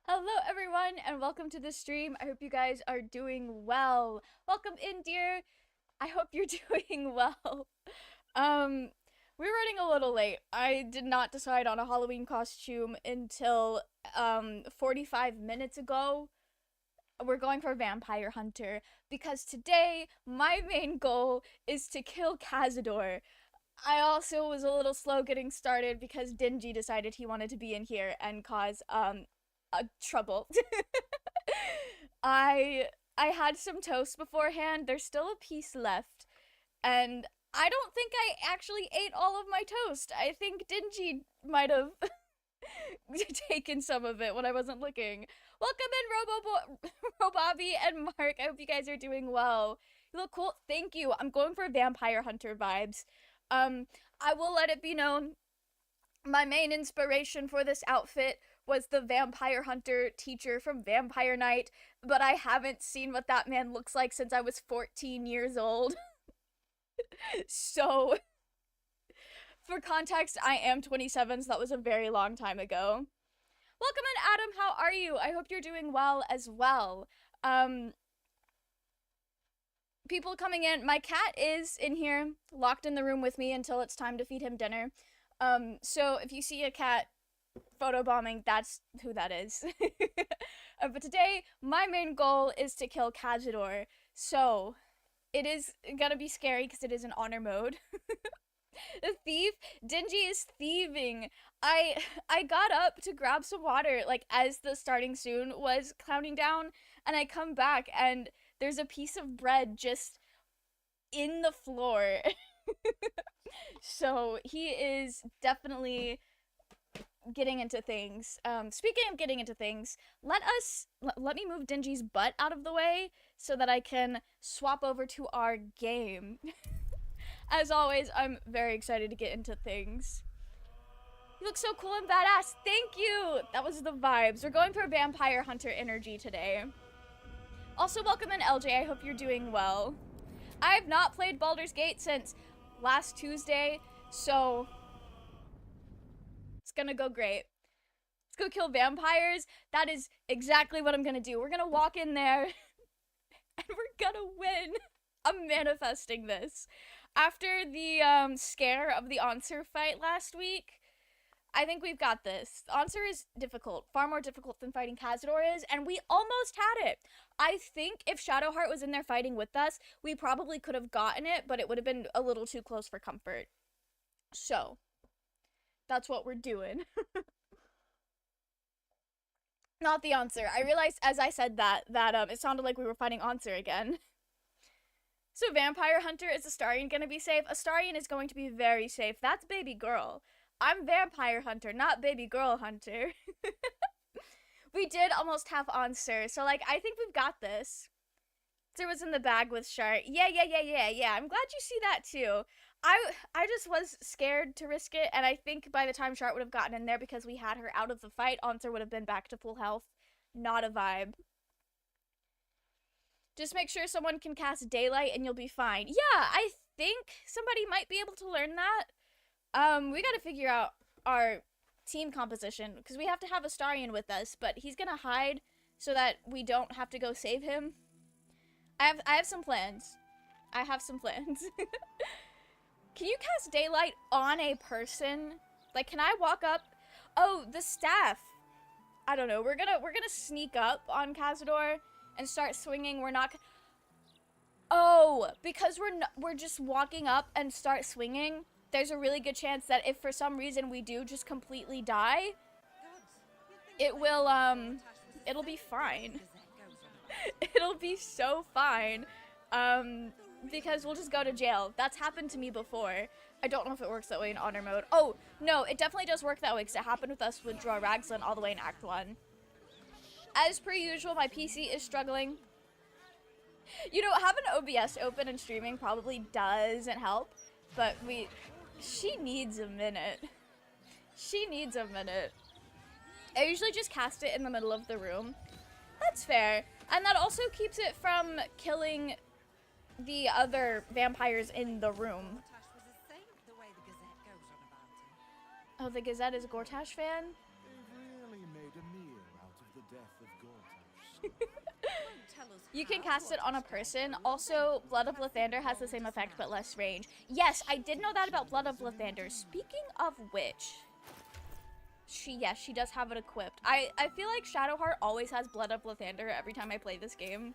Hello everyone and welcome to the stream. I hope you guys are doing well. Welcome in, dear. I hope you're doing well. We're running a little late. I did not decide on a Halloween costume until 45 minutes ago. We're going for Vampire Hunter because today my main goal is to kill Cazador. I also was a little slow getting started because Dingy decided he wanted to be in here and cause trouble. I I had some toast beforehand. There's still a piece left, and I don't think I actually ate all of my toast. I think Dingy might have taken some of it when I wasn't looking. Welcome in, Robobby and Mark. I hope you guys are doing well. You look cool. Thank you. I'm going for Vampire Hunter vibes. I will let it be known, my main inspiration for this outfit was the Vampire Hunter teacher from Vampire Night, but I haven't seen what that man looks like since I was 14 years old. So, for context, I am 27, so that was a very long time ago. Welcome in, Adam. How are you? I hope you're doing well as well. People coming in. My cat is in here, locked in the room with me until it's time to feed him dinner. So if you see a cat photobombing, that's who that is. But today, my main goal is to kill Cazador. So, it is gonna be scary because it is in honor mode. The thief? Dingy is thieving. I got up to grab some water, like, as the starting soon was counting down, and I come back, and there's a piece of bread just in the floor. So he is definitely getting into things. Speaking of getting into things, let me move Dingy's butt out of the way so that I can swap over to our game. As always, I'm very excited to get into things. You look so cool and badass. Thank you. That was the vibes. We're going for Vampire Hunter energy today. Also, welcome in, LJ. I hope you're doing well. I've not played Baldur's Gate since last Tuesday, so it's gonna go great. Let's go kill vampires. That is exactly what I'm gonna do. We're gonna walk in there and we're gonna win. I'm manifesting this. After the scare of the Answer fight last week, I think we've got this. Answer is difficult, far more difficult than fighting Cazador is, and we almost had it. I think if Shadowheart was in there fighting with us, we probably could have gotten it, but it would have been a little too close for comfort. So, that's what we're doing. Not the Answer. I realized as I said that it sounded like we were fighting Answer again. So Vampire Hunter, is Astarion gonna be safe? Astarion is going to be very safe. That's baby girl. I'm Vampire Hunter, not baby girl hunter. We did almost have Answer, so, like, I think we've got this. It was in the bag with Shart. Yeah. I'm glad you see that, too. I just was scared to risk it, and I think by the time Shart would have gotten in there, because we had her out of the fight, Answer would have been back to full health. Not a vibe. Just make sure someone can cast daylight and you'll be fine. Yeah, I think somebody might be able to learn that. We gotta figure out our team composition, because we have to have Astarion with us, but he's gonna hide so that we don't have to go save him. I have some plans. I have some plans. Can you cast daylight on a person? Like, can I walk up? Oh, the staff. I don't know. We're gonna sneak up on Cazador and start swinging. We're not. Oh, because we're just walking up and start swinging. There's a really good chance that if for some reason we do just completely die, it will it'll be fine. It'll be so fine. Because we'll just go to jail. That's happened to me before. I don't know if it works that way in honor mode. Oh, no, it definitely does work that way, because it happened with us with Draw Raglan all the way in Act 1. As per usual, my PC is struggling. You know, having OBS open and streaming probably doesn't help, but she needs a minute. She needs a minute. I usually just cast it in the middle of the room. That's fair. And that also keeps it from killing the other vampires in the room. Oh, the Gazette is a Gortash fan? They really made a meal out of the death of Gortash. You can cast it on a person. Also, Blood of Lathander has the same effect but less range. Yes, I did know that about Blood of Lathander. Speaking of which, she does have it equipped. I feel like Shadowheart always has Blood of Lathander every time I play this game.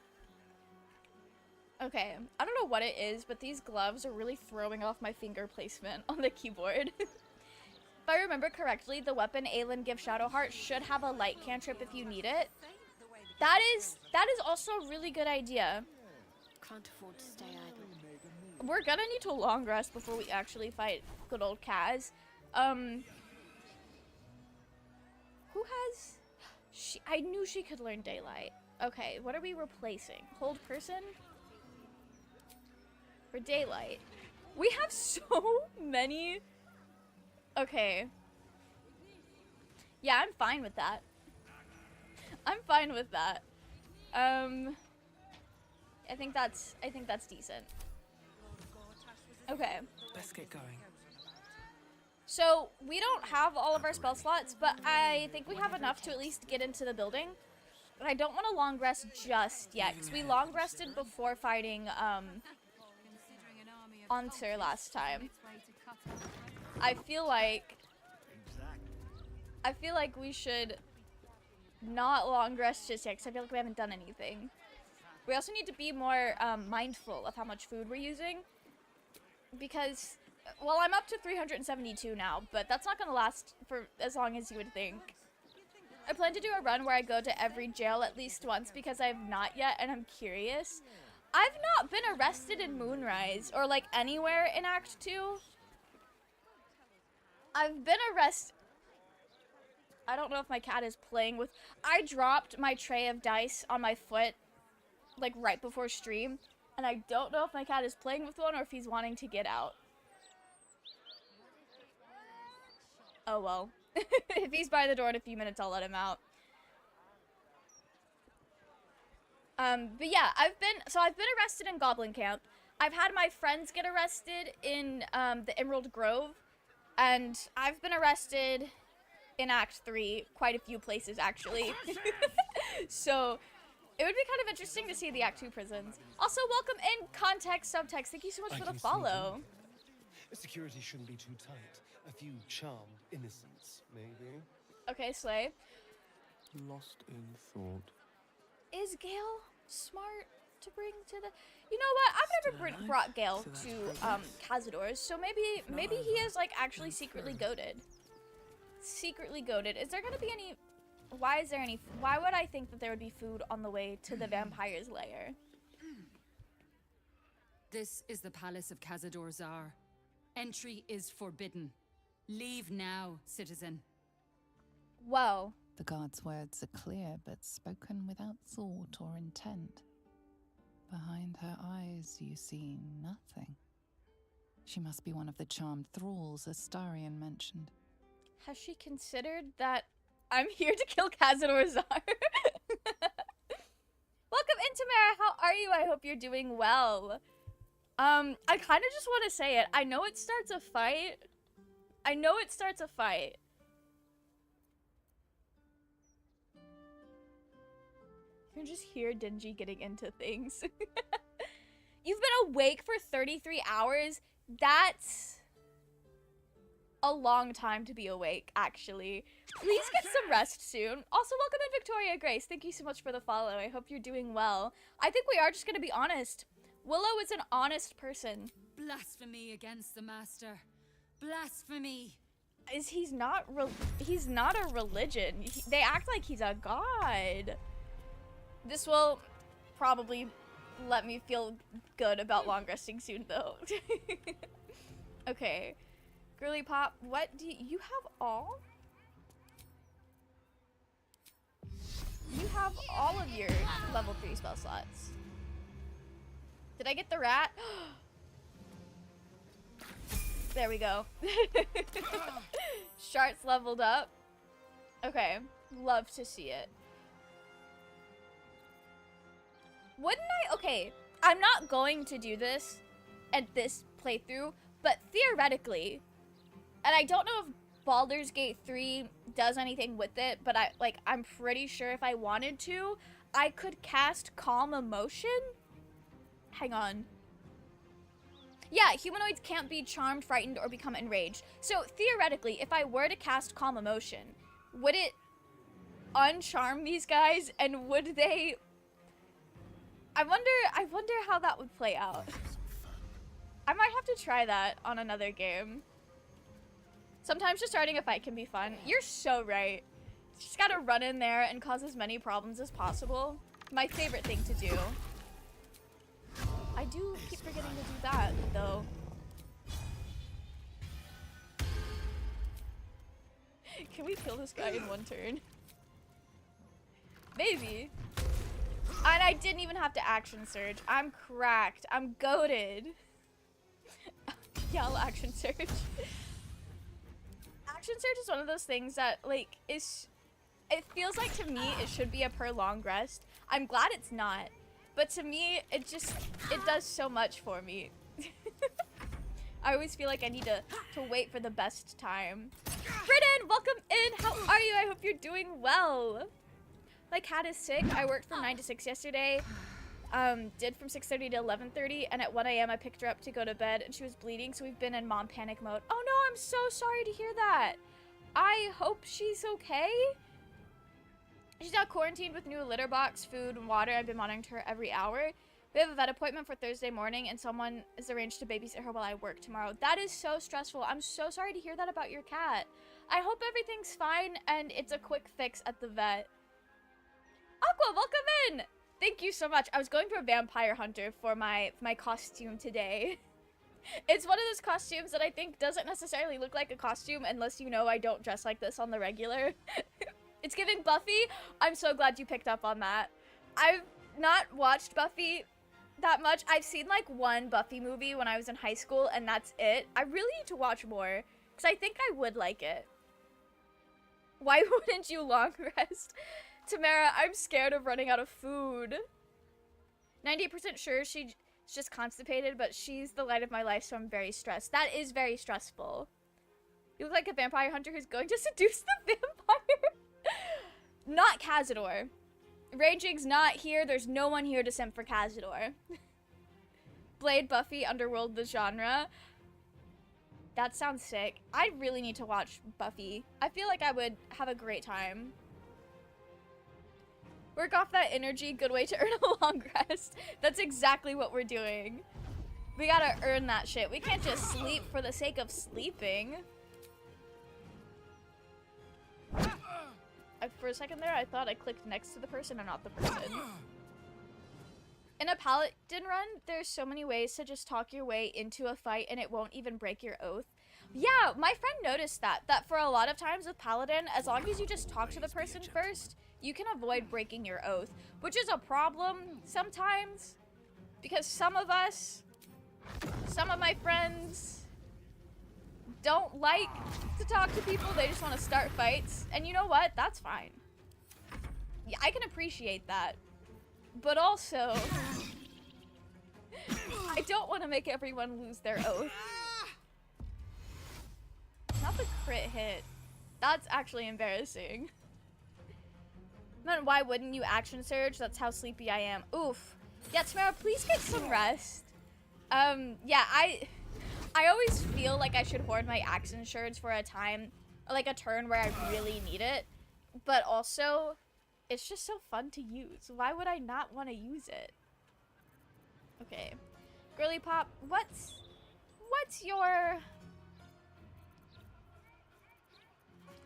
Okay, I don't know what it is, but these gloves are really throwing off my finger placement on the keyboard. If I remember correctly, the weapon Aelin gives Shadowheart should have a light cantrip if you need it. That is also a really good idea. Can't afford to stay idle. We're gonna need to long rest before we actually fight good old Kaz. Who has... I knew she could learn daylight. Okay, what are we replacing? Hold person? For daylight. We have so many... Okay. Yeah, I'm fine with that. I'm fine with that. I think that's decent. Okay. Let's get going. So, we don't have all of our spell slots, but I think we have enough to at least get into the building. But I don't want to long rest just yet, because we long rested before fighting, Ansur last time. I feel like we should not long rest just yet, because I feel like we haven't done anything. We also need to be more mindful of how much food we're using, because, well, I'm up to 372 now, but that's not going to last for as long as you would think. I plan to do a run where I go to every jail at least once, because I have not yet, and I'm curious. I've not been arrested in Moonrise, or like anywhere in Act 2. I've been arrested. I don't know if my cat is playing with... I dropped my tray of dice on my foot, like, right before stream. And I don't know if my cat is playing with one or if he's wanting to get out. Oh, well. If he's by the door in a few minutes, I'll let him out. But yeah, I've been arrested in Goblin Camp. I've had my friends get arrested in, the Emerald Grove. And I've been arrested in Act 3 quite a few places, actually. So, it would be kind of interesting to see the Act 2 prisons. Also, welcome in Context Subtext. Thank you so much for the follow. Security shouldn't be too tight. A few charmed innocents, maybe. Okay, Slay. Lost in thought. Is Gale smart to bring to the... You know what? I've never brought Gale to Cazador, so maybe he is like actually secretly goated. Secretly goated. Is there gonna be any... Why would I think that there would be food on the way to the vampire's lair? This is the palace of Cazador Zar. Entry is forbidden. Leave now, citizen. Whoa. The guard's words are clear, but spoken without thought or intent. Behind her eyes, you see nothing. She must be one of the charmed thralls Astarion mentioned. Has she considered that I'm here to kill Cazador Zar? Tamara, how are you? I hope you're doing well. I kind of just want to say it. I know it starts a fight. I know it starts a fight. You can just hear Dingy getting into things. You've been awake for 33 hours? That's a long time to be awake, actually. Please get some rest soon. Also, welcome in Victoria Grace. Thank you so much for the follow. I hope you're doing well. I think we are just gonna be honest. Willow is an honest person. Blasphemy against the master. Blasphemy. He's not a religion. They act like he's a god. This will probably let me feel good about long resting soon, though. Okay. Girly Pop, what do you have all? You have all of your level 3 spell slots. Did I get the rat? There we go. Shart's leveled up. Okay. Love to see it. Wouldn't I? Okay. I'm not going to do this at this playthrough, but theoretically, and I don't know if Baldur's Gate 3 does anything with it, but I'm pretty sure if I wanted to, I could cast Calm Emotion? Hang on. Yeah, humanoids can't be charmed, frightened, or become enraged. So theoretically, if I were to cast Calm Emotion, would it uncharm these guys, and would they... I wonder how that would play out. I might have to try that on another game. Sometimes just starting a fight can be fun. You're so right. Just gotta run in there and cause as many problems as possible. My favorite thing to do. I do keep forgetting to do that, though. Can we kill this guy in one turn? Maybe. And I didn't even have to action surge. I'm cracked. I'm goated. Yell action surge. Action surge is one of those things that, like, it feels like to me it should be a per long rest. I'm glad it's not. But to me, it does so much for me. I always feel like I need to wait for the best time. Britain, welcome in. How are you? I hope you're doing well. My cat is sick. I worked from 9 to 6 yesterday. Did from 6:30 to 11:30, and at 1 a.m. I picked her up to go to bed, and she was bleeding, so we've been in mom panic mode. Oh no, I'm so sorry to hear that. I hope she's okay. She's now quarantined with new litter box, food, and water. I've been monitoring her every hour. We have a vet appointment for Thursday morning, and someone is arranged to babysit her while I work tomorrow. That is so stressful. I'm so sorry to hear that about your cat. I hope everything's fine, and it's a quick fix at the vet. Aqua, welcome in! Thank you so much. I was going for a vampire hunter for my costume today. It's one of those costumes that I think doesn't necessarily look like a costume unless you know I don't dress like this on the regular. It's giving Buffy. I'm so glad you picked up on that. I've not watched Buffy that much. I've seen like one Buffy movie when I was in high school, and that's it. I really need to watch more because I think I would like it. Why wouldn't you long rest? Tamara, I'm scared of running out of food. 98% sure she's just constipated, but she's the light of my life, so I'm very stressed. That is very stressful. You look like a vampire hunter who's going to seduce the vampire. Not Cazador. Raging's not here. There's no one here to simp for Cazador. Blade, Buffy, Underworld, the genre. That sounds sick. I really need to watch Buffy. I feel like I would have a great time. Work off that energy. Good way to earn a long rest. That's exactly what we're doing. We gotta earn that shit. We can't just sleep for the sake of sleeping. For a second there, I thought I clicked next to the person and not the person. In a paladin run, there's so many ways to just talk your way into a fight and it won't even break your oath. Yeah, my friend noticed that for a lot of times with paladin, as long as you just talk to the person first, you can avoid breaking your oath, which is a problem sometimes because some of my friends don't like to talk to people. They just want to start fights. And you know what? That's fine. Yeah, I can appreciate that. But also, I don't want to make everyone lose their oath. Not the crit hit. That's actually embarrassing. Then why wouldn't you action surge? That's how sleepy I am. Oof. Yeah, Tamara, please get some rest. Yeah, I always feel like I should hoard my action surge for a time, like a turn where I really need it. But also, it's just so fun to use. Why would I not want to use it? Okay. Girly Pop, what's your...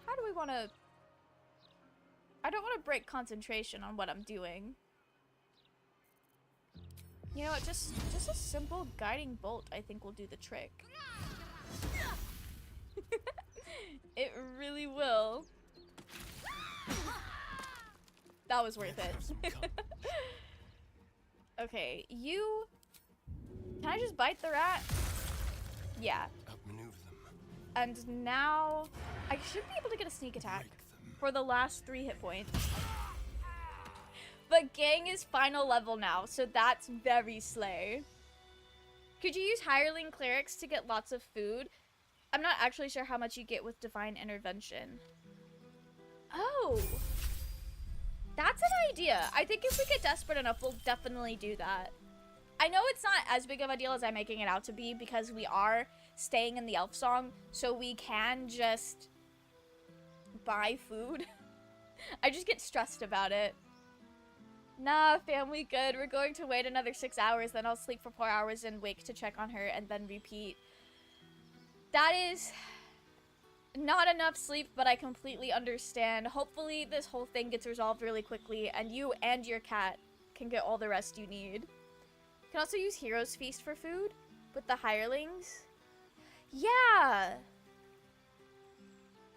How do we want to... I don't want to break concentration on what I'm doing. You know what, just a simple guiding bolt I think will do the trick. It really will. That was worth it. Okay, you... Can I just bite the rat? Yeah. Outmaneuver them. And now I should be able to get a sneak attack for the last 3 hit points. But Gang is final level now, so that's very slay. Could you use hireling clerics to get lots of food? I'm not actually sure how much you get with divine intervention. Oh, that's an idea. I think if we get desperate enough, we'll definitely do that. I know it's not as big of a deal as I'm making it out to be because we are staying in the elf song, so we can just buy food. I just get stressed about it. Nah, family good. We're going to wait another 6 hours, then I'll sleep for 4 hours and wake to check on her and then repeat. That is not enough sleep, but I completely understand. Hopefully this whole thing gets resolved really quickly and you and your cat can get all the rest you need. You can also use Hero's Feast for food with the hirelings. Yeah!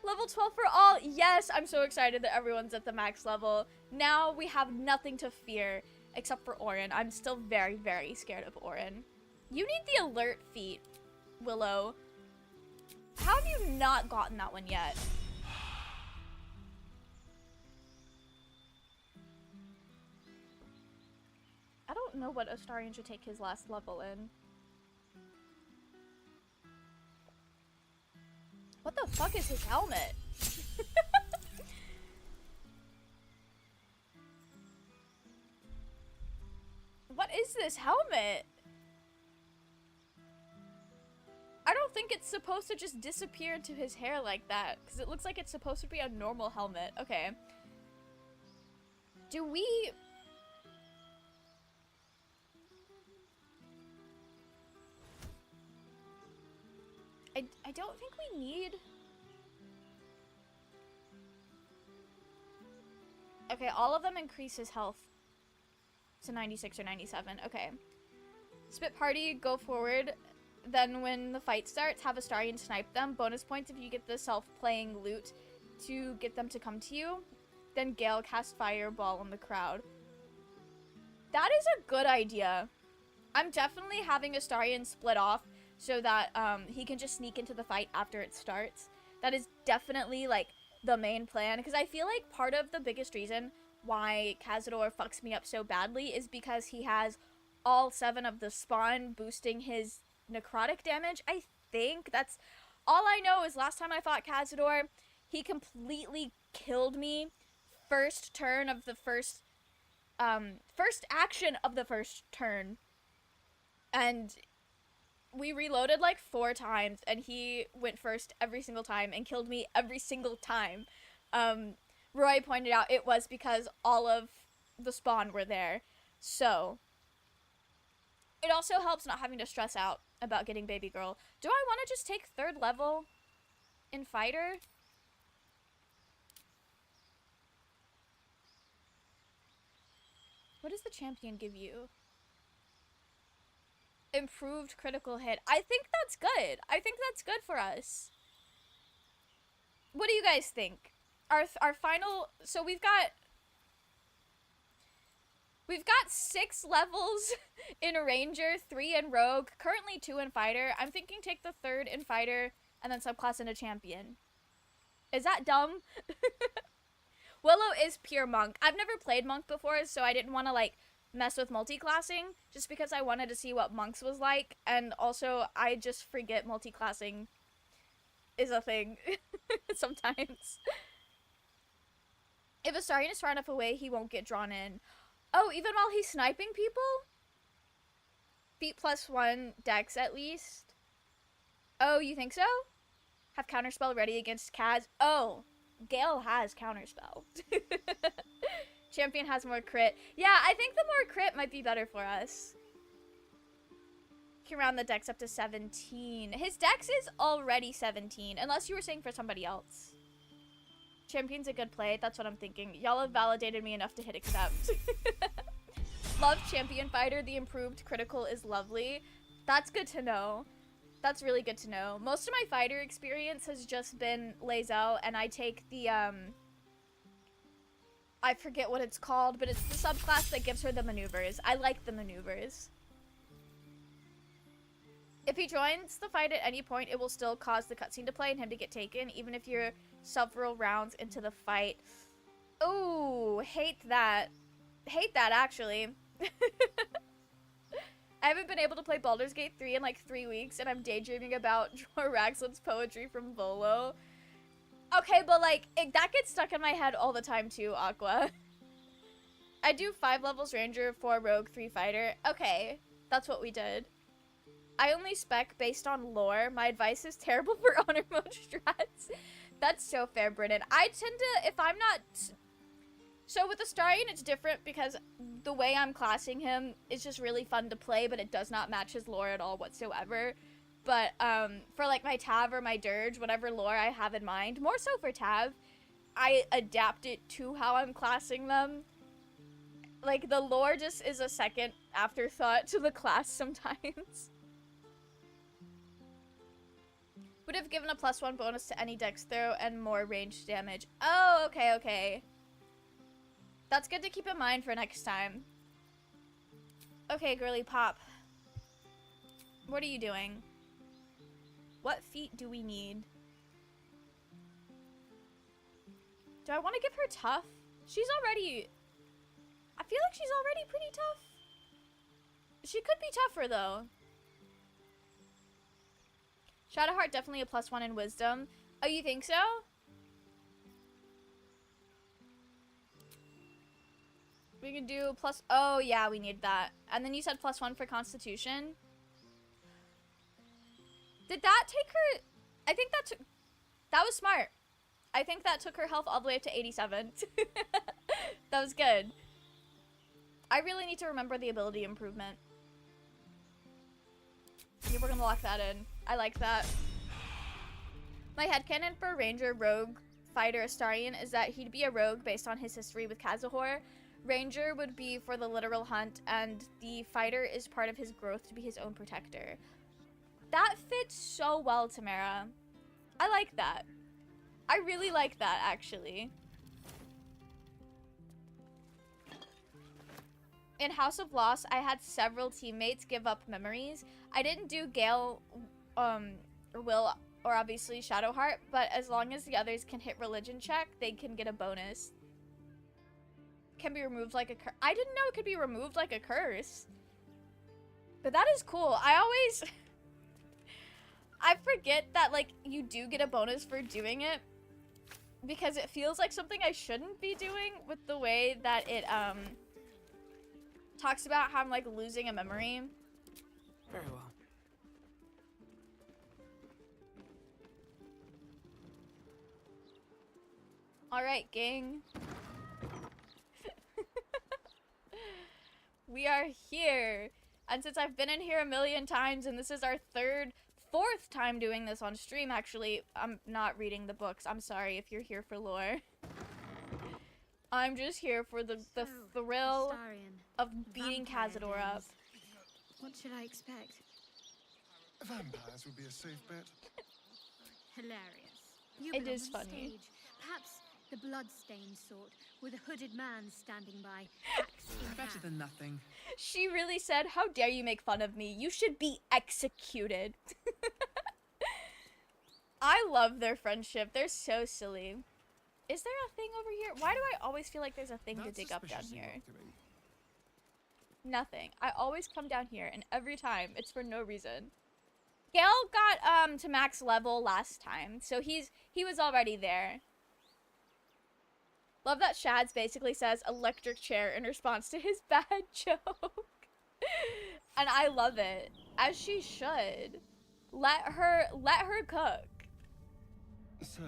Level 12 for all. Yes, I'm so excited that everyone's at the max level. Now we have nothing to fear except for Orin. I'm still very, very scared of Orin. You need the alert feat, Willow. How have you not gotten that one yet? I don't know what Astarion should take his last level in. What the fuck is his helmet? What is this helmet? I don't think it's supposed to just disappear into his hair like that, because it looks like it's supposed to be a normal helmet. Okay. Do we... I don't think we need... Okay, all of them increase his health to 96 or 97. Okay. Spit party, go forward. Then when the fight starts, have Astarion snipe them. Bonus points if you get the self-playing loot to get them to come to you. Then Gale cast fireball on the crowd. That is a good idea. I'm definitely having Astarion split off so that he can just sneak into the fight after it starts. That is definitely like the main plan, because I feel like part of the biggest reason why Cazador fucks me up so badly is because he has all 7 of the spawn boosting his necrotic damage. I think that's all I know. Is last time I fought Cazador, he completely killed me first turn of the first action of the first turn, and we reloaded like 4 times and he went first every single time and killed me every single time. Roy pointed out it was because all of the spawn were there. So it also helps not having to stress out about getting baby girl. Do I want to just take 3rd level in fighter? What does the champion give you? Improved critical hit. I think that's good. I think that's good for us. What do you guys think? Our final... So we've got 6 levels in Ranger, 3 in Rogue, currently 2 in Fighter. I'm thinking take the 3rd in Fighter and then subclass into Champion. Is that dumb? Willow is pure Monk. I've never played Monk before, so I didn't want to, like, mess with multi-classing just because I wanted to see what monks was like, and also I just forget multi-classing is a thing sometimes. If Astarion is far enough away, he won't get drawn in. Oh, even while he's sniping people? Feet +1 dex at least. Oh, you think so? Have counterspell ready against Kaz. Oh, Gale has counterspell. Champion has more crit. Yeah, I think the more crit might be better for us. Can round the dex up to 17. His dex is already 17, unless you were saying for somebody else. Champion's a good play. That's what I'm thinking. Y'all have validated me enough to hit accept. Love champion fighter. The improved critical is lovely. That's good to know. That's really good to know. Most of my fighter experience has just been Lae'zel, and I take the, I forget what it's called, but it's the subclass that gives her the maneuvers. I like the maneuvers. If he joins the fight at any point, it will still cause the cutscene to play and him to get taken, even if you're several rounds into the fight. Ooh, hate that. Hate that, actually. I haven't been able to play Baldur's Gate 3 in like 3 weeks, and I'm daydreaming about Raxlin's poetry from Volo. Okay, but like, that gets stuck in my head all the time too, Aqua. I do 5 levels Ranger, 4 Rogue, 3 Fighter. Okay, that's what we did. I only spec based on lore. My advice is terrible for honor mode strats. That's so fair, Brennan. I tend to, if I'm not... So with Astarion, it's different because the way I'm classing him is just really fun to play, but it does not match his lore at all whatsoever. But for like my Tav or my Dirge, whatever lore I have in mind, more so for Tav, I adapt it to how I'm classing them. Like, the lore just is a second afterthought to the class sometimes. Would have given a +1 bonus to any dex throw and more ranged damage. Oh, okay, okay. That's good to keep in mind for next time. Okay, girly pop. What are you doing? What feat do we need? Do I want to give her tough? She's already... I feel like she's already pretty tough. She could be tougher, though. Shadowheart definitely a +1 in wisdom. Oh, you think so? We can do plus... Oh, yeah, we need that. And then you said +1 for Constitution. Did that take her... I think that took... That was smart. I think that took her health all the way up to 87. That was good. I really need to remember the ability improvement. Yeah, we're gonna lock that in. I like that. My headcanon for Ranger, Rogue, Fighter, Astarion is that he'd be a rogue based on his history with Cazador. Ranger would be for the literal hunt, and the Fighter is part of his growth to be his own protector. That fits so well, Tamara. I like that. I really like that, actually. In House of Loss, I had several teammates give up memories. I didn't do Gale, or Will, or obviously Shadowheart, but as long as the others can hit religion check, they can get a bonus. Can be removed like a curse. I didn't know it could be removed like a curse. But that is cool. I always... I forget that, like, you do get a bonus for doing it. Because it feels like something I shouldn't be doing with the way that it, talks about how I'm, like, losing a memory. Very well. Alright, gang. We are here. And since I've been in here a million times, and this is our fourth time doing this on stream, actually, I'm not reading the books. I'm sorry if you're here for lore. I'm just here for the thrill Astarion, of beating vampire Cazador up. days. What should I expect? Vampires would be a safe bet. Hilarious. You It belong is on funny. Stage. Perhaps the blood-stained sort, with a hooded man standing by, axe in Better hand. than nothing. She really said, "How dare you make fun of me? You should be executed." I love their friendship. They're so silly. Is there a thing over here? Why do I always feel like there's a thing to That's dig up down suspiciously here? welcoming. Nothing. I always come down here, and every time it's for no reason. Gale got to max level last time, so he was already there. Love that Shads basically says electric chair in response to his bad joke. And I love it. As she should. Let her cook. So,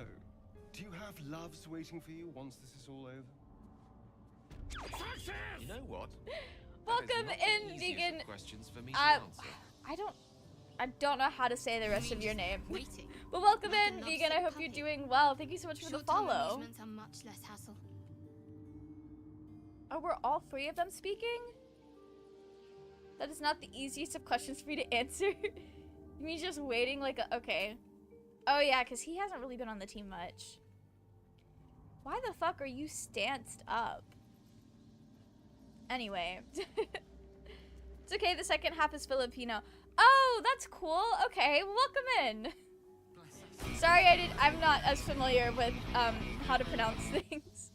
do you have loves waiting for you once this is all over? You know what? Welcome That is not in, the easiest vegan. of questions for me to answer. I don't know how to say the rest of your name. Waiting. But welcome Like a in, lovesick vegan. I hope puppy. you're doing well. Thank you so much for the Short-term follow. amusements are much less hassle. Oh, we're all three of them speaking? That is not the easiest of questions for me to answer. You mean just waiting like a... Okay. Oh, yeah, because he hasn't really been on the team much. Why the fuck are you stanced up? Anyway. It's okay, the second half is Filipino. Oh, that's cool. Okay, well, welcome in. Sorry, I'm not as familiar with how to pronounce things.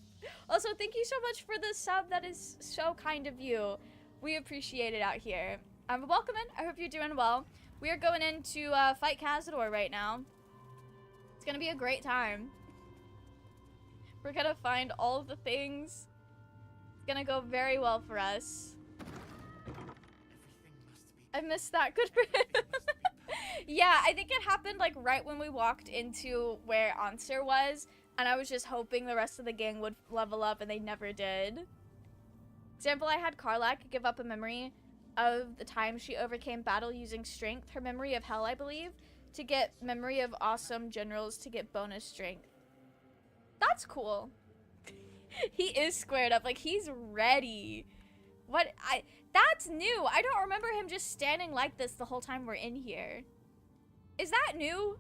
Also, thank you so much for the sub. That is so kind of you. We appreciate it out here. Welcome in. I hope you're doing well. We are going in to fight Cazador right now. It's gonna be a great time. We're gonna find all of the things. It's gonna go very well for us. I missed that. Good for him. Yeah, I think it happened like right when we walked into where Answer was, and I was just hoping the rest of the gang would level up, and they never did. Example, I had Karlak give up a memory of the time she overcame battle using strength, her memory of hell, I believe, to get memory of awesome generals to get bonus strength. That's cool. He is squared up, like he's ready. That's new. I don't remember him just standing like this the whole time we're in here. Is that new?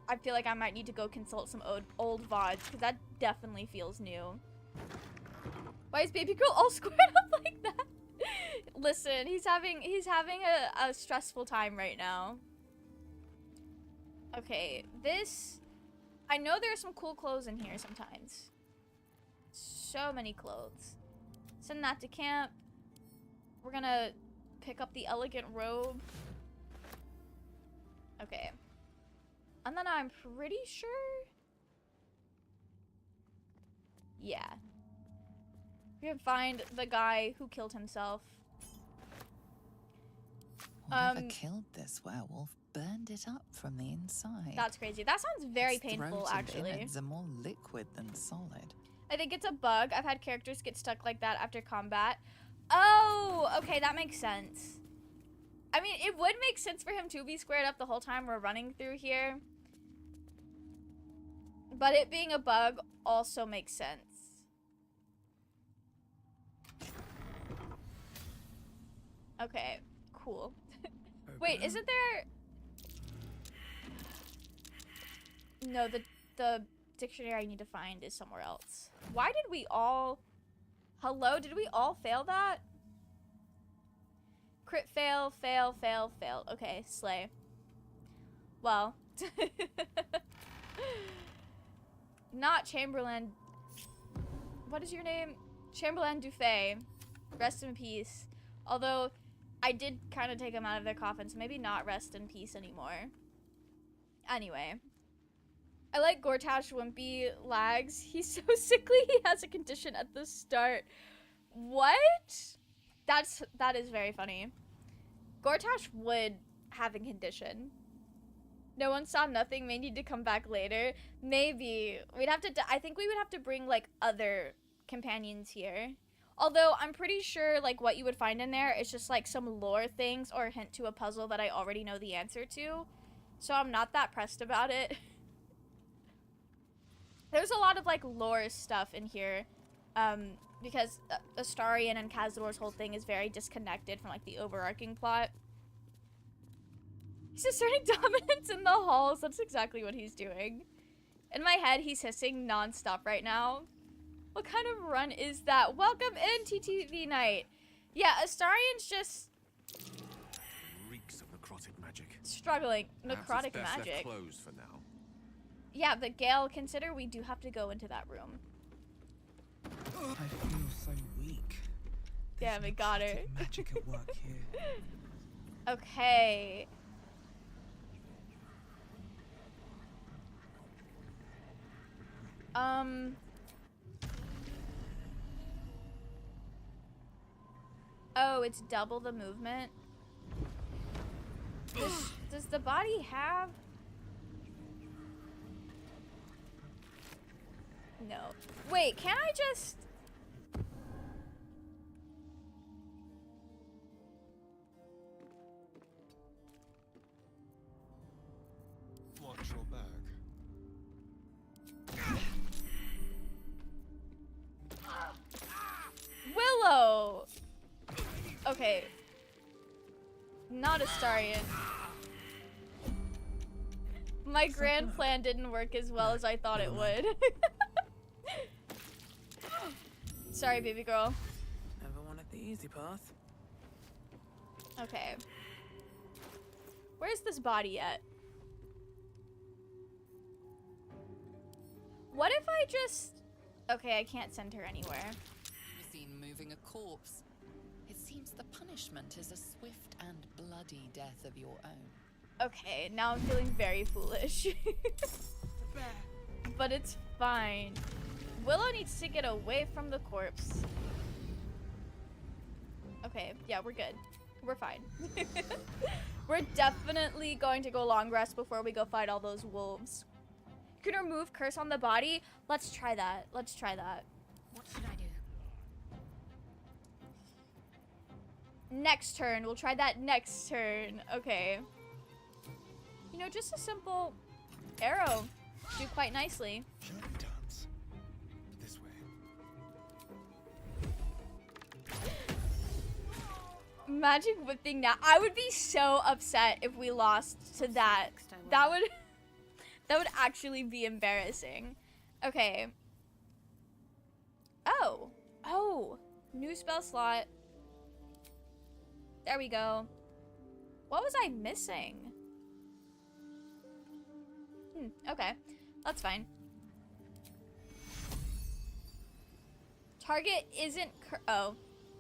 I feel like I might need to go consult some old VODs, because that definitely feels new. Why is baby girl all squared up like that? Listen, he's having a stressful time right now. Okay, this... I know there are some cool clothes in here sometimes. So many clothes. Send that to camp. We're gonna pick up the elegant robe. Okay. And then I'm pretty sure... Yeah. We can find the guy who killed himself. Whoever killed this werewolf burned it up from the inside. That's crazy. That sounds very Its painful, throat and actually. innards are more liquid than solid. I think it's a bug. I've had characters get stuck like that after combat. Oh, okay, that makes sense. I mean, it would make sense for him to be squared up the whole time we're running through here. But it being a bug also makes sense. Okay, cool. Wait, isn't there... No, the dictionary I need to find is somewhere else. Why did we all... Hello? Did we all fail that? Crit fail, fail, fail, fail. Okay, slay. Well. Not Chamberlain. What is your name? Chamberlain Dufay. Rest in peace. Although, I did kind of take him out of their coffin, so maybe not rest in peace anymore. Anyway. I like Gortash Wimpy lags. He's so sickly he has a condition at the start. What? That is very funny. Gortash would have a condition. No one saw nothing, may need to come back later. Maybe. We'd have to, I think we would have to bring, like, other companions here. Although, I'm pretty sure, like, what you would find in there is just, like, some lore things or a hint to a puzzle that I already know the answer to. So I'm not that pressed about it. There's a lot of, like, lore stuff in here. Because Astarion and Cazador's whole thing is very disconnected from, like, the overarching plot. He's asserting dominance in the halls. That's exactly what he's doing. In my head, he's hissing non-stop right now. What kind of run is that? Welcome in, TTV Night. Yeah, Astarion's just... Reeks of necrotic magic. struggling. Perhaps Necrotic it's best left magic. closed for now. Yeah, but Gale, consider we do have to go into that room. I feel so Damn, it got her. Magic at work here. Okay. Oh, it's double the movement. Does the body have? No. Wait, can I just? Watch your back. Willow! Okay. Not Astarion. My grand plan didn't work as well as I thought it would. Sorry, baby girl. Never wanted the easy path. Okay. Where's this body at? What if I just... Okay, I can't send her anywhere. Seen moving a corpse. It seems the punishment is a swift and bloody death of your own. Okay, now I'm feeling very foolish. But it's fine. Willow needs to get away from the corpse. Okay, yeah, we're good. We're fine. We're definitely going to go long rest before we go fight all those wolves. You can remove curse on the body. Let's try that. Let's try that. What should I do? Next turn. We'll try that next turn. Okay. You know, just a simple arrow do quite nicely. Should I dance? This way. Magic whipping now. I would be so upset if we lost to that. That would actually be embarrassing. Okay. Oh. Oh. New spell slot. There we go. What was I missing? Okay. That's fine. Target isn't oh.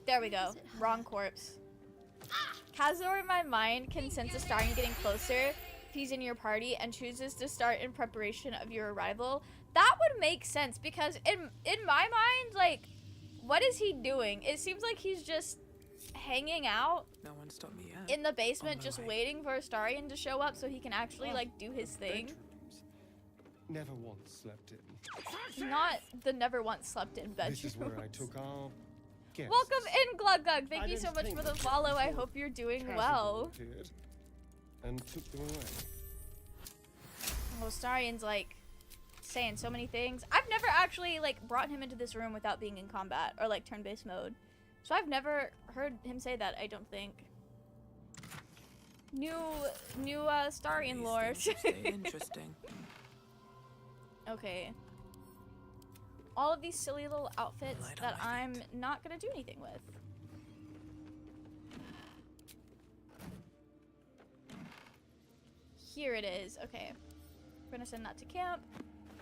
There we go. Wrong corpse. Cazador in my mind can sense a Astarion getting closer if he's in your party and chooses to start in preparation of your arrival. That would make sense because in my mind, like, what is he doing? It seems like he's just hanging out No one stopped me yet. in the basement my just way. waiting for Astarion to show up so he can actually, like, do his thing. Bedrooms. Never once slept in. Not the never once slept in bedroom. This is where I took our guests. Welcome in, Glug Glug. Thank I you so don't much think for the that follow. I before hope you're doing Cazador well. appeared and took them away. Oh, Astarion's like saying so many things. I've never actually like brought him into this room without being in combat or like turn-based mode. So I've never heard him say that, I don't think. New Astarion These lore. things stay interesting. Okay. All of these silly little outfits Light on that my I'm feet. not gonna do anything with. Here it is. Okay. We're gonna send that to camp.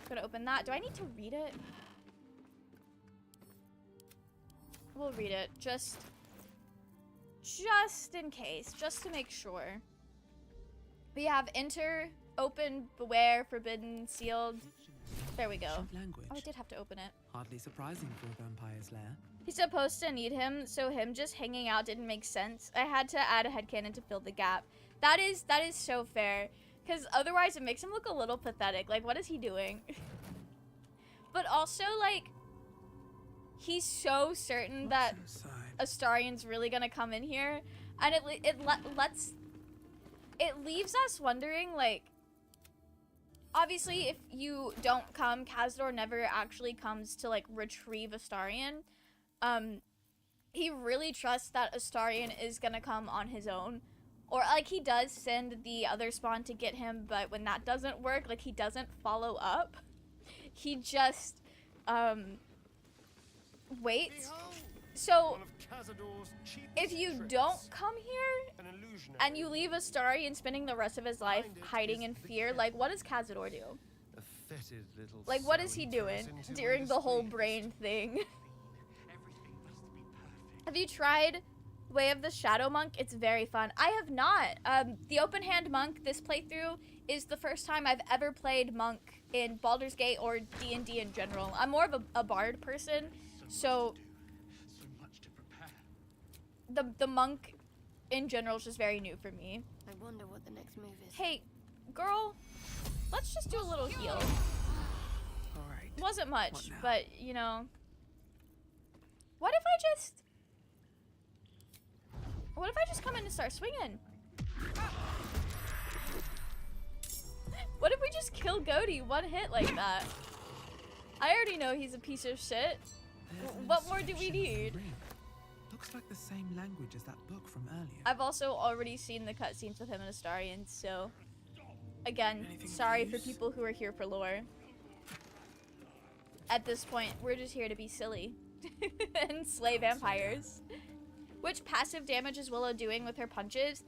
Gonna open that. Do I need to read it? We'll read it. Just in case. Just to make sure. We have enter, open, beware, forbidden, sealed. There we go. Ancient language. Oh, I did have to open it. Hardly surprising for a vampire's lair. He's supposed to need him, so him just hanging out didn't make sense. I had to add a headcanon to fill the gap. That is so fair. Because otherwise it makes him look a little pathetic. Like, what is he doing? But also, like, he's so certain that What's inside? Astarion's really gonna come in here. And it leaves us wondering, like, obviously, if you don't come, Cazador never actually comes to, like, retrieve Astarion. He really trusts that Astarion is gonna come on his own. Or, like, he does send the other spawn to get him, but when that doesn't work, like, he doesn't follow up. He just, waits. So, One of Cazador's cheapest if you tricks. don't come here, An illusionary. and you leave Astarion spending the rest of his life hiding in fear, like, what does Cazador do? A fetid little Like, what is sow he he doing turns into during when the whole displeased. brain thing? Everything must be perfect. Have you tried Way of the Shadow Monk? It's very fun. I have not. The Open Hand Monk, this playthrough, is the first time I've ever played Monk in Baldur's Gate or D&D in general. I'm more of a bard person, so the Monk in general is just very new for me. I wonder what the next move is. Hey, girl, let's just do a little heal. All right. Wasn't much, What now? but, you know. What if I just come in and start swinging? What if we just kill Goaty one hit like that? I already know he's a piece of shit. There's an What more do we inscription on the need? ring. Looks like the same language as that book from earlier. I've also already seen the cutscenes with him and Astarion, so again, Anything of sorry for use? people who are here for lore. At this point, we're just here to be silly and slay vampires. Which passive damage is Willow doing with her punches?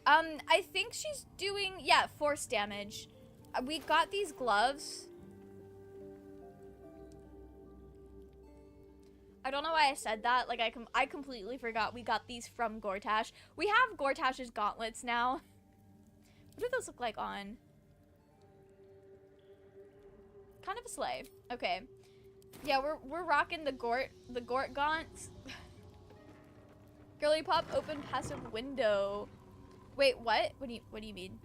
I think she's doing, yeah, force damage. We got these gloves. I don't know why I said that. Like, I completely forgot we got these from Gortash. We have Gortash's gauntlets now. What do those look like on? Kind of a slay. Okay. Yeah, we're rocking the Gort gaunts. Girly Pop open passive window. Wait, what? What do you mean?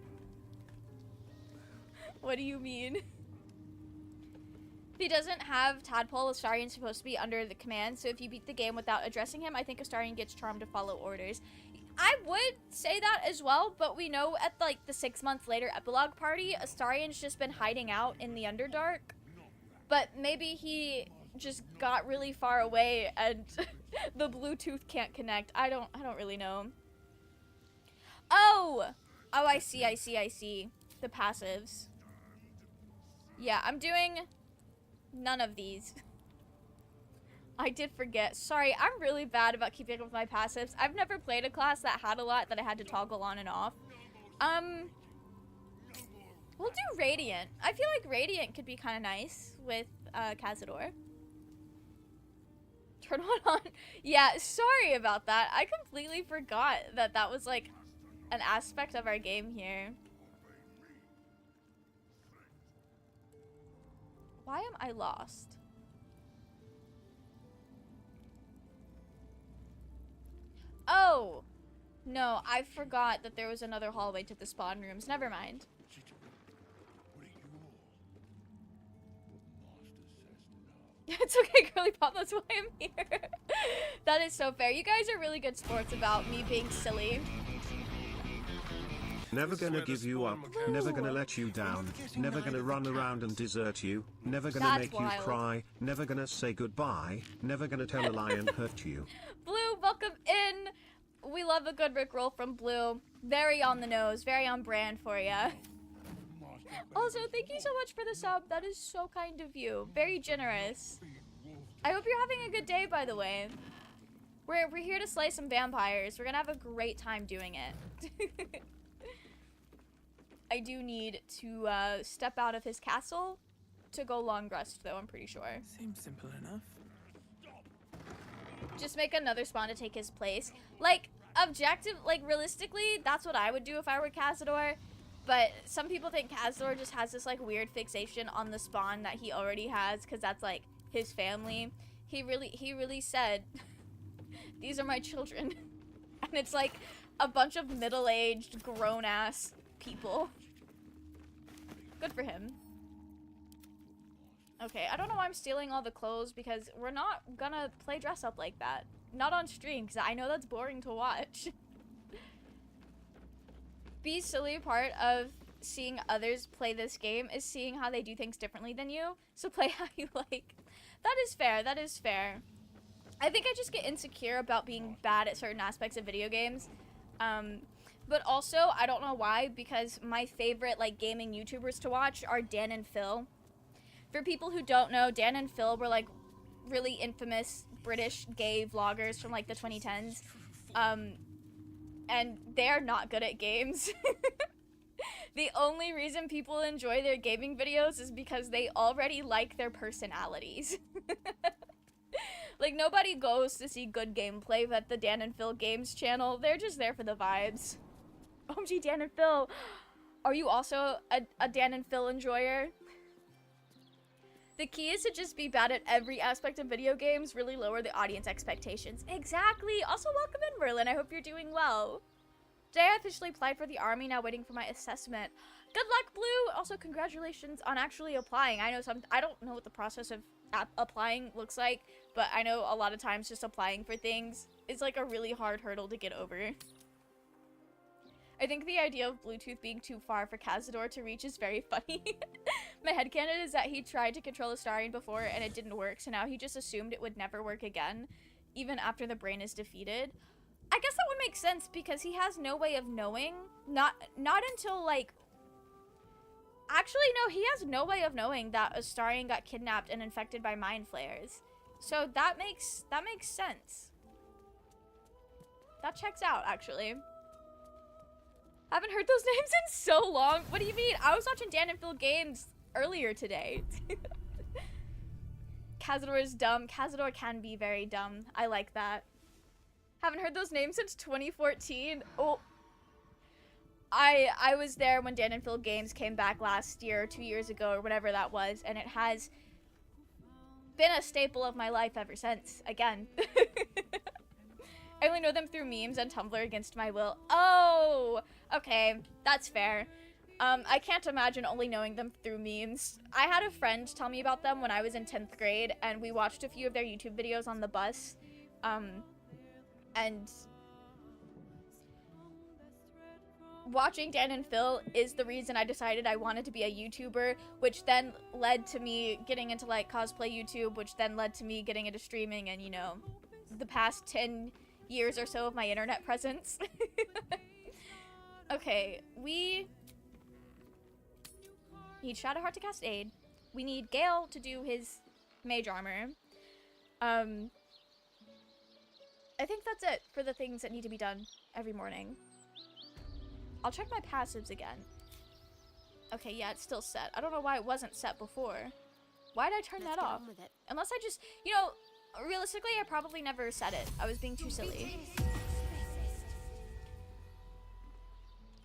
What do you mean? If he doesn't have Tadpole, Astarion's supposed to be under the command, so if you beat the game without addressing him, I think Astarion gets charmed to follow orders. I would say that as well, but we know at like the 6 months later epilogue party, Astarion's just been hiding out in the Underdark. But maybe he just got really far away and the Bluetooth can't connect. I don't really know. Oh, I see. The passives. Yeah, I'm doing none of these. I did forget. Sorry, I'm really bad about keeping up with my passives. I've never played a class that had a lot that I had to toggle on and off. We'll do Radiant. I feel like Radiant could be kind of nice with Cazador. Turn one on. Yeah, sorry about that. I completely forgot that that was like an aspect of our game here. Why am I lost? Oh! No, I forgot that there was another hallway to the spawn rooms. Never mind. It's okay, Girly Pop, that's why I'm here. That is so fair. You guys are really good sports about me being silly. Never gonna give you up, never gonna let you down, never gonna run around and desert you, never gonna That's make you wild. cry, never gonna say goodbye, never gonna tell a lie and hurt you. Blue, welcome in. We love a good Rickroll from Blue. Very on the nose, very on brand for ya. Also, thank you so much for the sub. That is so kind of you. Very generous. I hope you're having a good day, by the way. We're here to slay some vampires. We're gonna have a great time doing it. I do need to step out of his castle to go long rest, though, I'm pretty sure. Seems simple enough. Just make another spawn to take his place. Like, realistically, that's what I would do if I were Cazador. But some people think Cazador just has this, like, weird fixation on the spawn that he already has, because that's, like, his family. He really said, these are my children. And it's, like, a bunch of middle-aged, grown-ass people. Good for him. Okay, I don't know why I'm stealing all the clothes, because we're not gonna play dress up like that. Not on stream, because I know that's boring to watch. Be silly part of seeing others play this game is seeing how they do things differently than you. So play how you like. That is fair, that is fair. I think I just get insecure about being bad at certain aspects of video games. But also, I don't know why, because my favorite, like, gaming YouTubers to watch are Dan and Phil. For people who don't know, Dan and Phil were, like, really infamous British gay vloggers from, like, the 2010s. And they're not good at games. The only reason people enjoy their gaming videos is because they already like their personalities. Like, nobody goes to see good gameplay at the Dan and Phil Games channel. They're just there for the vibes. OMG, Dan and Phil. Are you also a Dan and Phil enjoyer? The key is to just be bad at every aspect of video games, really lower the audience expectations. Exactly. Also, welcome in, Merlin. I hope you're doing well. Today I officially applied for the army, now waiting for my assessment. Good luck, Blue! Also, congratulations on actually applying. I don't know what the process of applying looks like, but I know a lot of times just applying for things is like a really hard hurdle to get over. I think the idea of Bluetooth being too far for Cazador to reach is very funny. My headcanon is that he tried to control Astarion before and it didn't work, so now he just assumed it would never work again, even after the brain is defeated. I guess that would make sense because he has no way of knowing. Not until, like... Actually, no, he has no way of knowing that Astarion got kidnapped and infected by mind flayers. So that makes sense. That checks out, actually. Haven't heard those names in so long. What do you mean? I was watching Dan and Phil Games earlier today. Cazador is dumb. Cazador can be very dumb. I like that. Haven't heard those names since 2014. Oh. I was there when Dan and Phil Games came back last year, 2 years ago, or whatever that was, and it has been a staple of my life ever since. Again. I only know them through memes and Tumblr against my will. Oh! Okay, that's fair. I can't imagine only knowing them through memes. I had a friend tell me about them when I was in 10th grade, and we watched a few of their YouTube videos on the bus. And watching Dan and Phil is the reason I decided I wanted to be a YouTuber, which then led to me getting into, like, cosplay YouTube, which then led to me getting into streaming and, you know, the past 10 years or so of my internet presence. Okay, we need Shadowheart to cast Aid. We need Gale to do his mage armor. I think that's it for the things that need to be done every morning. I'll check my passives again. Okay, yeah, it's still set. I don't know why it wasn't set before. Why did I turn that off? Unless I just, you know, realistically, I probably never set it. I was being too silly.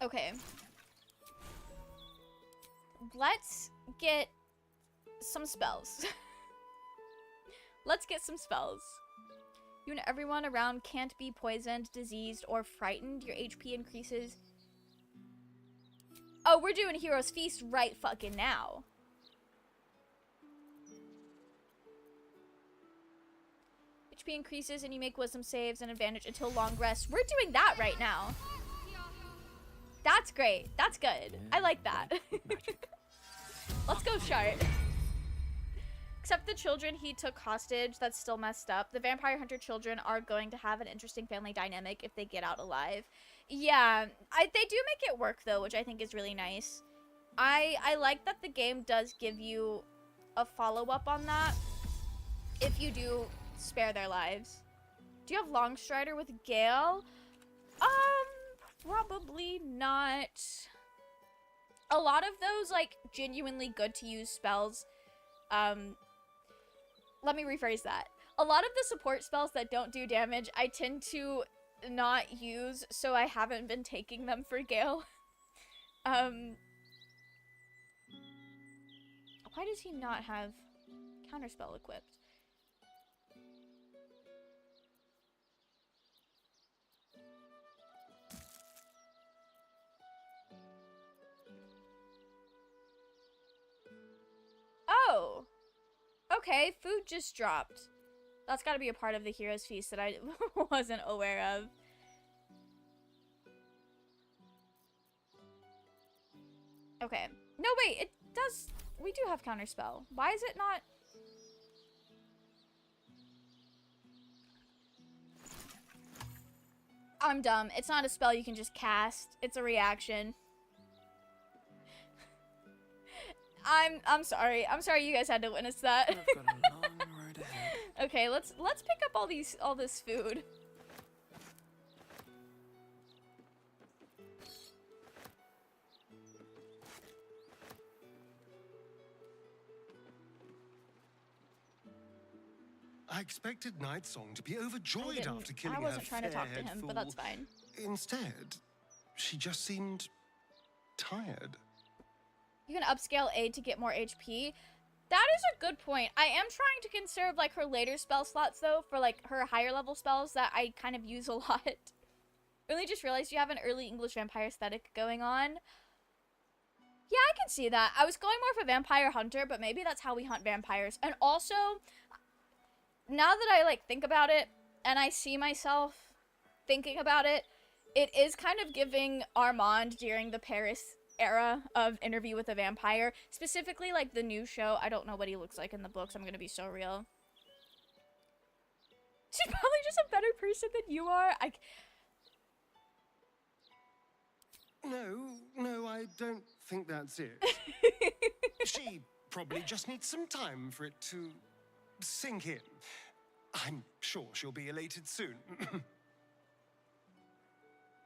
Okay. Let's get some spells. Let's get some spells. You and everyone around can't be poisoned, diseased, or frightened. Your HP increases. Oh, we're doing Hero's Feast right fucking now. HP increases and you make wisdom saves and advantage until long rest. We're doing that right now. That's great. That's good. I like that. Let's go, Shart. Except the children he took hostage, that's still messed up. The vampire hunter children are going to have an interesting family dynamic if they get out alive. Yeah, they do make it work though, which I think is really nice. I like that the game does give you a follow-up on that if you do spare their lives. Do you have Longstrider with Gale? Probably not. A lot of those, like, genuinely good to use spells, let me rephrase that. A lot of the support spells that don't do damage, I tend to not use, so I haven't been taking them for Gale. Why does he not have counterspell equipped? Oh! Okay, food just dropped. That's gotta be a part of the Hero's Feast that I wasn't aware of. Okay. No, wait, it does... We do have counterspell. Why is it not... I'm dumb. It's not a spell you can just cast. It's a reaction. I'm sorry. I'm sorry you guys had to witness that. I've got a long road ahead. Okay, let's pick up all this food. I expected Nightsong to be overjoyed didn't- after killing I her wasn't trying to talk to fair-haired him, fool. but that's fine. Instead, she just seemed tired. You can upscale A to get more HP. That is a good point. I am trying to conserve like her later spell slots though for like her higher level spells that I kind of use a lot. Really just realized you have an early English vampire aesthetic going on. Yeah, I can see that. I was going more for vampire hunter, but maybe that's how we hunt vampires. And also, now that I like think about it and I see myself thinking about it, it is kind of giving Armand during the Paris era of Interview with a Vampire, specifically like the new show. I don't know what he looks like in the books. I'm gonna be so real. She's probably just a better person than you are. No, I don't think that's it. She probably just needs some time for it to sink in. I'm sure she'll be elated soon.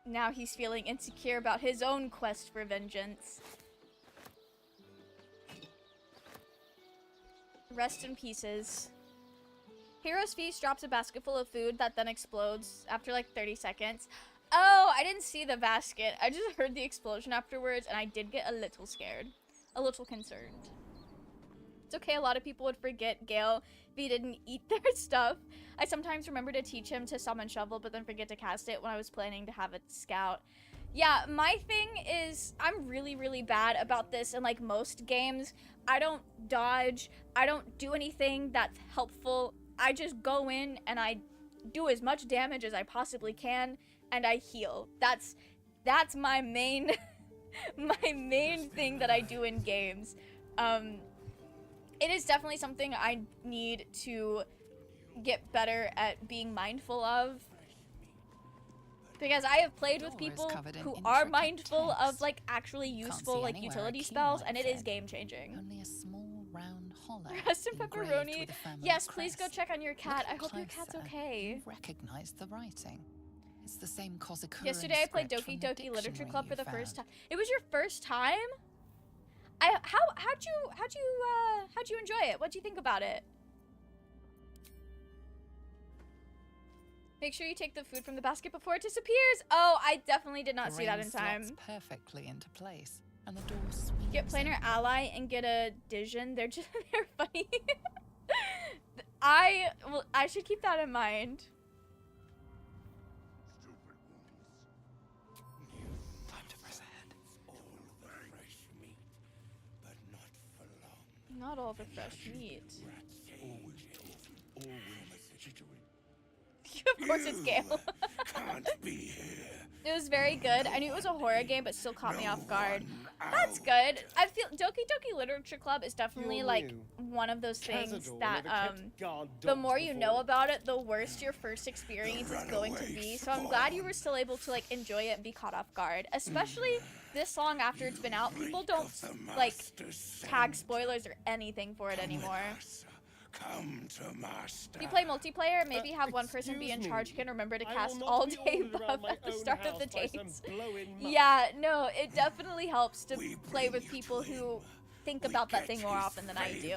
Now he's feeling insecure about his own quest for vengeance. Rest in pieces. Hero's Feast drops a basket full of food that then explodes after like 30 seconds. Oh, I didn't see the basket. I just heard the explosion afterwards and I did get a little scared. A little concerned. It's okay, a lot of people would forget Gale if he didn't eat their stuff. I sometimes remember to teach him to summon shovel, but then forget to cast it when I was planning to have it scout. Yeah, my thing is, I'm really, really bad about this in like most games. I don't dodge, I don't do anything that's helpful. I just go in and I do as much damage as I possibly can, and I heal. That's my main, my main thing that I do in games. It is definitely something I need to get better at being mindful of. Because I have played with people who are mindful of like actually useful like utility spells, and it is game changing. Only a small round hollow. Rest in pepperoni. Yes, please go check on your cat. I hope your cat's okay. You recognize the writing. It's the same Cazador. Yesterday I played Doki Doki Literature Club for the first time. It was your first time? How'd you enjoy it? What'd you think about it? Make sure you take the food from the basket before it disappears. Oh, I definitely did not see that in time. Perfectly into place, and the door swings. Get planar ally and get a Dijon. They're funny. I should keep that in mind. Time to press ahead. Not all the fresh meat. Of course it's Gale. It was very good. I knew it was a horror game, but still caught me off guard. That's good. I feel Doki Doki Literature Club is definitely like one of those things that the more you know about it, the worse your first experience is going to be. So I'm glad you were still able to like enjoy it and be caught off guard. Especially this long after it's been out, people don't like tag spoilers or anything for it anymore. If you play multiplayer, maybe have one person be in charge who can remember to cast all day buff at the start of the days. Yeah, no, it definitely helps to play with people who think about that thing more often than I do.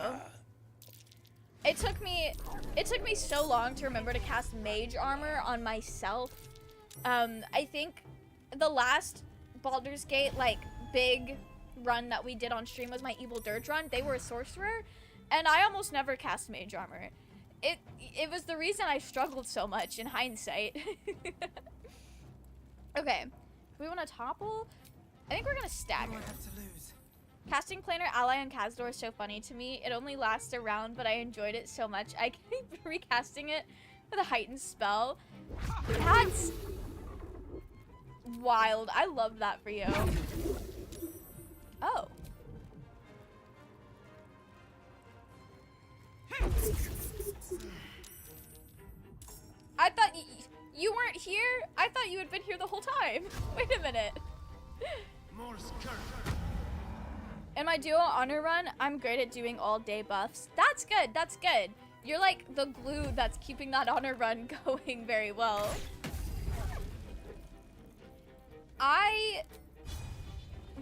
It took me so long to remember to cast mage armor on myself. I think the last Baldur's Gate like big run that we did on stream was my Evil Dirge run. They were a sorcerer. And I almost never cast mage armor. It was the reason I struggled so much in hindsight. Okay, we want to topple? I think we're gonna stagger. Casting planar ally on Cazador is so funny to me. It only lasts a round, but I enjoyed it so much. I keep recasting it with a heightened spell. That's wild. I love that for you. Oh. I thought you weren't here? I thought you had been here the whole time. Wait a minute. In my duo honor run, I'm great at doing all day buffs. That's good, that's good. You're like the glue that's keeping that honor run going very well. I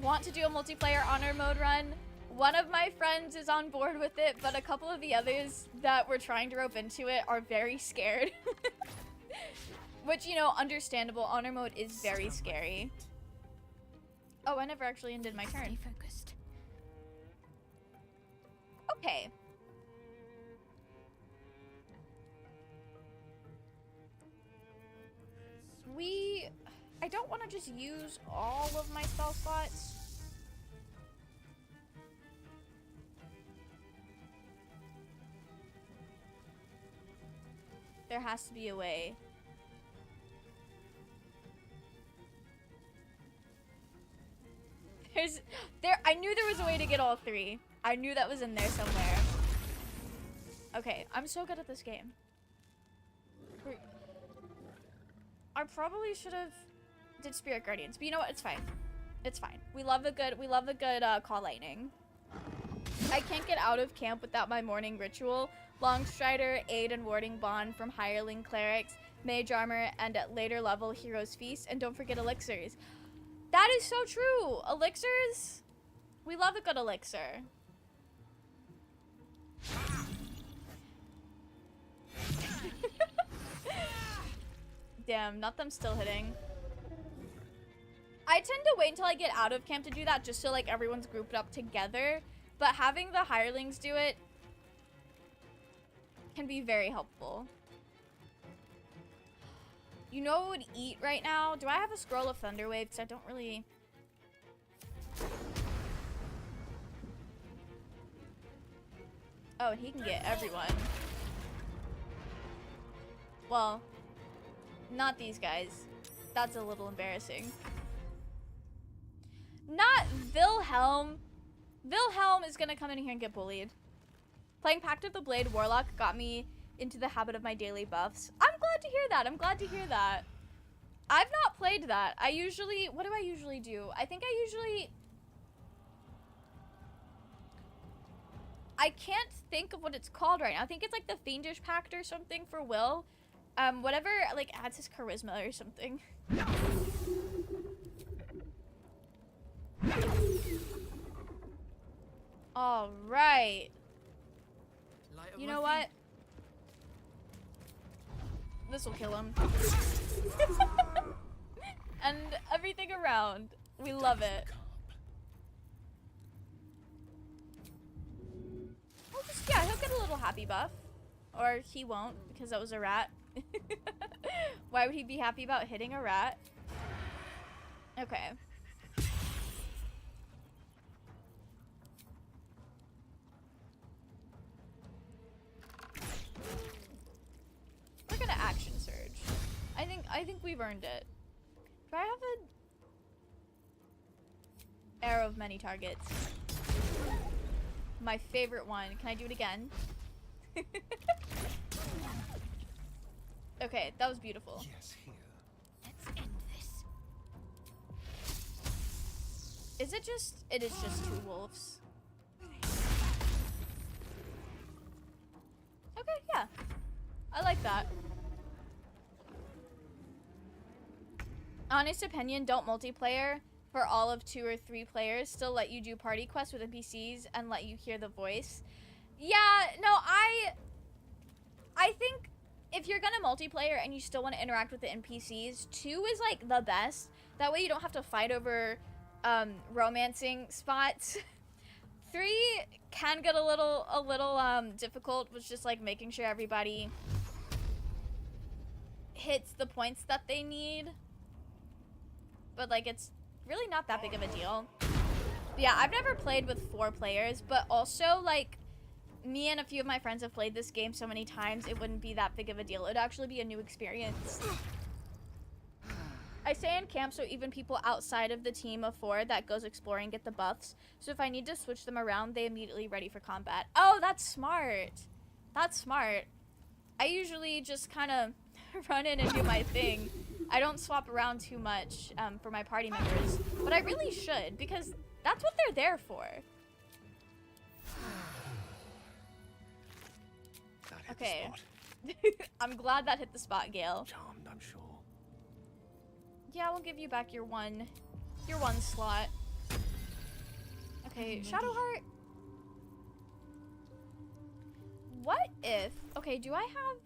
want to do a multiplayer honor mode run one of my friends is on board with it, but a couple of the others that were trying to rope into it are very scared. Which, you know, understandable. Honor mode is very scary. Oh, I never actually ended my turn. Stay focused. Okay. I don't want to just use all of my spell slots. There has to be a way. I knew there was a way to get all three. I knew that was in there somewhere. Okay, I'm so good at this game. I probably should have did Spirit Guardians, but you know what? It's fine. It's fine. We love a good call lightning. I can't get out of camp without my morning ritual. Longstrider, aid and warding bond from hireling clerics, mage armor, and at later level heroes feast, and don't forget elixirs. That is so true. Elixirs, we love a good elixir. Damn, not them still hitting. I tend to wait until I get out of camp to do that, just so like everyone's grouped up together. But having the hirelings do it can be very helpful. You know what would eat right now? Do I have a scroll of Thunderwave? Because I don't really... Oh, and he can get everyone. Well, not these guys. That's a little embarrassing. Not Wilhelm. Wilhelm is gonna come in here and get bullied. Playing Pact of the Blade Warlock got me into the habit of my daily buffs. I'm glad to hear that. I'm glad to hear that. I've not played that. I usually... What do I usually do? I think I usually... I can't think of what it's called right now. I think it's like the Fiendish Pact or something for Will. Whatever, like, adds his charisma or something. All right. You know what? This will kill him. And everything around. We love it. Yeah, he'll get a little happy buff. Or he won't, because that was a rat. Why would he be happy about hitting a rat? Okay. We're gonna action surge. I think we've earned it. Do I have an arrow of many targets? My favorite one. Can I do it again? Okay, that was beautiful. Yes, here. Let's end this. Is it just... It is just two wolves. Okay, yeah. I like that. Honest opinion, don't multiplayer for all of 2 or 3 players. Still let you do party quests with NPCs and let you hear the voice. Yeah, no, I think if you're gonna multiplayer and you still want to interact with the NPCs, 2 is like the best. That way you don't have to fight over romancing spots. 3 can get a little difficult with just like making sure everybody hits the points that they need. But like it's really not that big of a deal. But yeah, I've never played with 4 players, but also like me and a few of my friends have played this game so many times, it wouldn't be that big of a deal. It would actually be a new experience. I stay in camp so even people outside of the team of 4 that goes exploring get the buffs. So if I need to switch them around, they immediately ready for combat. Oh, that's smart. That's smart. I usually just kind of run in and do my thing. I don't swap around too much for my party members, but I really should because that's what they're there for. Okay. I'm glad that hit the spot, Gale. Charmed, I'm sure. Yeah, we'll give you back your one slot. Okay, Shadowheart. What if... Okay, do I have...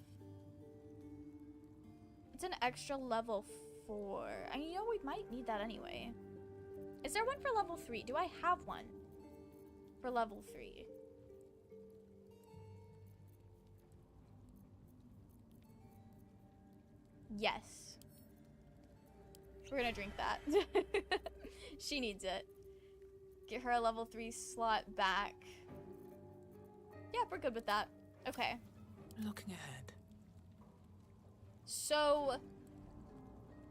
It's an extra level 4. I mean, you know, we might need that anyway. Is there one for level 3? Do I have one for level 3? Yes. We're gonna drink that. She needs it. Get her a level 3 slot back. Yeah, we're good with that. Okay. Looking ahead. So,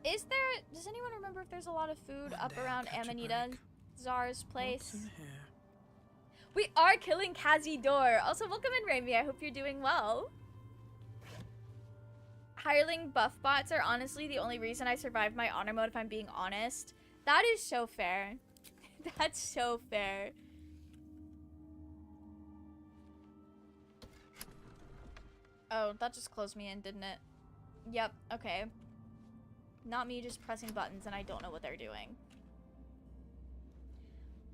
is there... Does anyone remember if there's a lot of food up around Amanita Czar's place? We are killing Cazador. Also, welcome in, Raimi. I hope you're doing well. Hireling buff bots are honestly the only reason I survived my honor mode, if I'm being honest. That is so fair. That's so fair. Oh, that just closed me in, didn't it? Yep, okay. Not me just pressing buttons and I don't know what they're doing.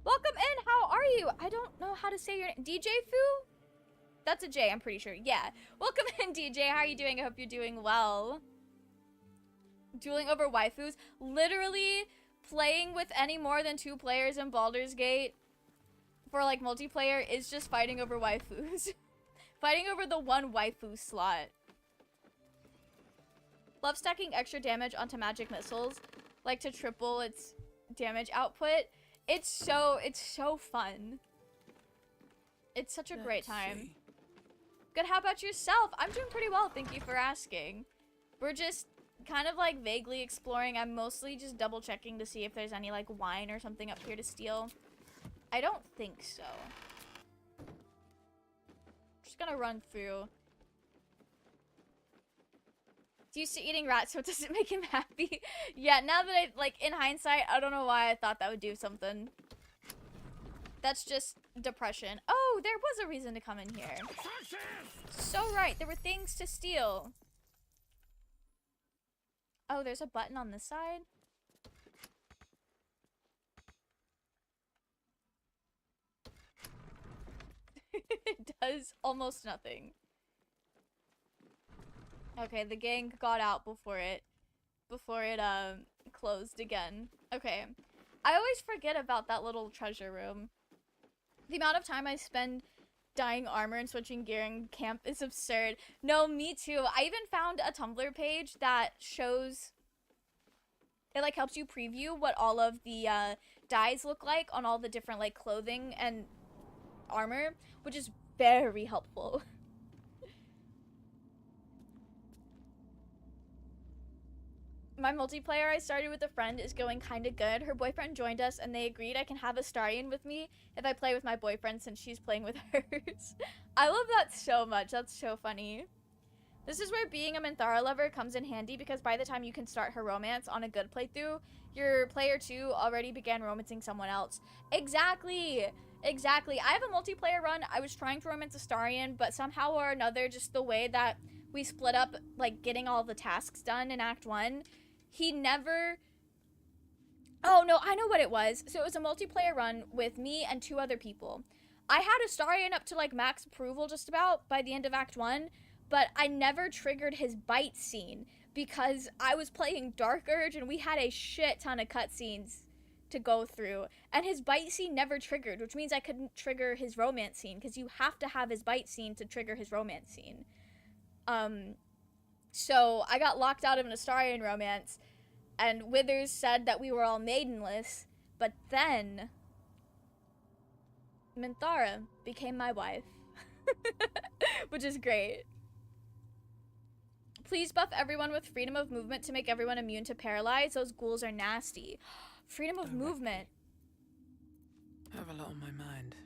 Welcome in, how are you? I don't know how to say your name. DJ Fu? That's a J, I'm pretty sure. Yeah. Welcome in, DJ. How are you doing? I hope you're doing well. Dueling over waifus. Literally, playing with any more than 2 players in Baldur's Gate for, like, multiplayer is just fighting over waifus. Fighting over the one waifu slot. Love stacking extra damage onto magic missiles, like to triple its damage output. It's so fun. It's such a great time. Good, how about yourself? I'm doing pretty well, thank you for asking. We're just kind of like vaguely exploring. I'm mostly just double checking to see if there's any like wine or something up here to steal. I don't think so. Just gonna run through. Do you see eating rats so it doesn't make him happy? Yeah, now that I, like, in hindsight, I don't know why I thought that would do something. That's just depression. Oh, there was a reason to come in here. So right, there were things to steal. Oh, there's a button on this side? It does almost nothing. Okay, the gang got out before it closed again. Okay. I always forget about that little treasure room. The amount of time I spend dyeing armor and switching gear in camp is absurd. No, me too. I even found a Tumblr page that shows... It, like, helps you preview what all of the, dyes look like on all the different, like, clothing and armor, which is very helpful. My multiplayer I started with a friend is going kinda good. Her boyfriend joined us and they agreed I can have Astarion with me if I play with my boyfriend since she's playing with hers. I love that so much. That's so funny. This is where being a Minthara lover comes in handy because by the time you can start her romance on a good playthrough, your player 2 already began romancing someone else. Exactly! Exactly. I have a multiplayer run. I was trying to romance Astarion, but somehow or another, just the way that we split up, like, getting all the tasks done in Act 1, he never... Oh, no, I know what it was. So it was a multiplayer run with me and 2 other people. I had Astarion up to, like, max approval just about by the end of Act 1, but I never triggered his bite scene because I was playing Dark Urge and we had a shit ton of cutscenes to go through. And his bite scene never triggered, which means I couldn't trigger his romance scene because you have to have his bite scene to trigger his romance scene. So I got locked out of an Astarion romance, and Withers said that we were all maidenless, but then Minthara became my wife, which is great. Please buff everyone with freedom of movement to make everyone immune to paralyze. Those ghouls are nasty. Freedom of movement. I have a lot on my mind.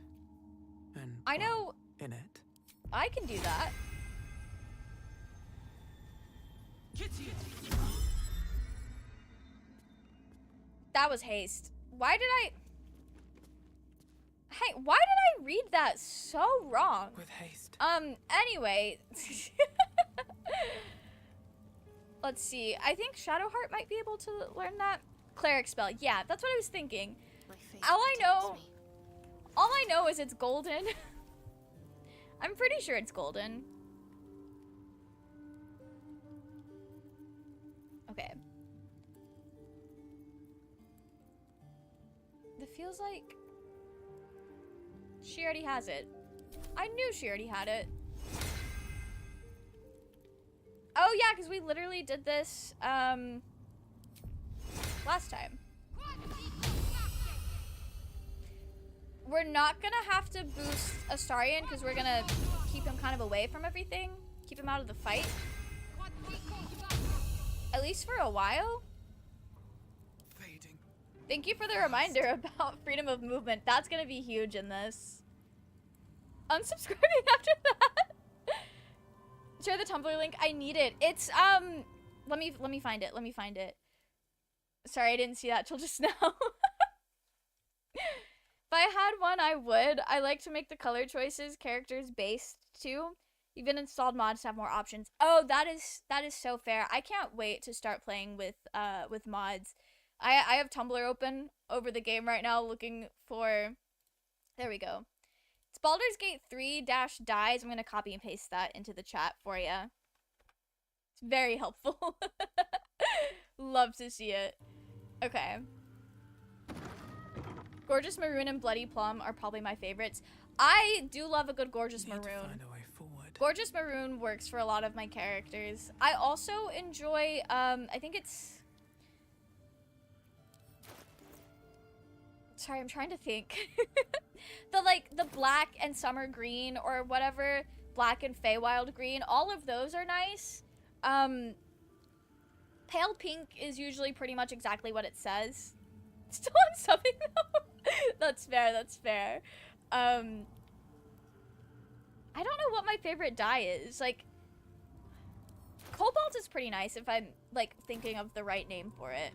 And I know. In it. I can do that. That was haste. Why did I... Hey, why did I read that so wrong? With haste. Anyway. Let's see. I think Shadowheart might be able to learn that. Cleric spell. Yeah, that's what I was thinking. All I know is it's golden. I'm pretty sure it's golden. Okay. It feels like she already has it. I knew she already had it. Oh yeah, because we literally did this last time. We're not gonna have to boost Astarion because we're gonna keep him kind of away from everything. Keep him out of the fight. At least for a while. Fading. Thank you for the reminder about freedom of movement. That's gonna be huge in this. Unsubscribing after that. Share the Tumblr link. I need it. It's let me find it. Let me find it. Sorry, I didn't see that till just now. If I had one, I would. I like to make the color choices characters based too. Even installed mods to have more options. Oh, that is so fair. I can't wait to start playing with mods. I have Tumblr open over the game right now looking for. There we go. It's Baldur's Gate 3-dies. I'm gonna copy and paste that into the chat for you. It's very helpful. Love to see it. Okay. Gorgeous Maroon and Bloody Plum are probably my favorites. I do love a good Gorgeous Maroon. Find a way forward. Gorgeous Maroon works for a lot of my characters. I also enjoy, I think it's... Sorry, I'm trying to think. the black and summer green or whatever, black and Feywild green, all of those are nice. Pale pink is usually pretty much exactly what it says. Still on something though. That's fair, that's fair. I don't know what my favorite dye is. Like, Cobalt is pretty nice if I'm, like, thinking of the right name for it.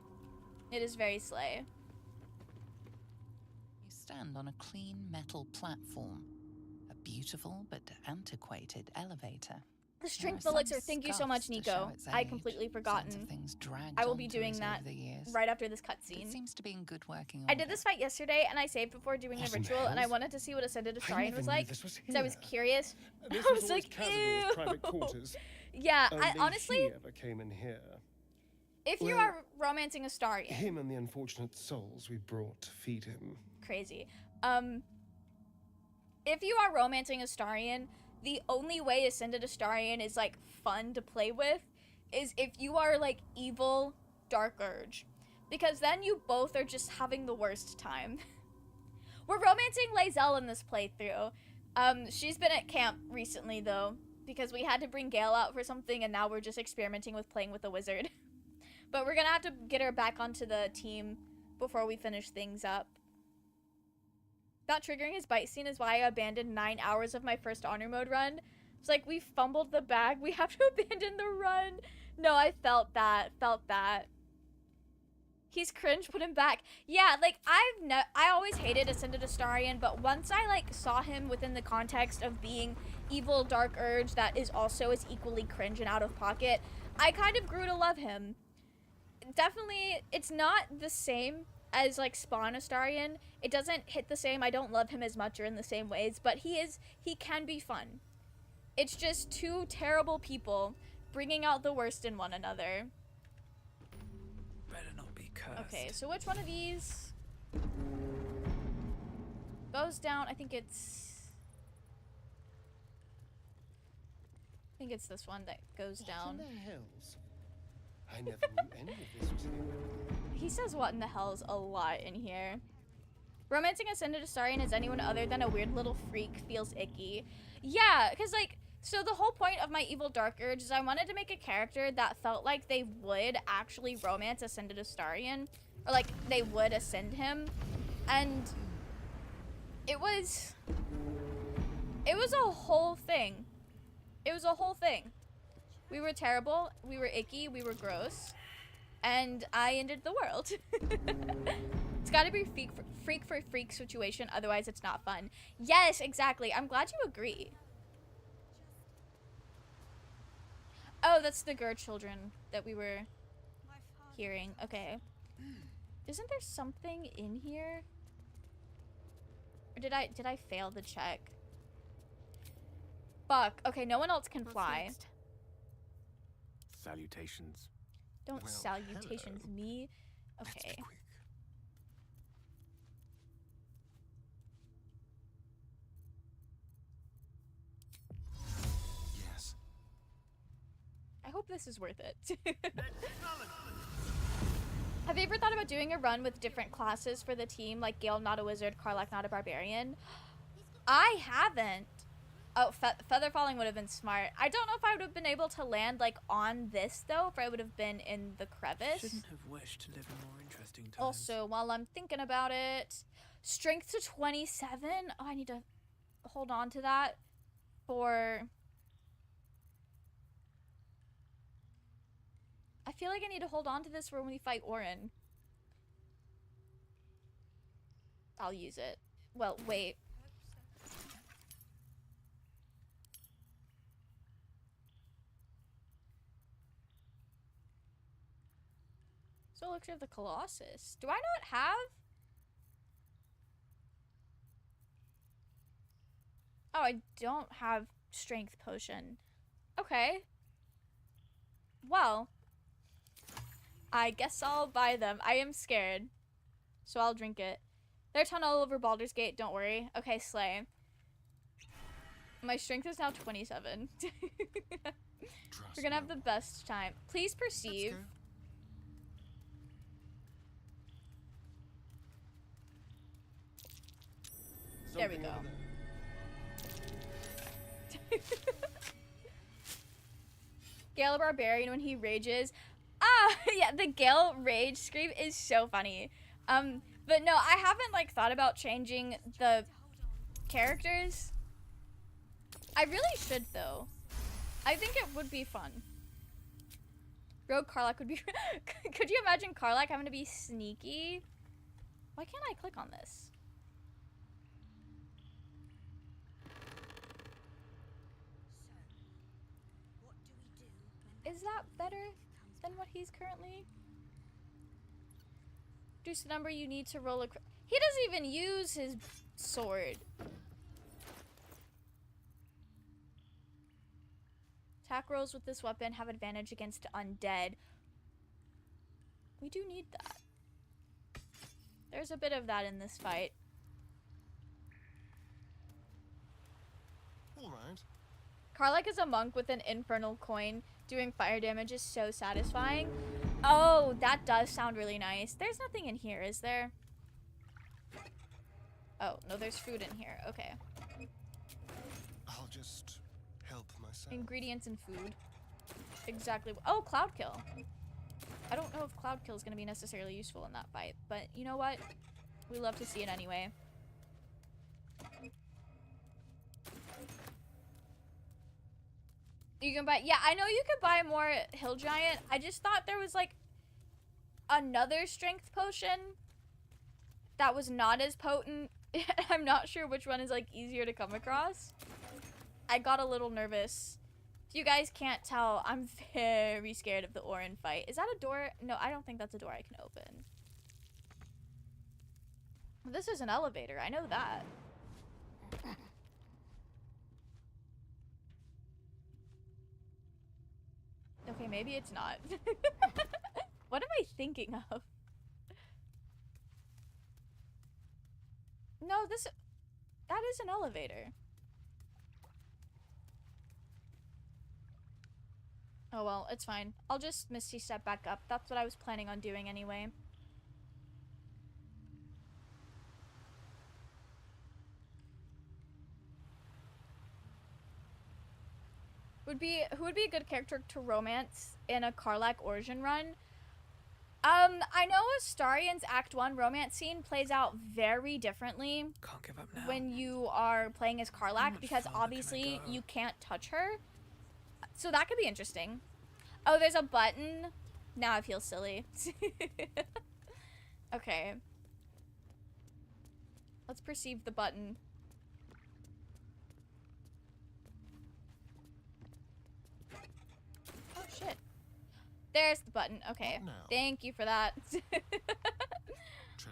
It is very slay. You stand on a clean metal platform. A beautiful but antiquated elevator. The strength elixir, thank you so much, Nico. I completely forgotten. I will be doing that right after this cutscene. It seems to be in good working order. I did this fight yesterday, and I saved before doing the ritual, and I wanted to see what Ascended Astarion was like, because I was curious. This I was like, Cazador's private quarters. Yeah, I honestly, he ever came in here. If you are romancing Astarion, Him and the unfortunate souls we brought to feed him. Crazy. If you are romancing Astarion, the only way Ascended Astarion is, like, fun to play with is if you are, like, evil Dark Urge. Because then you both are just having the worst time. We're romancing Lae'zel in this playthrough. She's been at camp recently, though, because we had to bring Gale out for something, and now we're just experimenting with playing with a wizard. But we're gonna have to get her back onto the team before we finish things up. Not triggering his bite scene is why I abandoned 9 hours of my first honor mode run. It's like, we fumbled the bag. We have to abandon the run. No, I felt that. He's cringe, put him back. Yeah, like, I always hated Ascended Astarion, but once I, like, saw him within the context of being evil Dark Urge that is also as equally cringe and out of pocket, I kind of grew to love him. Definitely, it's not the same as, like, Spawn Astarion. It doesn't hit the same. I don't love him as much or in the same ways, but he can be fun. It's just two terrible people bringing out the worst in one another. Better not be cursed. Okay, so which one of these goes down? I think it's this one that goes down. What in the hells? I never knew any of this was here. He says what in the hells a lot in here. Romancing Ascended Astarion as anyone other than a weird little freak feels icky. Yeah, because, like, so the whole point of my evil Dark Urge is I wanted to make a character that felt like they would actually romance Ascended Astarion. Or, like, they would ascend him. And it was a whole thing. It was a whole thing. We were terrible, we were icky, we were gross, and I ended the world. It's gotta be freak for freak situation, otherwise it's not fun. Yes, exactly. I'm glad you agree. Oh, that's the Gur children that we were hearing. Okay. Isn't there something in here? Or did I fail the check? Fuck. Okay, no one else can fly. Salutations. Don't Well, salutations hello. me. Let's be Okay. quick. Yes. I hope this is worth it. Have you ever thought about doing a run with different classes for the team, like Gale not a wizard, Karlach not a barbarian? I haven't. Oh, feather falling would have been smart. I don't know if I would have been able to land like on this though, if I would have been in the crevice. Shouldn't have wished to live in more interesting times. Also, while I'm thinking about it, strength to 27. Oh, I need to hold on to that for... I feel like I need to hold on to this for when we fight Orin. I'll use it. Well, wait. So Elixir of the Colossus. Do I not have? Oh, I don't have strength potion. Okay. Well, I guess I'll buy them. I am scared, so I'll drink it. They're a ton all over Baldur's Gate, don't worry. Okay, slay. My strength is now 27. We're gonna have the best time. Please perceive. There we go. Gale Barbarian when he rages. Ah, yeah, the Gale rage scream is so funny. But no, I haven't like thought about changing the characters. I really should though. I think it would be fun. Rogue Karlach would be. Could you imagine Karlach having to be sneaky? Why can't I click on this? Is that better than what he's currently? Reduce the number you need to roll a... He doesn't even use his sword. Attack rolls with this weapon have advantage against undead. We do need that. There's a bit of that in this fight. All right. Karlach is a monk with an infernal coin. Doing fire damage is so satisfying. Oh, that does sound really nice. There's nothing in here, is there? Oh, no, there's food in here. Okay. I'll just help myself. Ingredients and food. Exactly. Oh, Cloud Kill. I don't know if Cloud Kill is going to be necessarily useful in that fight, but you know what? We love to see it anyway. You can buy, yeah, I know you could buy more Hill Giant. I just thought there was like another strength potion that was not as potent. I'm not sure which one is like easier to come across. I got a little nervous. If you guys can't tell, I'm very scared of the Orin fight. Is that a door? No, I don't think that's a door I can open. This is an elevator, I know that. Okay, maybe it's not. What am I thinking of? No, that is an elevator. Oh well, it's fine. I'll just Misty step back up. That's what I was planning on doing anyway. Who would be a good character to romance in a Karlach origin run? I know Astarian's Act 1 romance scene plays out very differently Can't give up now. when you are playing as Karlach much because farther can I obviously go? you can't touch her. So that could be interesting. Oh, there's a button. Now I feel silly. Okay. Let's perceive the button. Oh shit. There's the button. Okay. What now? Thank you for that.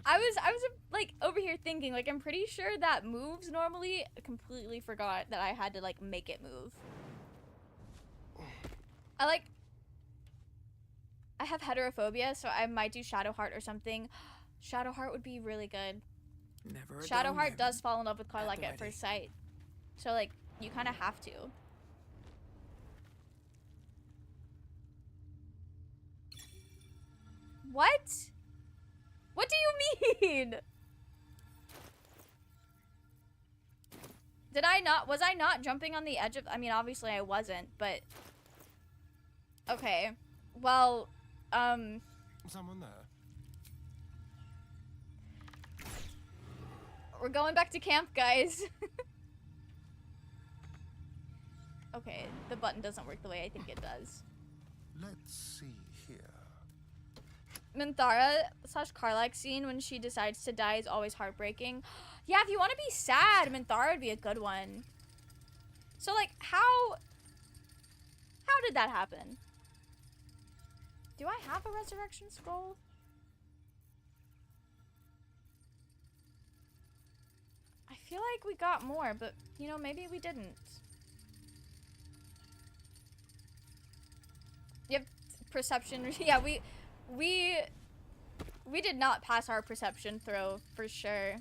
I was like over here thinking like I'm pretty sure that moves normally. I completely forgot that I had to like make it move. I have heterophobia, so I might do Shadowheart or something. Shadowheart would be really good. Never a dull Shadowheart moment. does fall in love with Karlach at Ready. first sight. So like you kind of have to. What? What do you mean? Was I not jumping on the edge of, I mean, obviously I wasn't, but. Okay. Well, Someone there? we're going back to camp, guys. Okay, the button doesn't work the way I think it does. Let's see here. Minthara / Karlach scene when she decides to die is always heartbreaking. Yeah, if you want to be sad, Minthara would be a good one. So, like, how did that happen? Do I have a resurrection scroll? I feel like we got more, but, you know, maybe we didn't. Yep, perception. Yeah, we did not pass our perception throw, for sure.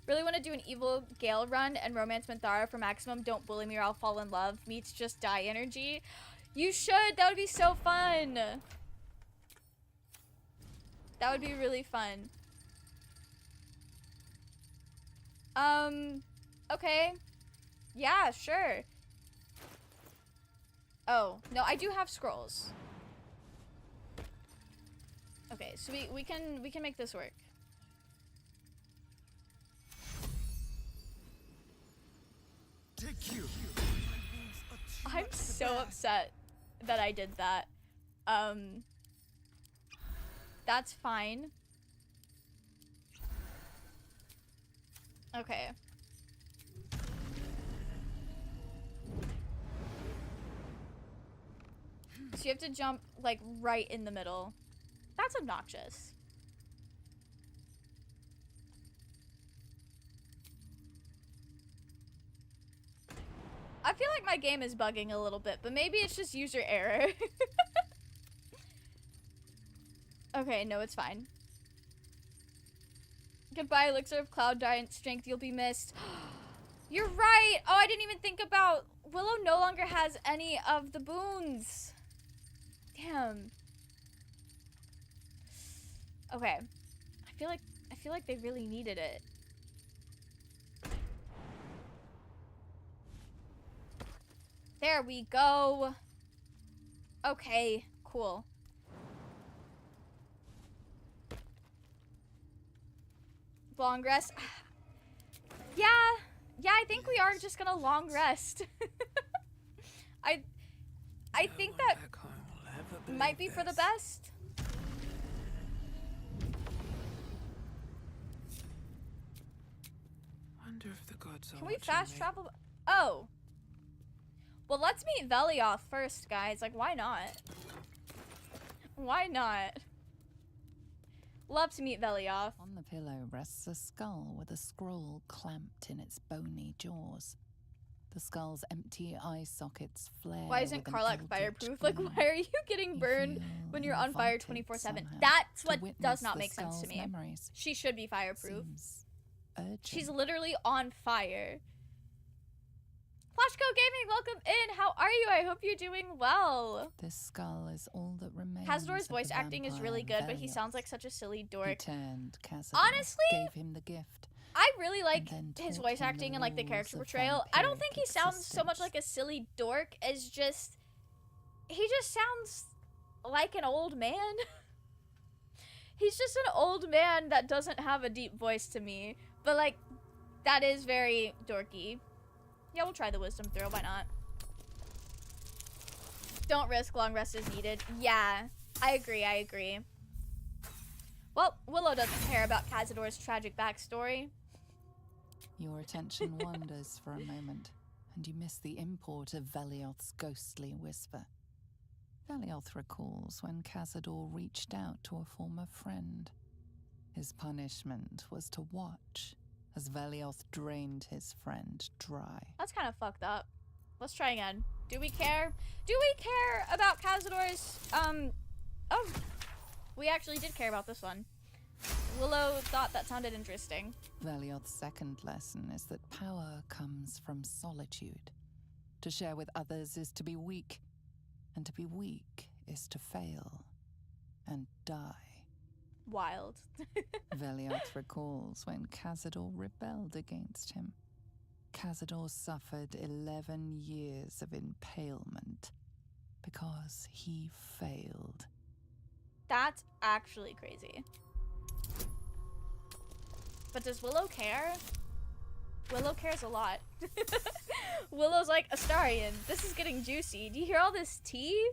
Really want to do an evil Gale run and romance Minthara for maximum don't bully me or I'll fall in love meets just die energy. You should! That would be so fun! That would be really fun. Okay. Yeah, sure. Oh, no, I do have scrolls. Okay, so we can make this work. I'm so upset that I did that. That's fine. Okay. So you have to jump, like, right in the middle. That's obnoxious. I feel like my game is bugging a little bit, but maybe it's just user error. Okay, no, it's fine. Goodbye, Elixir of Cloud Giant Strength, you'll be missed. You're right! Oh, I didn't even think about... Willow no longer has any of the boons. Damn. Okay. I feel like they really needed it. There we go. Okay, cool. Long rest. Yeah, I think we are just gonna long rest. I think that might be for the best. Wonder if the gods are Can we watching fast me. travel? Oh. Well, let's meet Velioth first, guys. Like, why not? Why not? Love to meet Velioth. On the pillow rests a skull with a scroll clamped in its bony jaws. The skull's empty eye sockets flare. Why isn't with an Karlach eldritch fireproof? Like, gleam. why are you getting burned feel when you're on fire invited 24/7? somehow That's to what witness does not the make sense to skull's me. memories. She should be fireproof. Seems urgent. She's literally on fire. Flashco Gaming, welcome in. How are you? I hope you're doing well. This skull is all that remains. Cazador's of voice the acting is vampire really good, but he Velioth. sounds like such a silly He dork. turned Cazador, Honestly, gave him the gift. I really like then his taught voice him the acting and like the rules character of portrayal. I don't vampiric think he sounds so much existence. like a silly dork as just he just sounds like an old man. He's just an old man that doesn't have a deep voice to me, but like that is very dorky. Yeah, we'll try the wisdom throw, why not? Don't risk long rest is needed. Yeah, I agree. Well, Willow doesn't care about Cazador's tragic backstory. Your attention wanders for a moment, and you miss the import of Velioth's ghostly whisper. Velioth recalls when Cazador reached out to a former friend. His punishment was to watch as Velioth drained his friend dry. That's kind of fucked up. Let's try again. Do we care? Do we care about Cazador's, oh, we actually did care about this one. Willow thought that sounded interesting. Velioth's second lesson is that power comes from solitude. To share with others is to be weak, and to be weak is to fail and die. Wild. Velioth recalls when Cazador rebelled against him. Cazador suffered 11 years of impalement because he failed. That's actually crazy. But does Willow care? Willow cares a lot. Willow's like, Astarion, this is getting juicy. Do you hear all this tea?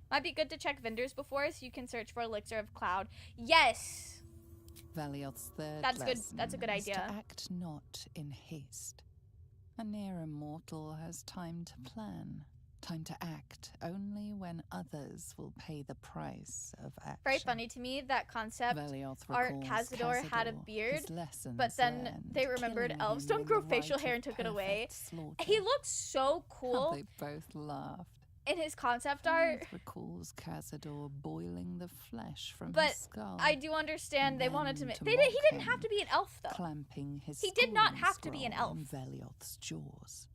Might be good to check vendors before so you can search for Elixir of Cloud. Yes! Velioth's third That's good. lesson That's a good is idea. to act not in haste. A near immortal has time to plan, time to act only when others will pay the price of action. Very funny to me that concept. Velioth Art recalls Cazador had a Cazador, beard, his lessons but then learned, they remembered killing elves him don't in grow the facial rite hair of and took it away. perfect slaughter. He looked so How cool they both laughed. in his concept art. Velioth recalls Cazador boiling the flesh from But his skull. I do understand they wanted to then make. to He mock didn't have him, to be an elf though. clamping his He did not scolding have to be an scroll elf. on Velioth's jaws.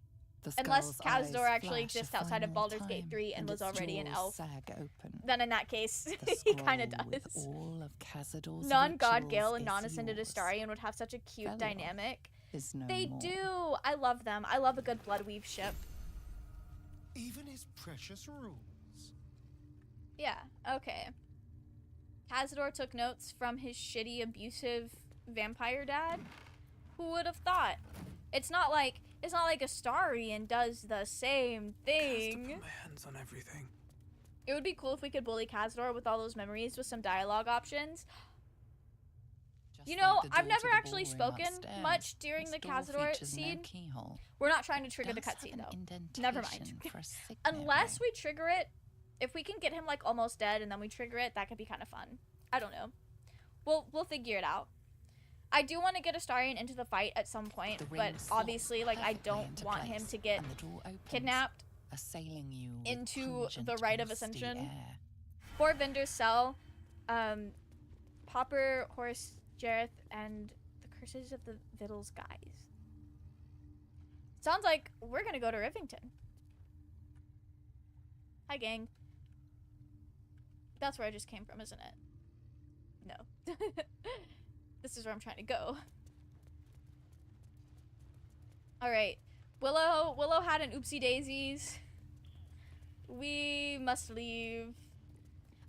The Unless skull's eyes Cazador actually flash a exists outside of final Baldur's Gate time, 3 and was its already an jaws elf. Sag open. Then in that case, The he kind of scroll with does. all of Cazador's Non-God rituals Gale and is non-Ascended yours. Astarion would have such a cute Velioth dynamic. is no They more. do. I love them. I love a good Bloodweave ship. Even his precious rules. Yeah, okay. Cazador took notes from his shitty, abusive vampire dad. Who would have thought? It's not like Astarion does the same Has to thing. put my hands on everything. It would be cool if we could bully Cazador with all those memories with some dialogue options. Just You know, like the I've door never to the actually ballroom spoken upstairs. much during This the door Cazador features no scene. keyhole. We're not trying to trigger the Does have cutscene an though. Never mind. indentation for a signet Unless ring. we trigger it, if we can get him like almost dead and then we trigger it, that could be kind of fun. I don't know. We'll figure it out. I do want to get Astarion into the fight at some point, The but ring slots obviously, like, I perfectly don't into want him place, to get and the door opens, kidnapped assailing you with into the pungent, Rite of musty Ascension. air. 4 vendors sell Popper, Horse, Jareth, and the Curses of the Vittles guys. Sounds like we're gonna go to Rivington. Hi, gang. That's where I just came from, isn't it? No. This is where I'm trying to go. Alright. Willow had an oopsie daisies. We must leave.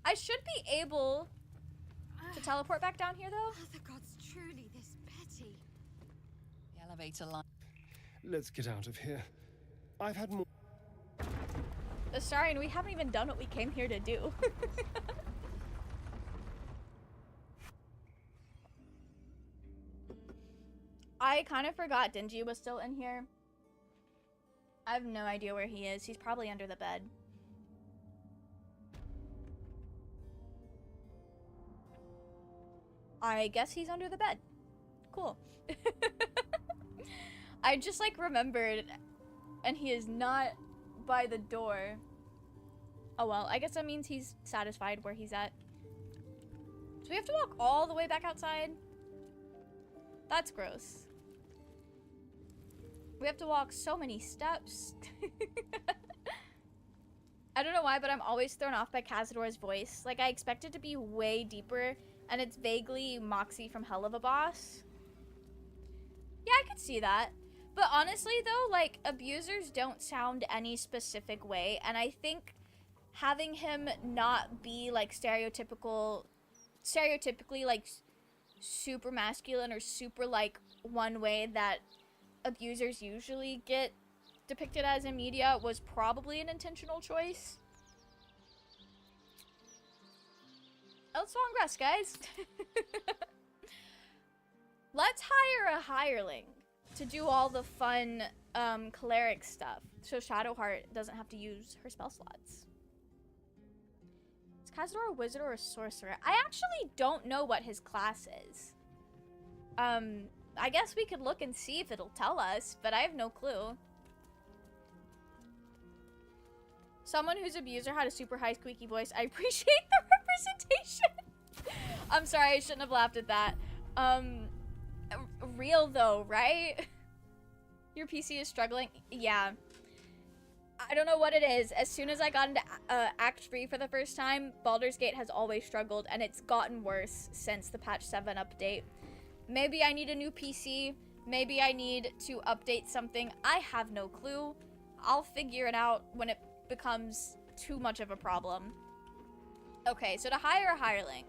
I should be able to teleport back down here, though. Are the gods truly this petty? The elevator line. Let's get out of here. I've had more. Astarion, we haven't even done what we came here to do. I kind of forgot Dingy was still in here. I have no idea where he is. He's probably under the bed. I guess he's under the bed. Cool. I just like remembered, and he is not by the door. Oh well, I guess that means he's satisfied where he's at. So we have to walk all the way back outside? That's gross. We have to walk so many steps. I don't know why, but I'm always thrown off by Cazador's voice. Like, I expect it to be way deeper, and it's vaguely Moxie from Hell of a Boss. Yeah, I could see that. But honestly, though, like, abusers don't sound any specific way, and I think having him not be, like, stereotypically, like, super masculine or super, like, one way that abusers usually get depicted as in media was probably an intentional choice. Let's long rest, guys. Let's hire a hireling to do all the fun cleric stuff so Shadowheart doesn't have to use her spell slots. It's Cazador a wizard or a sorcerer? I actually don't know what his class is. I guess we could look and see if it'll tell us, but I have no clue. Someone whose abuser had a super high squeaky voice. I appreciate the representation. I'm sorry, I shouldn't have laughed at that. Real though, right? Your PC is struggling? Yeah. I don't know what it is. As soon as I got into Act 3 for the first time, Baldur's Gate has always struggled, and it's gotten worse since the patch 7 update. Maybe I need a new PC. Maybe I need to update something. I have no clue. I'll figure it out when it becomes too much of a problem. Okay, so to hire a hireling.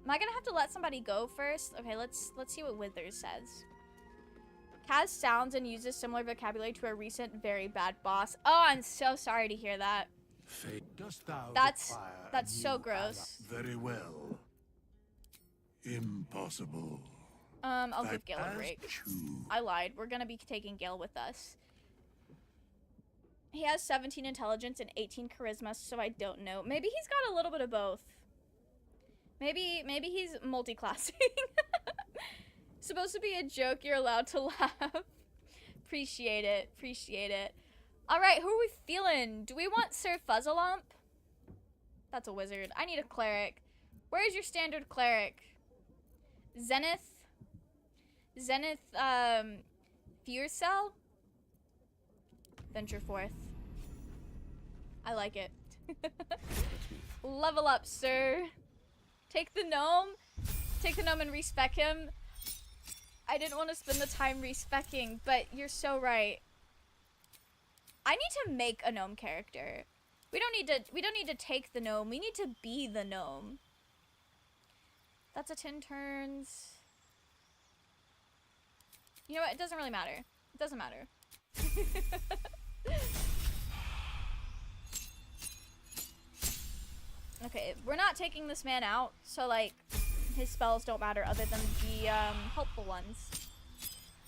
Am I gonna have to let somebody go first? Okay, let's see what Withers says. Kaz sounds and uses similar vocabulary to a recent very bad boss. Oh, I'm so sorry to hear that. That's so gross. Very well. Impossible. I'll give Gale a break. I lied. We're gonna be taking Gale with us. He has 17 intelligence and 18 charisma, so I don't know. Maybe he's got a little bit of both. Maybe he's multi-classing. Supposed to be a joke, you're allowed to laugh. Appreciate it, appreciate it. Alright, who are we feeling? Do we want Sir Fuzzalump? That's a wizard. I need a cleric. Where's your standard cleric? Zenith, Fiercell? Venture forth. I like it. Level up, sir. Take the gnome. Take the gnome and respec him. I didn't want to spend the time respecking, but you're so right. I need to make a gnome character. We don't need to take the gnome. We need to be the gnome. That's a 10 turns. You know what? It doesn't really matter. It doesn't matter. Okay, we're not taking this man out, so like his spells don't matter other than the helpful ones.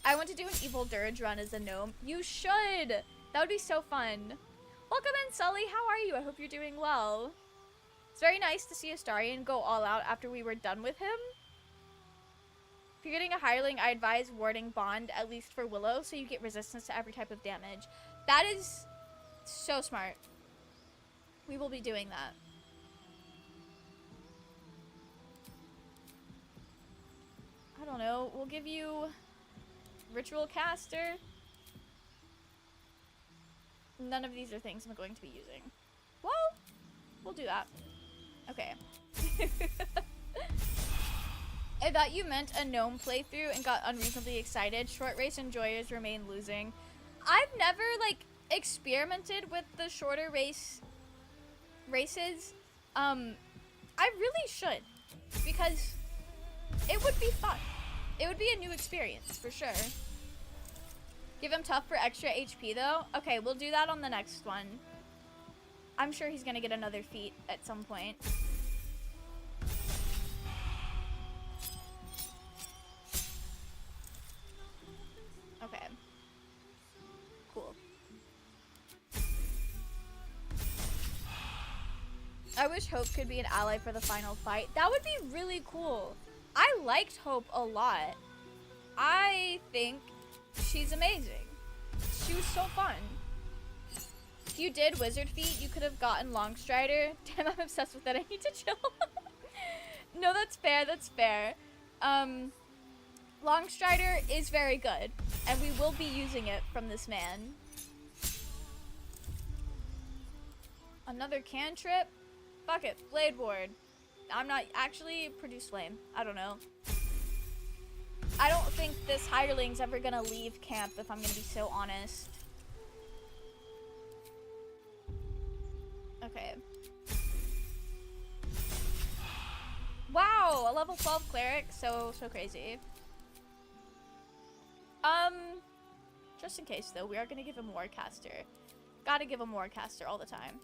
I want to do an evil dirge run as a gnome. You should! That would be so fun. Welcome in, Sully. How are you? I hope you're doing well. It's very nice to see Astarion go all out after we were done with him. If you're getting a hireling, I advise warding bond, at least for Willow, so you get resistance to every type of damage. That is so smart. We will be doing that. I don't know. We'll give you Ritual Caster. None of these are things I'm going to be using. Well, we'll do that. Okay. I thought you meant a gnome playthrough and got unreasonably excited. Short race enjoyers remain losing. I've never, like, experimented with the shorter races. I really should. Because it would be fun. It would be a new experience, for sure. Give him tough for extra HP, though. Okay, we'll do that on the next one. I'm sure he's gonna get another feat at some point. Okay. Cool. I wish Hope could be an ally for the final fight. That would be really cool. I liked Hope a lot. I think she's amazing. She was so fun. If you did Wizard Feat, you could have gotten Longstrider. Damn, I'm obsessed with that. I need to chill. No, that's fair. That's fair. Longstrider is very good, and we will be using it from this man. Another cantrip? Fuck it. Blade Ward. I'm not actually produce flame. I don't know. I don't think this hireling's ever gonna leave camp, if I'm gonna be so honest. Okay. Wow, a level 12 cleric, so crazy. Just in case though, we are gonna give him Warcaster. Gotta give him Warcaster all the time.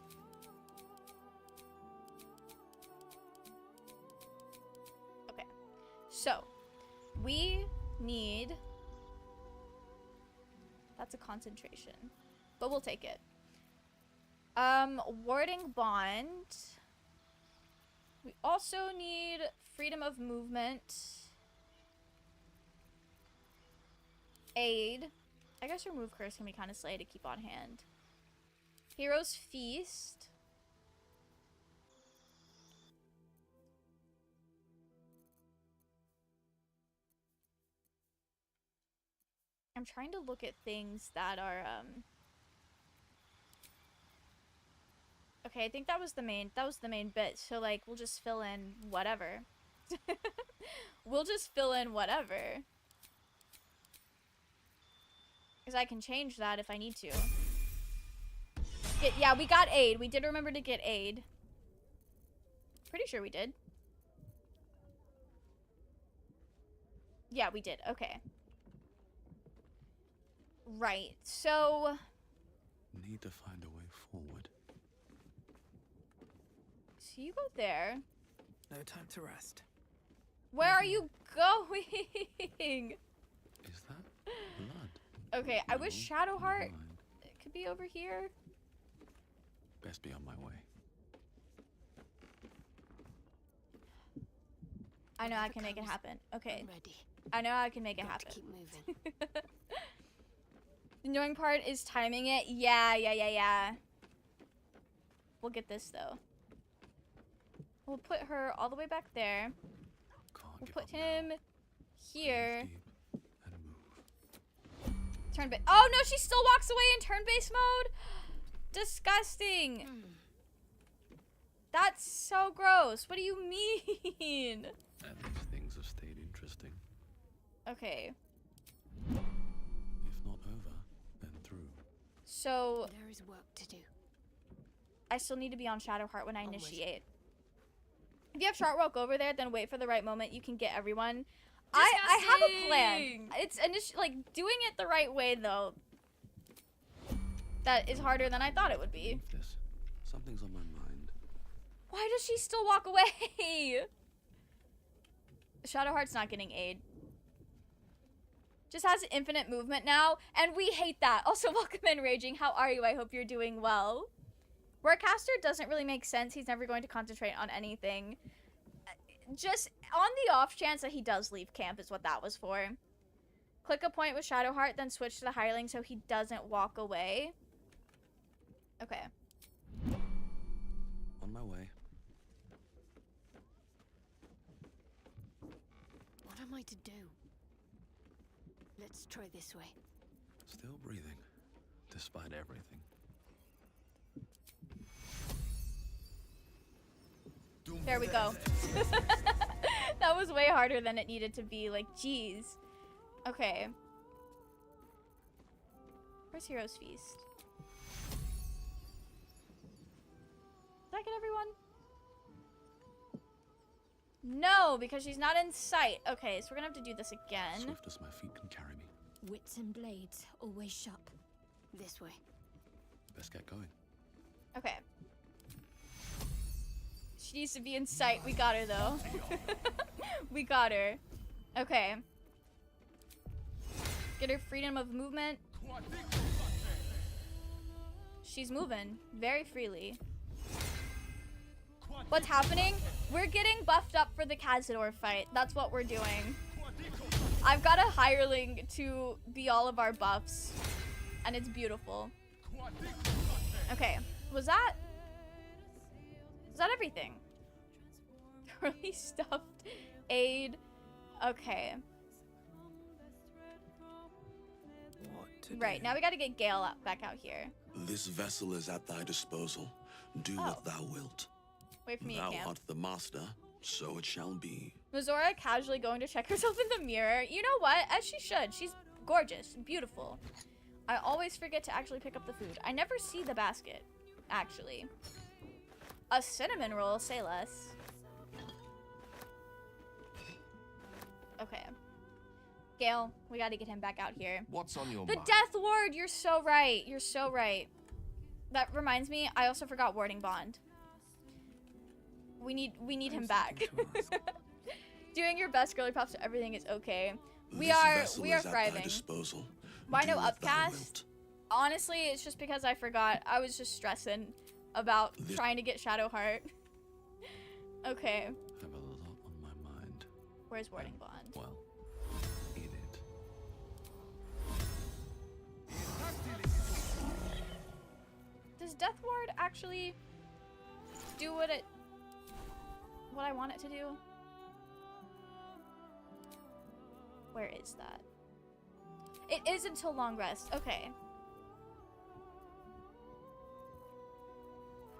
Okay, so we need. That's a concentration, but we'll take it. Warding bond. We also need freedom of movement. Aid. I guess remove curse can be kind of slay to keep on hand. Hero's Feast. I'm trying to look at things that are, okay, I think that was the main bit. So, like, we'll just fill in whatever. We'll just fill in whatever. Because I can change that if I need to. Yeah, we got aid. We did remember to get aid. Pretty sure we did. Yeah, we did. Okay. Right, so... Need to find a way forward. So you go there. No time to rest. Where are you going? Is that blood? Okay, I wish Shadowheart Mind. could be over here. Best be on my way. I know I can make it happen. Okay. I'm ready. I know I can make it Got happen. to keep moving. The annoying part is timing it. Yeah. We'll get this, though. We'll put her all the way back there. Can't We'll give put up now. him here. Breathe deep and move. Turn base. Oh, no, she still walks away in turn-based mode? Disgusting. That's so gross. What do you mean? At least things have stayed interesting. Okay. If not over, then through. So, There is work to do. I still need to be on Shadowheart when I Onward. initiate. If you have Short Walk over there, then wait for the right moment. You can get everyone. I have a plan. It's like doing it the right way, though. That is harder than I thought it would be. Leave this. Something's on my mind. Why does she still walk away? Shadowheart's not getting aid. Just has infinite movement now, and we hate that. Also, welcome in, Raging. How are you? I hope you're doing well. Warcaster doesn't really make sense. He's never going to concentrate on anything. Just on the off chance that he does leave camp is what that was for. Click a point with Shadowheart, then switch to the hireling so he doesn't walk away. Okay. On my way. What am I to do? Let's try this way. Still breathing, despite everything. There we go. That was way harder than it needed to be. Like, jeez. Okay. Where's Hero's Feast? Did I get everyone? No, because she's not in sight. Okay, so we're gonna have to do this again. Swift as my feet can carry me. Wits and blades, always sharp. This way. Best get going. Okay. She needs to be in sight. We got her, though. We got her. Okay. Get her freedom of movement. She's moving very freely. What's happening? We're getting buffed up for the Cazador fight. That's what we're doing. I've got a hireling to be all of our buffs. And it's beautiful. Okay. Was that everything? Thoroughly stuffed aid. Okay. What to Right, do? now we gotta get Gale back out here. This vessel is at thy disposal. Do what thou wilt. Wait for me Thou at camp. art the master, so it shall be. Mizora casually going to check herself in the mirror. You know what? As she should. She's gorgeous. Beautiful. I always forget to actually pick up the food. I never see the basket, actually. A cinnamon roll, say less. Okay. Gale, we gotta get him back out here. What's on your The mind? Death Ward! You're so right. You're so right. That reminds me, I also forgot Warding Bond. We need him back. Doing your best, girly pops, so everything is okay. We This are vessel is at thy thriving. disposal. Why Do no what thou upcast? wilt. Honestly, it's just because I forgot. I was just stressing about This- trying to get Shadowheart. Okay. I have a lot on my mind. Where's Warding Bond? Well, eat it. Does Death Ward actually do what I want it to do? Where is that? It is until long rest. Okay.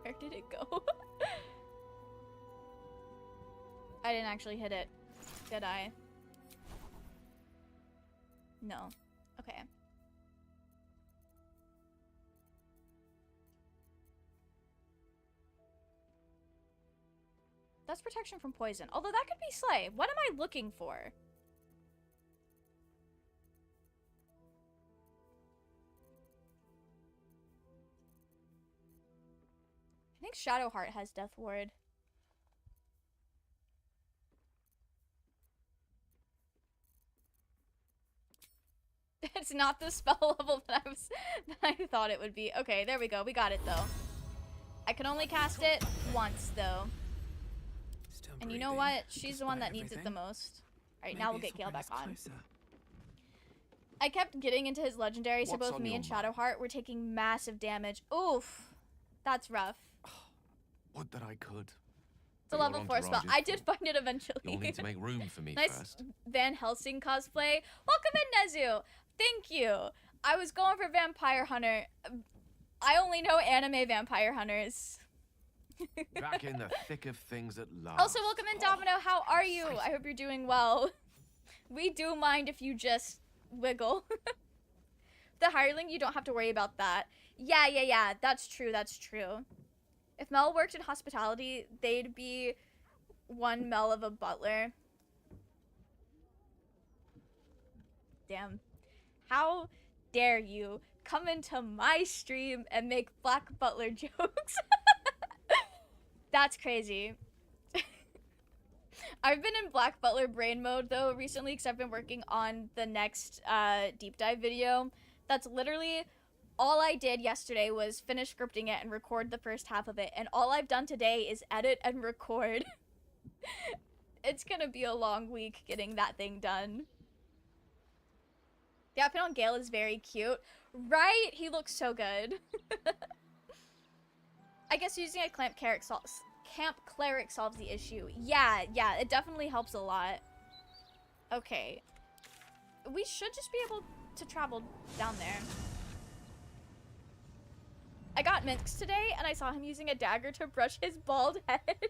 Where did it go? I didn't actually hit it, did I? No. Okay. That's protection from poison. Although that could be Slay. What am I looking for? I think Shadowheart has Death Ward. It's not the spell level that I thought it would be. Okay, there we go. We got it though. I can only cast it once though. And you know what? She's the one that needs it the most. Alright, now we'll get Gale back on. I kept getting into his legendary, so both me and Shadowheart were taking massive damage. Oof. That's rough. Would that I could. It's a level 4 spell. I did find it eventually. You'll need to make room for me nice first. Van Helsing cosplay. Welcome in, Nezu. Thank you. I was going for Vampire Hunter. I only know anime Vampire Hunters. Back in the thick of things at last. Also, welcome in, Domino. How are you? I hope you're doing well. We do mind if you just wiggle. The hireling, you don't have to worry about that. Yeah. That's true. That's true. If Mel worked in hospitality, they'd be one Mel of a butler. Damn. How dare you come into my stream and make Black Butler jokes? That's crazy. I've been in Black Butler brain mode though recently because I've been working on the next deep dive video. That's literally all I did yesterday was finish scripting it and record the first half of it, and all I've done today is edit and record. It's gonna be a long week getting that thing done. The outfit on Gale is very cute. Right? He looks so good. I guess using a camp cleric solves the issue. Yeah, it definitely helps a lot. Okay. We should just be able to travel down there. I got Minx today, and I saw him using a dagger to brush his bald head.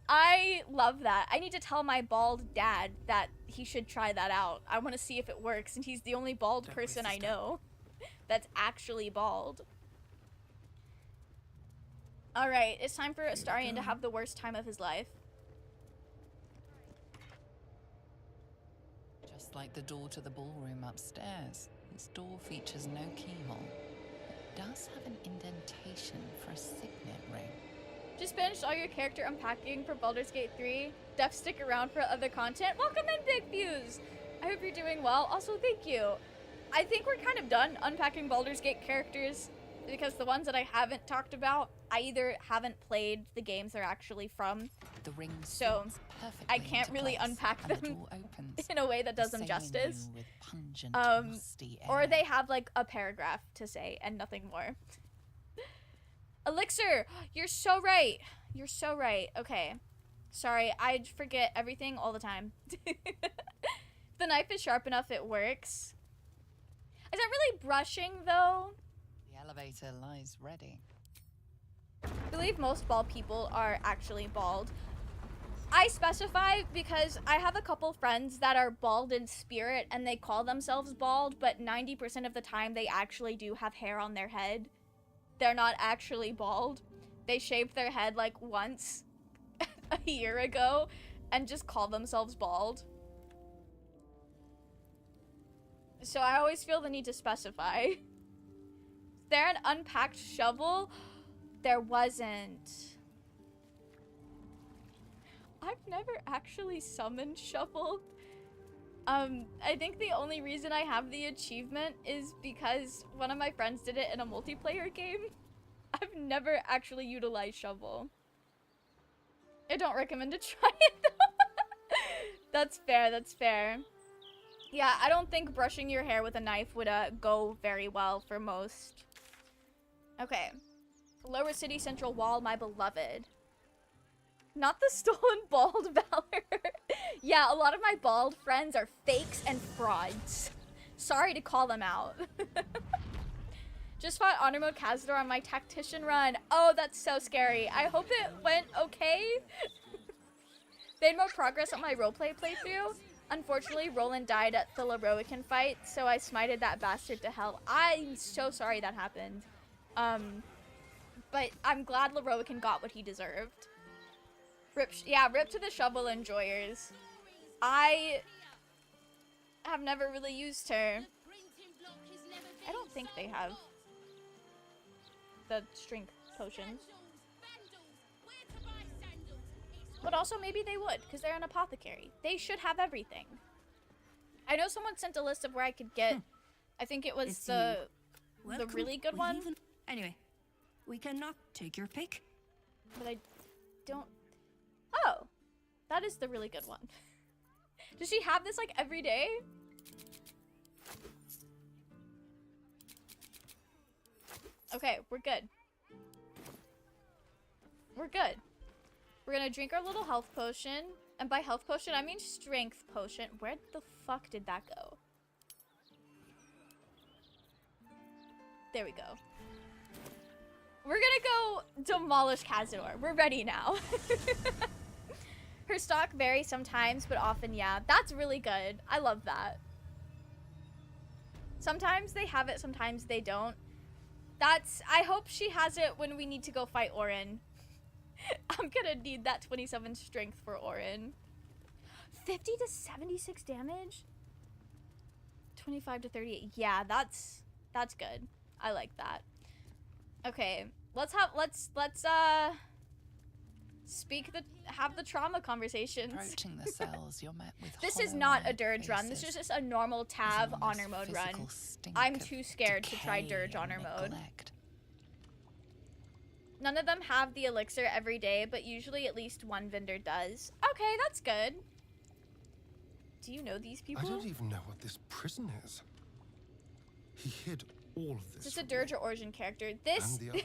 I love that. I need to tell my bald dad that he should try that out. I want to see if it works, and he's the only bald person I know that's actually bald. Alright, it's time for Astarion to have the worst time of his life. Just like the door to the ballroom upstairs, this door features no keyhole. It does have an indentation for a signet ring. Just finished all your character unpacking for Baldur's Gate 3. Def, stick around for other content. Welcome in, Big Fuse! I hope you're doing well. Also, thank you. I think we're kind of done unpacking Baldur's Gate characters, because the ones that I haven't talked about, I either haven't played the games they're actually from, the ring so I can't really unpack them in a way that does them justice. Or they have like a paragraph to say and nothing more. Elixir, you're so right. You're so right. Okay. Sorry, I forget everything all the time. If the knife is sharp enough, it works. Is that really brushing, though? The elevator lies ready. I believe most bald people are actually bald. I specify because I have a couple friends that are bald in spirit and they call themselves bald, but 90% of the time they actually do have hair on their head. They're not actually bald. They shaved their head like once a year ago and just call themselves bald. So I always feel the need to specify. Is there an unpacked shovel? There wasn't. I've never actually summoned shovel. I think the only reason I have the achievement is because one of my friends did it in a multiplayer game. I've never actually utilized shovel. I don't recommend to try it though. That's fair, that's fair. Yeah, I don't think brushing your hair with a knife would go very well for most. Okay. Lower City Central Wall, my beloved. Not the stolen bald valor. Yeah, a lot of my bald friends are fakes and frauds. Sorry to call them out. Just fought honor mode Cazador on my tactician run. Oh, that's so scary. I hope it went okay. Made more progress on my roleplay playthrough. Unfortunately, Roland died at the Leroican fight, so I smited that bastard to hell. I'm so sorry that happened. But I'm glad Leroican got what he deserved. Rip to the shovel enjoyers. I have never really used her. I don't think they have the strength potions. But also maybe they would, because they're an apothecary. They should have everything. I know someone sent a list of where I could get, I think it was the really good one. Anyway, we cannot take your pick. But I don't... Oh, that is the really good one. Does she have this like every day? Okay, we're good. We're good. We're gonna drink our little health potion. And by health potion, I mean strength potion. Where the fuck did that go? There we go. We're gonna go demolish Cazador. We're ready now. Her stock varies sometimes, but often, yeah. That's really good. I love that. Sometimes they have it, sometimes they don't. I hope she has it when we need to go fight Orin. I'm gonna need that 27 strength for Orin. 50 to 76 damage? 25 to 38. Yeah, that's good. I like that. Okay, let's have the trauma conversations. Approaching the cells, you're met with This is not a dirge run. This is just a normal Tav honor mode run. I'm too scared to try dirge honor mode. None of them have the elixir every day, but usually at least one vendor does. Okay, that's good. Do you know these people? I don't even know what this prison is. He hid all of this. Just a dirge or origin character. This And the others.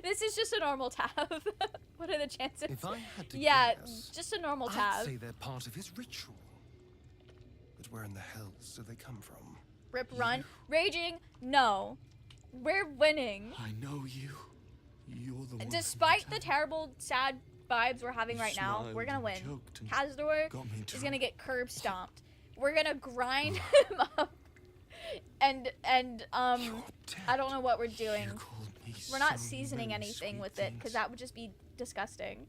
this is just a normal Tav. What are the chances? If I had to guess, just a normal Tav. I'd say they're part of his ritual. But where in the hell do they come from? Rip run. Raging? No. We're winning. I know you. You're the one. Despite the terrible, sad vibes we're having right now, we're gonna win. Cazador is gonna get curb stomped. We're gonna grind him up. And I don't know what we're doing. We're not seasoning anything with it, because that would just be disgusting.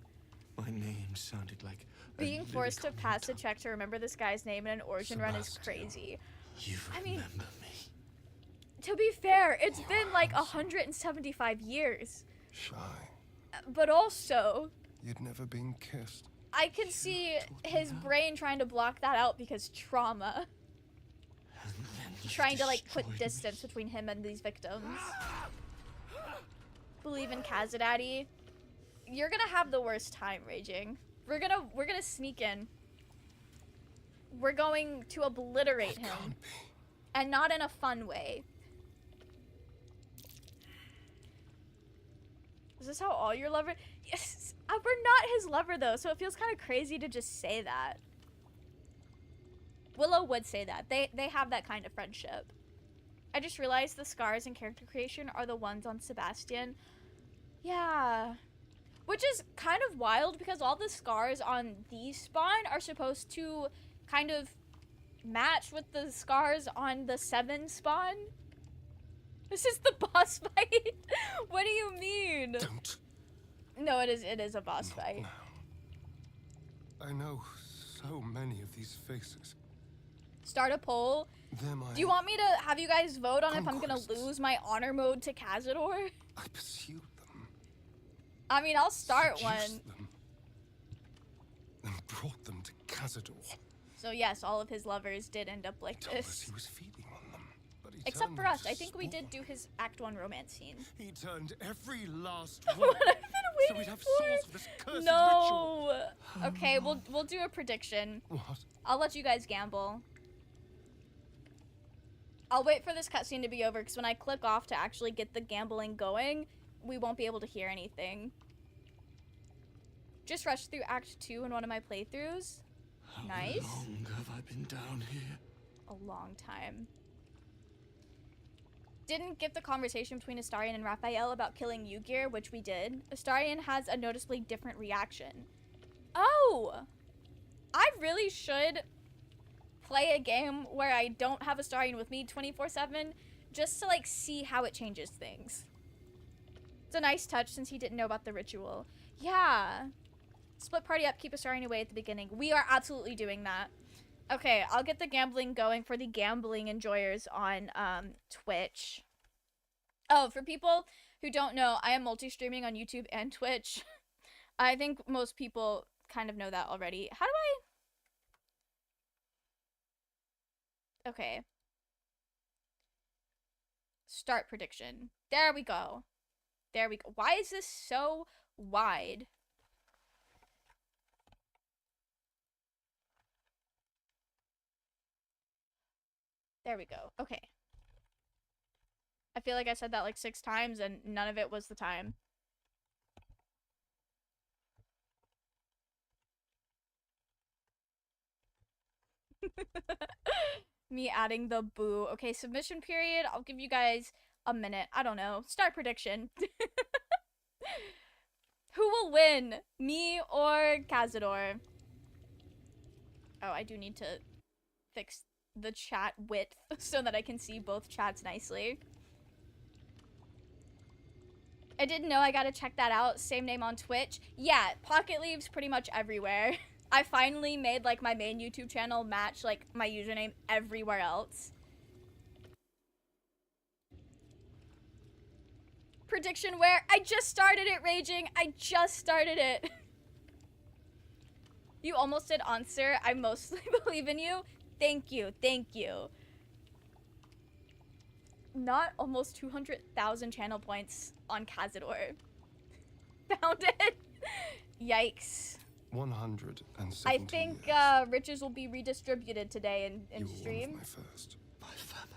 My name sounded like being forced to pass a check to remember this guy's name in an origin run is crazy. I mean, to be fair, it's been like 175 years. Shy. But also, You'd never been kissed. I can see his brain trying to block that out because trauma. Trying to like put distance between him and these victims. Believe in Kazadaddy. You're gonna have the worst time, Raging. We're gonna sneak in. We're going to obliterate him. And not in a fun way. Is this how all your lovers? Yes. We're not his lover though, so it feels kind of crazy to just say that. Willow would say that. They have that kind of friendship. I just realized the scars in character creation are the ones on Sebastian. Yeah. Which is kind of wild because all the scars on these spawn are supposed to kind of match with the scars on the 7 spawn. This is the boss fight. What do you mean? Don't. No, it is a boss fight. I know so many of these faces. Start a poll. Do you want me to have you guys vote on if I'm gonna lose my honor mode to Cazador? I pursued them. I mean, I'll start one. Them, and brought them to Cazador. So yes, all of his lovers did end up like Told us this. he was feeding on them, but he Except turned for them us. to I think we spawn. did do his Act 1 romance scene. He turned every last one. What I've been So we'd have source for this cursed ritual. No. Okay, we'll do a prediction. What? I'll let you guys gamble. I'll wait for this cutscene to be over, because when I click off to actually get the gambling going, we won't be able to hear anything. Just rushed through Act 2 in one of my playthroughs. Nice. How long have I been down here? A long time. Didn't get the conversation between Astarion and Raphael about killing Ygir, which we did. Astarion has a noticeably different reaction. Oh! I really should play a game where I don't have Astarion with me 24/7, just to like see how it changes things. It's a nice touch since he didn't know about the ritual. Yeah. Split party up, keep Astarion away at the beginning. We are absolutely doing that. Okay, I'll get the gambling going for the gambling enjoyers on Twitch. Oh, for people who don't know, I am multi-streaming on YouTube and Twitch. I think most people kind of know that already. How do I... Okay. Start prediction. There we go. There we go. Why is this so wide? There we go. Okay. I feel like I said that like 6 times and none of it was the time. Me adding the boo. Okay, submission period. I'll give you guys a minute. I don't know. Start prediction. Who will win? Me or Cazador? Oh, I do need to fix the chat width so that I can see both chats nicely. I didn't know. I gotta check that out. Same name on Twitch. Yeah, Pocket Leaves pretty much everywhere. I finally made like my main YouTube channel match like my username everywhere else. Prediction where? I just started it, Raging. I just started it. You almost did answer. I mostly believe in you. Thank you. Thank you. Not almost 200,000 channel points on Cazador. Found it. Yikes. 170 I think riches will be redistributed today in stream. My first. My family.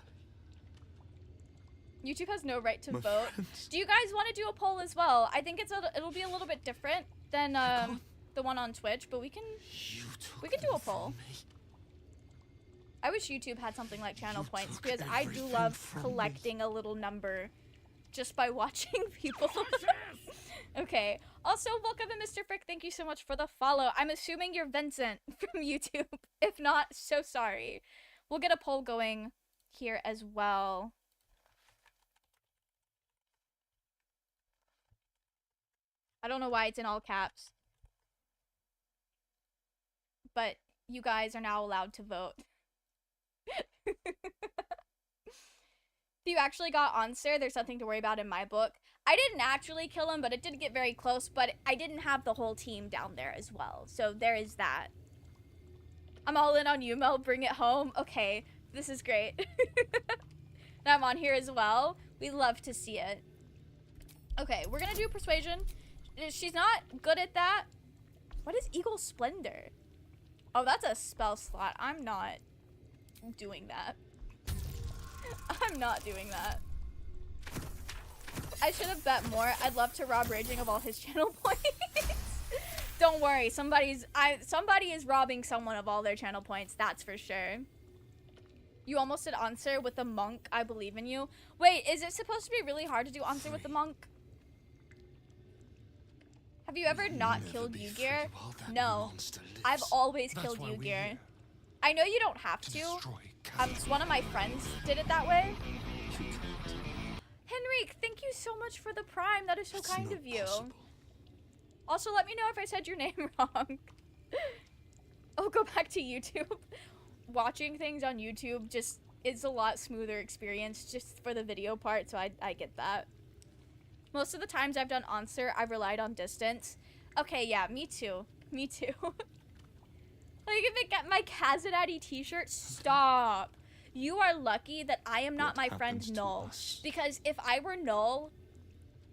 YouTube has no right to My vote. friends. Do you guys want to do a poll as well? I think it'll be a little bit different than the one on Twitch, but we can do a poll. I wish YouTube had something like channel points, because I do love collecting a little number just by watching people. Okay. Also, welcome to Mr. Frick. Thank you so much for the follow. I'm assuming you're Vincent from YouTube. If not, so sorry. We'll get a poll going here as well. I don't know why it's in all caps. But you guys are now allowed to vote. If you actually got Answer, there's nothing to worry about in my book. I didn't actually kill him, but it did get very close, but I didn't have the whole team down there as well. So there is that. I'm all in on you, Mel. Bring it home. Okay, this is great. Now I'm on here as well. We love to see it. Okay, we're gonna do Persuasion. She's not good at that. What is Eagle Splendor? Oh, that's a spell slot. I'm not doing that. I'm not doing that. I should have bet more. I'd love to rob Raging of all his channel points. Don't worry, somebody is robbing someone of all their channel points, that's for sure. You almost did Answer with the monk. I believe in you. Wait, is it supposed to be really hard to do Answer with the monk? Have you ever not killed Ygir? No. I've always killed Ygir. I know you don't have to. One of my friends did it that way. Henrik, thank you so much for the Prime. That is so kind of you. Also, let me know if I said your name wrong. Oh, go back to YouTube. Watching things on YouTube just is a lot smoother experience just for the video part, so I get that. Most of the times I've done Answer, I've relied on distance. Okay, yeah, me too. Me too. Like, if I get my Kazadaddy t-shirt, stop. You are lucky that I am not my friend Null. Because if I were Null,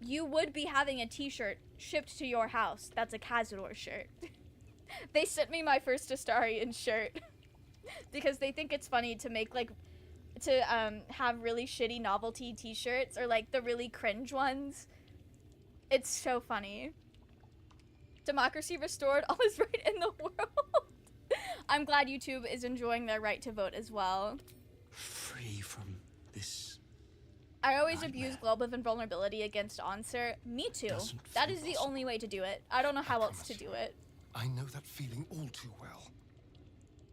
you would be having a t-shirt shipped to your house that's a Cazador shirt. They sent me my first Astarion shirt because they think it's funny to make like have really shitty novelty t-shirts or like the really cringe ones. It's so funny. Democracy restored, all is right in the world. I'm glad YouTube is enjoying their right to vote as well. Free from this. I always abuse globe of invulnerability against Answer. Me too. That is the only way to do it. I don't know how else to do it. I know that feeling all too well.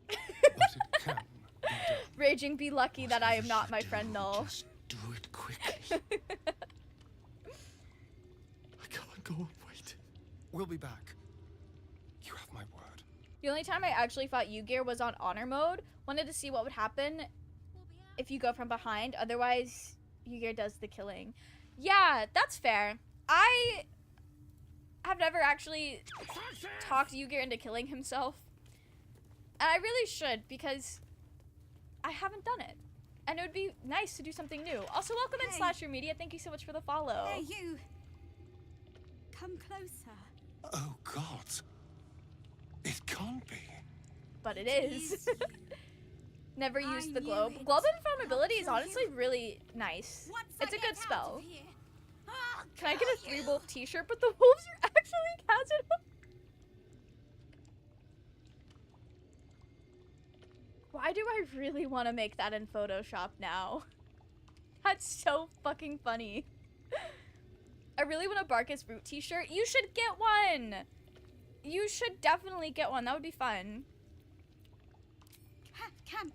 But it can be done. Raging be lucky that I am not my friend Null. Just do it quickly. I can't go on waiting. We'll be back. You have my word. The only time I actually fought Ygir was on honor mode. Wanted to see what would happen if you go from behind. Otherwise, Ygir does the killing. Yeah, that's fair. I have never actually talked Ygir into killing himself. And I really should, because I haven't done it. And it would be nice to do something new. Also, welcome in Slasher Media. Thank you so much for the follow. Hey, you. Come closer. Oh, God. It can't be. But it is. Never used the globe. knew it. Globe of Invulnerability is honestly really nice. It's a good spell. Can I get a 3-wolf t-shirt? But the wolves are actually Cazador. Why do I really want to make that in Photoshop now? That's so fucking funny. I really want a Barkus Root t-shirt. You should get one! You should definitely get one. That would be fun. Camp.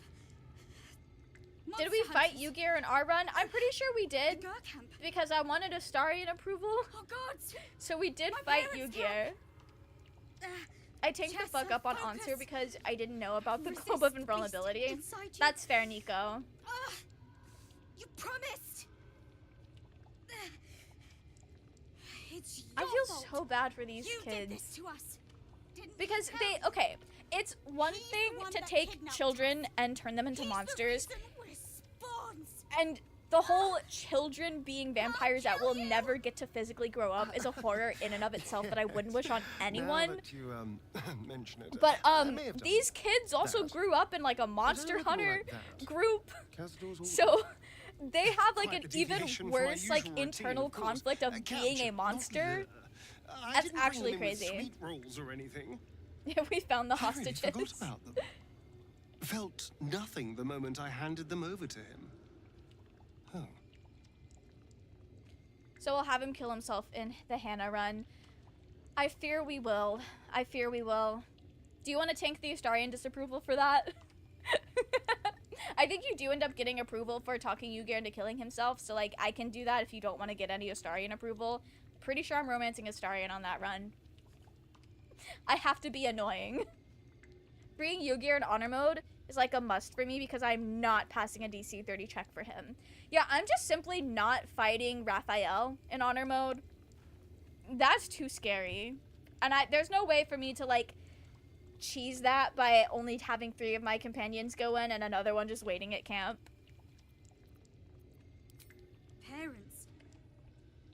Did we fight Ygir in our run? I'm pretty sure we did. Camp. Because I wanted Astarion approval. Oh, God. So we did My fight parents' Ygir. I tanked the fuck up on Answer because I didn't know about the Globe of Invulnerability. That's fair, Nico. You promised. It's I your feel fault. so bad for these You kids. did this to us. Didn't Because you they, tell? okay, it's one He's the thing one to that take kidnapped children and turn them into He's the monsters, reason we're spawns. and the whole children being vampires that will never get to physically grow up is a horror in and of itself that I wouldn't wish on anyone. Now that you mention it, But I may have done these kids also that. grew up in like a Monster look more Hunter like that. group, Cazador's all so they have like quite an a even deviation from my worse like usual routine, internal of course. conflict of being a Captured, monster. I That's didn't bring actually them in with crazy. Sweet rolls or anything. We found the I really hostages. forgot about them. Felt nothing the moment I handed them over to him. Oh. So we'll have him kill himself in the Hannah run. I fear we will. I fear we will. Do you want to tank the Astarion disapproval for that? I think you do end up getting approval for talking Ygir into killing himself, so like I can do that if you don't want to get any Astarion approval. Pretty sure I'm romancing Astarion on that run. I have to be annoying. Bringing Ygir in honor mode is like a must for me because I'm not passing a DC 30 check for him. Yeah, I'm just simply not fighting Raphael in honor mode. That's too scary. And there's no way for me to like cheese that by only having 3 of my companions go in and another one just waiting at camp. Parents.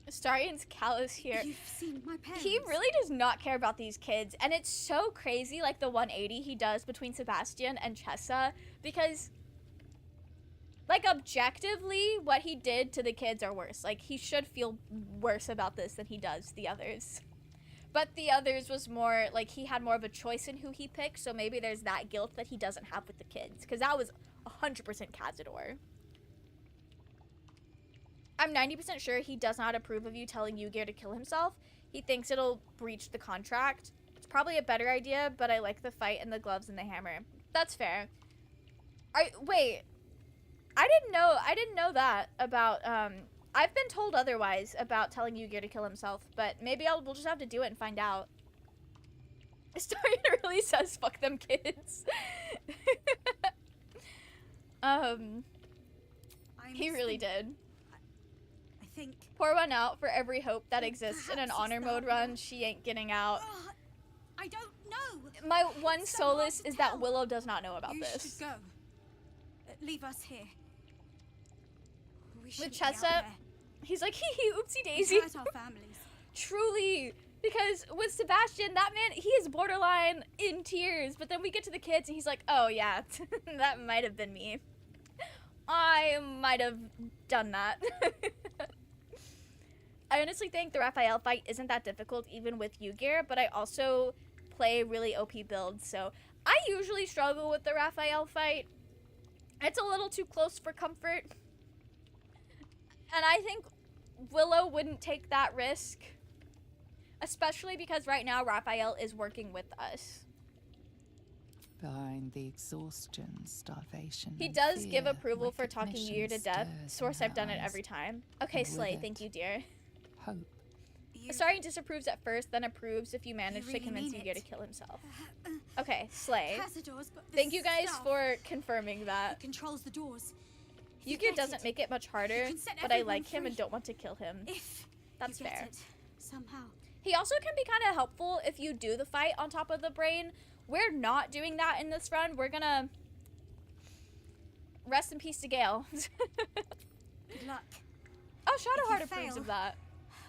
Astarion's callous here. You've seen my parents. He really does not care about these kids, and it's so crazy, like the 180 he does between Sebastian and Chessa, because, like, objectively, what he did to the kids are worse. Like, he should feel worse about this than he does the others. But the others was more, like, he had more of a choice in who he picked, so maybe there's that guilt that he doesn't have with the kids, because that was 100% Cazador. I'm 90% sure he does not approve of you telling Ygir to kill himself. He thinks it'll breach the contract. It's probably a better idea, but I like the fight and the gloves and the hammer. That's fair. Wait. I didn't know that about, I've been told otherwise about telling Ygir to kill himself, but maybe we'll just have to do it and find out. Astarion really says, fuck them kids. He really did. Think. Pour one out for every hope that exists in an honor mode run. She ain't getting out. I don't know. My one solace is that Willow does not know about You this. should go. Leave us here. We With shouldn't be out Chessa, there. He's like, hee hee, oopsie daisy. Hurt our families. Truly. Because with Sebastian, that man, he is borderline in tears. But then we get to the kids and he's like, oh yeah, that might have been me. I might have done that. I honestly think the Raphael fight isn't that difficult even with U-Gear, but I also play really OP builds, so I usually struggle with the Raphael fight. It's a little too close for comfort. And I think Willow wouldn't take that risk. Especially because right now Raphael is working with us. Behind the exhaustion, starvation. He and does fear, give approval for talking recognition you to death. stirs Source, in I've her done it eyes. every time. Okay, And with Slay, it, thank you, dear. Hope. Astarion disapproves at first, then approves if you manage to really convince mean Yu-Gear to it. kill himself. Okay, Slay. Cazador's got this Thank you guys stuff. for confirming that. It controls the doors. If you Yu-Gear get doesn't it, make it much harder, you can set but I everyone like him and free. don't want to kill him. If That's you get fair. it, somehow. He also can be kind of helpful if you do the fight on top of the brain. We're not doing that in this run. We're gonna... Rest in peace to Gale. Good luck. Oh, If you Shadowheart approves fail, of that.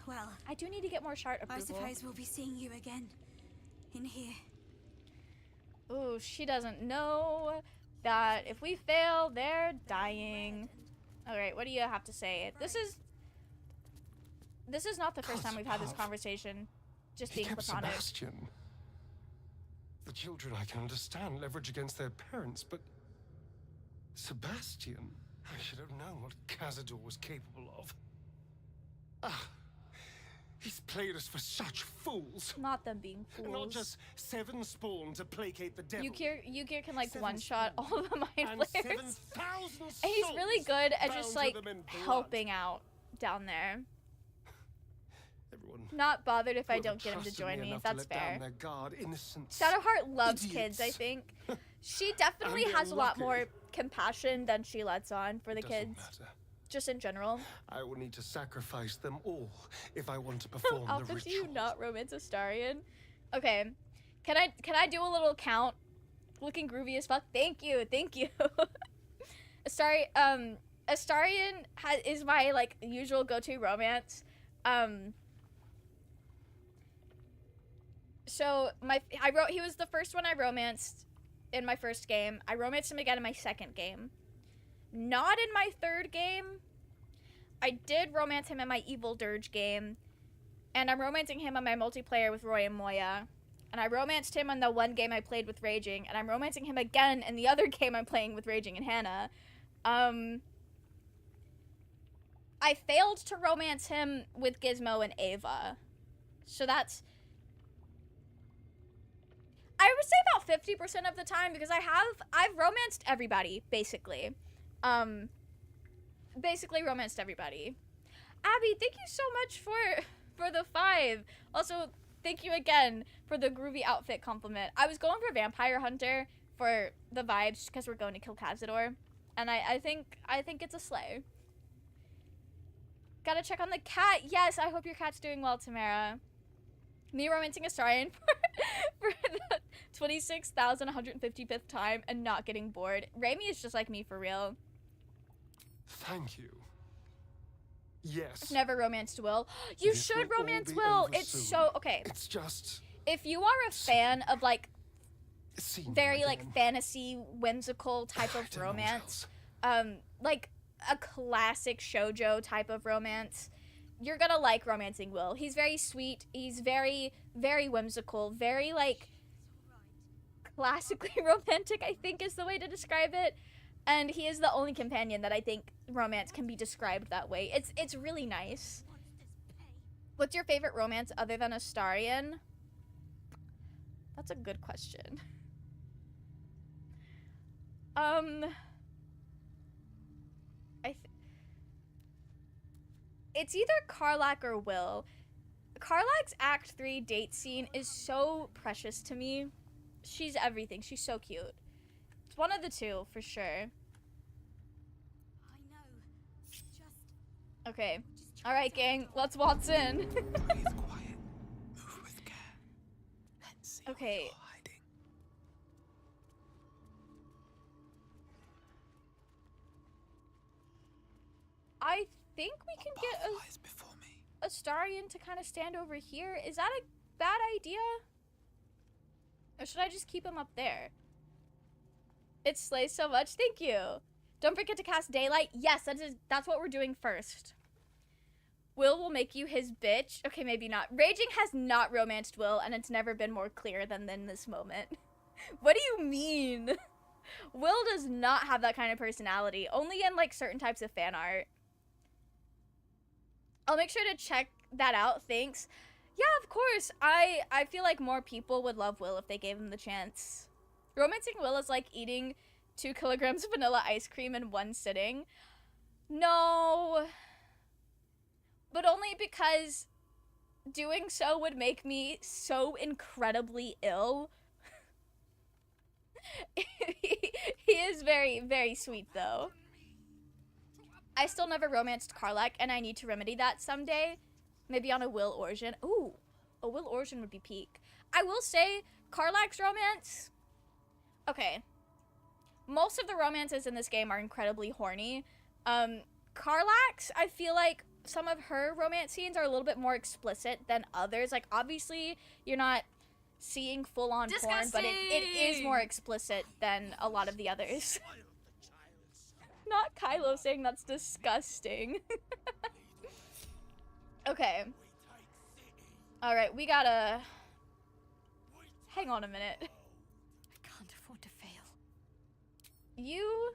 Well, I do need to get more Shard I approval. suppose we'll be seeing you again. In here. Ooh, she doesn't know that if we fail, they're dying. Alright, what do you have to say? This is not the first time we've had this conversation. Just He being kept platonic. Sebastian. The children I can understand leverage against their parents, but Sebastian, I should have known what Cazador was capable of. Ah, he's played us for such fools. Not them being fools. Not just 7 spawn to placate the devil. Yu-Gear can like 7 one-shot all of the mind and flayers. 7,000 And he's really good at just bound like to them in blood. helping out down there. Everyone Not bothered if I who ever don't get him to trusted join me. enough That's to let fair. down their guard, innocents. Shadowheart loves kids, I idiots. think. She definitely And has a lot unlucky. more compassion than she lets on for the Doesn't kids. matter. Just in general. I will need to sacrifice them all if I want to perform the Alpha, do ritual. you not romance Astarion? Okay. Can I do a little count? Looking groovy as fuck. Thank you. Astarion is my like usual go-to romance. So he was the first one I romanced in my first game. I romanced him again in my second game. Not in my third game. I did romance him in my Evil Dirge game. And I'm romancing him on my multiplayer with Roy and Moya. And I romanced him on the one game I played with Raging. And I'm romancing him again in the other game I'm playing with Raging and Hannah. I failed to romance him with Gizmo and Ava. So that's... I would say about 50% of the time because I've romanced everybody, basically. Basically romanced everybody. Abby, thank you so much for the 5. Also, thank you again for the groovy outfit compliment. I was going for Vampire Hunter for the vibes because we're going to kill Cazador. And I think it's a slay. Gotta check on the cat. Yes, I hope your cat's doing well, Tamara. Me romancing Astarion for the 26,155th time and not getting bored. Raimi is just like me for real. Thank you. Yes. I've never romanced Will. You This should will all romance be Will. over It's soon. so okay. It's just If you are a fan of like seeing very them like again. fantasy whimsical type of don't know what romance, like a classic shoujo type of romance, you're gonna like romancing Will. He's very sweet. He's very, very whimsical. Very like classically romantic, I think is the way to describe it. And he is the only companion that I think romance can be described that way. It's really nice. What's your favorite romance other than Astarion? That's a good question. It's either Karlak or Will. Karlak's Act 3 date scene is so precious to me. She's everything. She's so cute. It's one of the two, for sure. I know. Just Okay. Alright, gang. Let's waltz in. Breathe quiet. Move with care. Let's see Okay. what you're hiding. I think we can get a Astarion to kind of stand over here. Is that a bad idea? Or should I just keep him up there? It slays so much. Thank you. Don't forget to cast Daylight. Yes, that's what we're doing first. Will make you his bitch. Okay, maybe not. Raging has not romanced Will, and it's never been more clear than in this moment. What do you mean? Will does not have that kind of personality. Only in, like, certain types of fan art. I'll make sure to check that out. Thanks. Yeah, of course. I feel like more people would love Will if they gave him the chance. Romancing Will is like eating 2 kilograms of vanilla ice cream in one sitting. No. But only because doing so would make me so incredibly ill. He is very, very sweet, though. I still never romanced Karlach, and I need to remedy that someday. Maybe on a Will Origin. Ooh, a Will Origin would be peak. I will say, Karlach's romance... Okay. Most of the romances in this game are incredibly horny. Karlach's, I feel like some of her romance scenes are a little bit more explicit than others. Like, obviously, you're not seeing full-on porn, but it is more explicit than a lot of the others. Not Kylo saying that's disgusting. Okay. Alright, we gotta... Hang on a minute. I can't afford to fail. You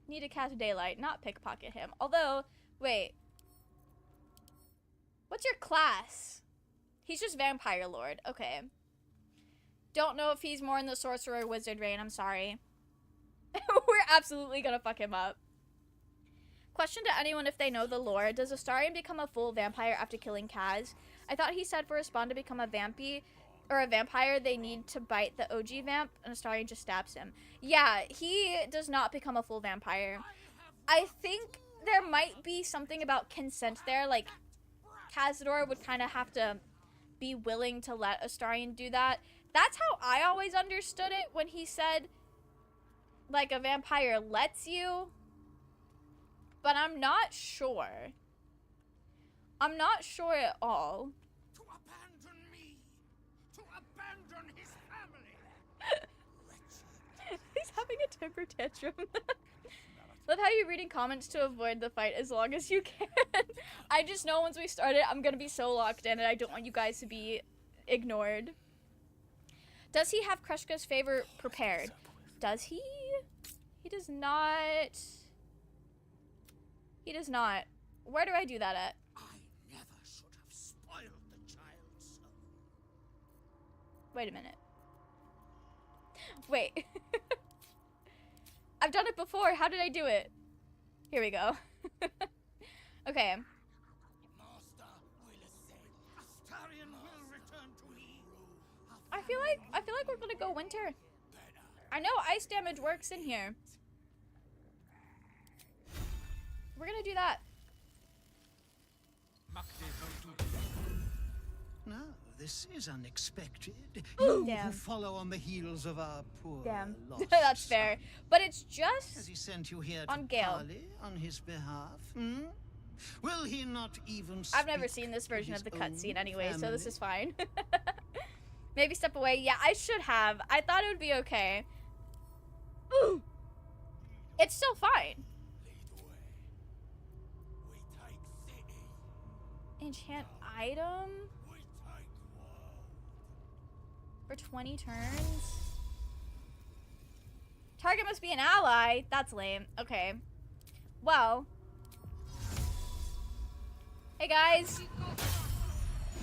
need to cast Daylight, not pickpocket him. Although, wait. What's your class? He's just Vampire Lord. Okay. Don't know if he's more in the Sorcerer Wizard reign. I'm sorry. We're absolutely gonna fuck him up. Question to anyone if they know the lore. Does Astarion become a full vampire after killing Kaz? I thought he said for a spawn to become a vampy or a vampire, they need to bite the OG vamp, and Astarion just stabs him. Yeah, he does not become a full vampire. I think there might be something about consent there. Like, Cazador would kind of have to be willing to let Astarion do that. That's how I always understood it when he said, like, a vampire lets you. But I'm not sure. I'm not sure at all. To abandon me, to abandon his family. He's having a temper tantrum. Love how you're reading comments to avoid the fight as long as you can. I just know once we start it, I'm gonna be so locked in and I don't want you guys to be ignored. Does he have Krushka's favor prepared? Does he? He does not. He does not. Where do I do that at? I never should have spoiled the child's soul. Wait a minute. Wait. I've done it before. How did I do it? Here we go. Okay. Master will ascend. Astarion will return to hero. I feel like we're gonna go winter. I know ice damage works in here. We're gonna do that. No, this is unexpected. Ooh, You damn. who follow on the heels of our poor Damn. lost That's fair. But it's just Has he sent you here on to Gale. parley on his behalf? Hmm? Will he not even I've never speak seen this to version his of the own cutscene anyway, so this family? is fine. Maybe step away. Yeah, I should have. I thought it would be okay. Ooh. It's still fine. Enchant item for 20 turns. Target must be an ally. That's lame. Okay. Well. Hey guys.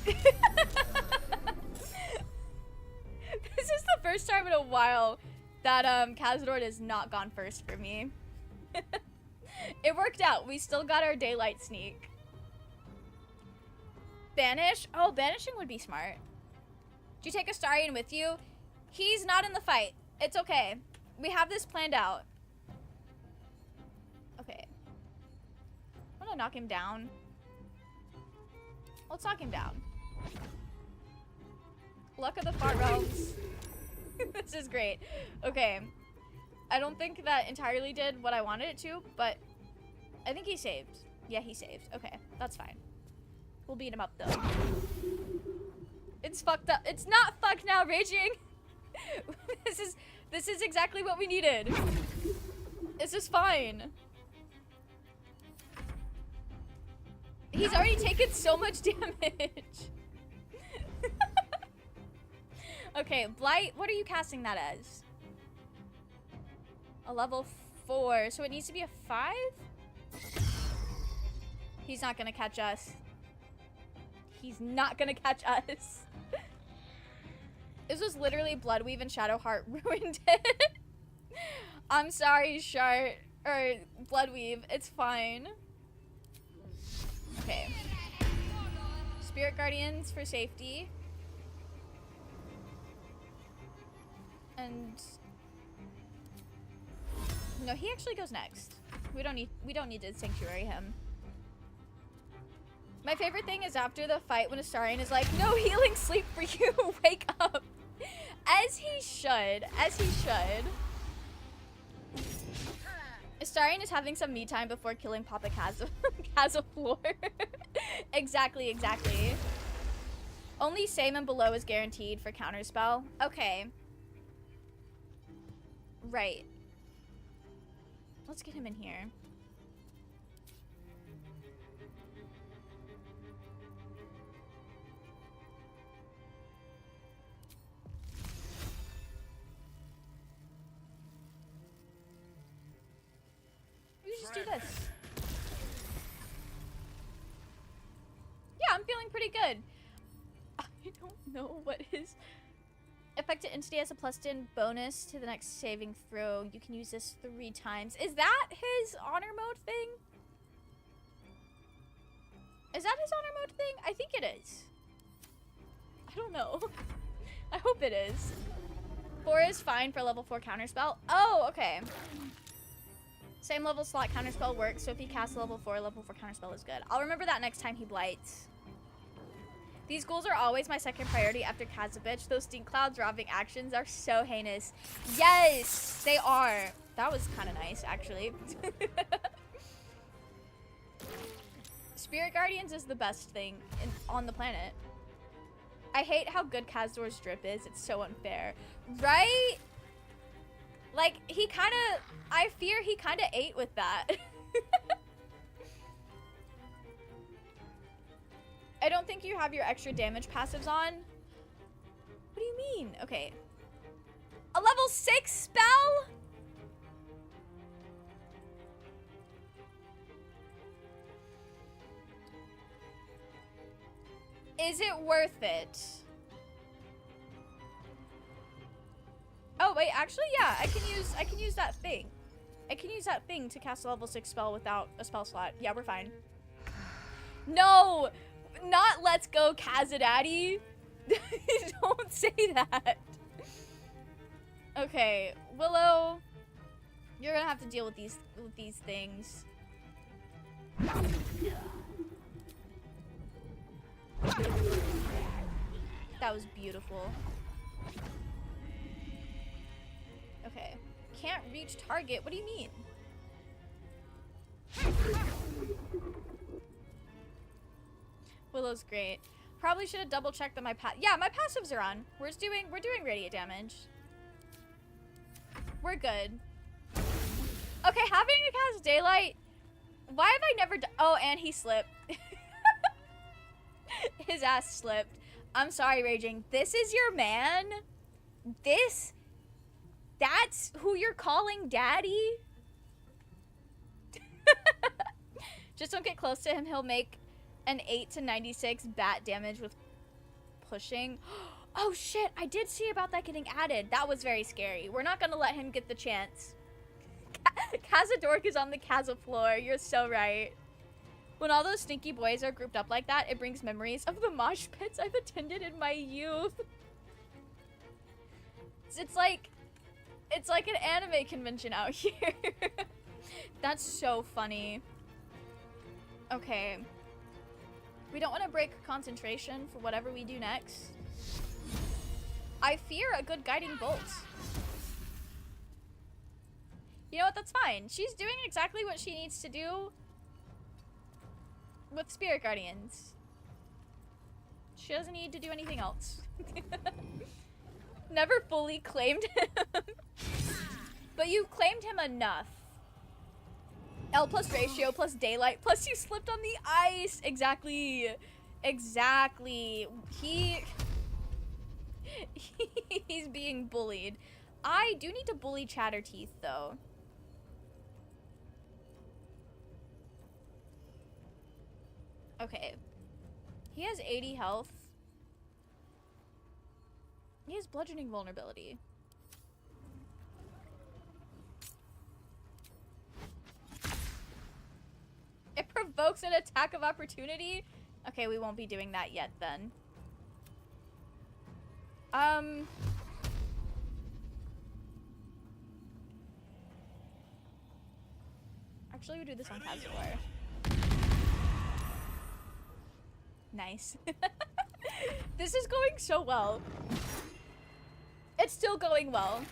This is the first time in a while that Cazador has not gone first for me. It worked out. We still got our daylight sneak. Banish? Oh, banishing would be smart. Do you take Astarion with you? He's not in the fight. It's okay. We have this planned out. Okay. I'm gonna knock him down. Let's knock him down. Luck of the Far Realms. This is great. Okay. I don't think that entirely did what I wanted it to, but I think he saved. Yeah, he saved. Okay, that's fine. We'll beat him up though. It's fucked up. It's not fucked now, raging. This is exactly what we needed. This is fine. He's already taken so much damage. Okay, Blight, what are you casting that as? A level 4, so it needs to be a 5? He's not gonna catch us. He's not gonna catch us. This was literally Bloodweave and Shadowheart ruined it. I'm sorry, Shart, or Bloodweave, it's fine. Okay. Spirit Guardians for safety. And no, he actually goes next. We don't need to sanctuary him. My favorite thing is after the fight when Astarion is like, no healing sleep for you, wake up. As he should. As he should. Astarion is having some me time before killing Papa Cazador. Exactly, exactly. Only same and below is guaranteed for counterspell. Okay. Right. Let's get him in here. We just do this. Yeah, I'm feeling pretty good. I don't know what his affected entity has a +10 bonus to the next saving throw. You can use this 3 times. Is that his honor mode thing? Is that his honor mode thing? I think it is. I don't know. I hope it is. 4 is fine for level 4 counterspell. Oh, okay. Same level slot counterspell works, so if he casts level 4 counterspell is good. I'll remember that next time he blights. These ghouls are always my second priority after Kazabitch. Those stink clouds robbing actions are so heinous. Yes, they are. That was kind of nice, actually. Spirit Guardians is the best thing on the planet. I hate how good Cazador's drip is. It's so unfair. Right? Like, he kind of... I fear he kind of ate with that. I don't think you have your extra damage passives on. What do you mean? Okay. A level 6 spell? Is it worth it? Oh wait, actually yeah, I can use that thing. I can use that thing to cast a level 6 spell without a spell slot. Yeah, we're fine. No! Not let's go Kazadaddy. Don't say that. Okay, Willow, you're gonna have to deal with these things. That was beautiful. Okay. Can't reach target. What do you mean? Willow's great. Probably should have double checked that my my passives are on. We're doing radiant damage. We're good. Okay, having a cast daylight. Why have I never done? Oh, and he slipped. His ass slipped. I'm sorry, Raging. This is your man? That's who you're calling daddy? Just don't get close to him. He'll make an 8 to 96 bat damage with pushing. Oh shit, I did see about that getting added. That was very scary. We're not gonna let him get the chance. Cazador is on the Kaza floor. You're so right. When all those stinky boys are grouped up like that, it brings memories of the mosh pits I've attended in my youth. It's like an anime convention out here. That's so funny. Okay. We don't want to break concentration for whatever we do next. I fear a good guiding bolt. You know what? That's fine. She's doing exactly what she needs to do. with spirit guardians. She doesn't need to do anything else. Never fully claimed him. But you claimed him enough. L plus ratio plus daylight plus you slipped on the ice. Exactly. Exactly. He's being bullied. I do need to bully Chatterteeth though. Okay. He has 80 health. He has bludgeoning vulnerability. It provokes an attack of opportunity? Okay, we won't be doing that yet then. Actually, we do this on Cazador. Nice. This is going so well. It's still going well.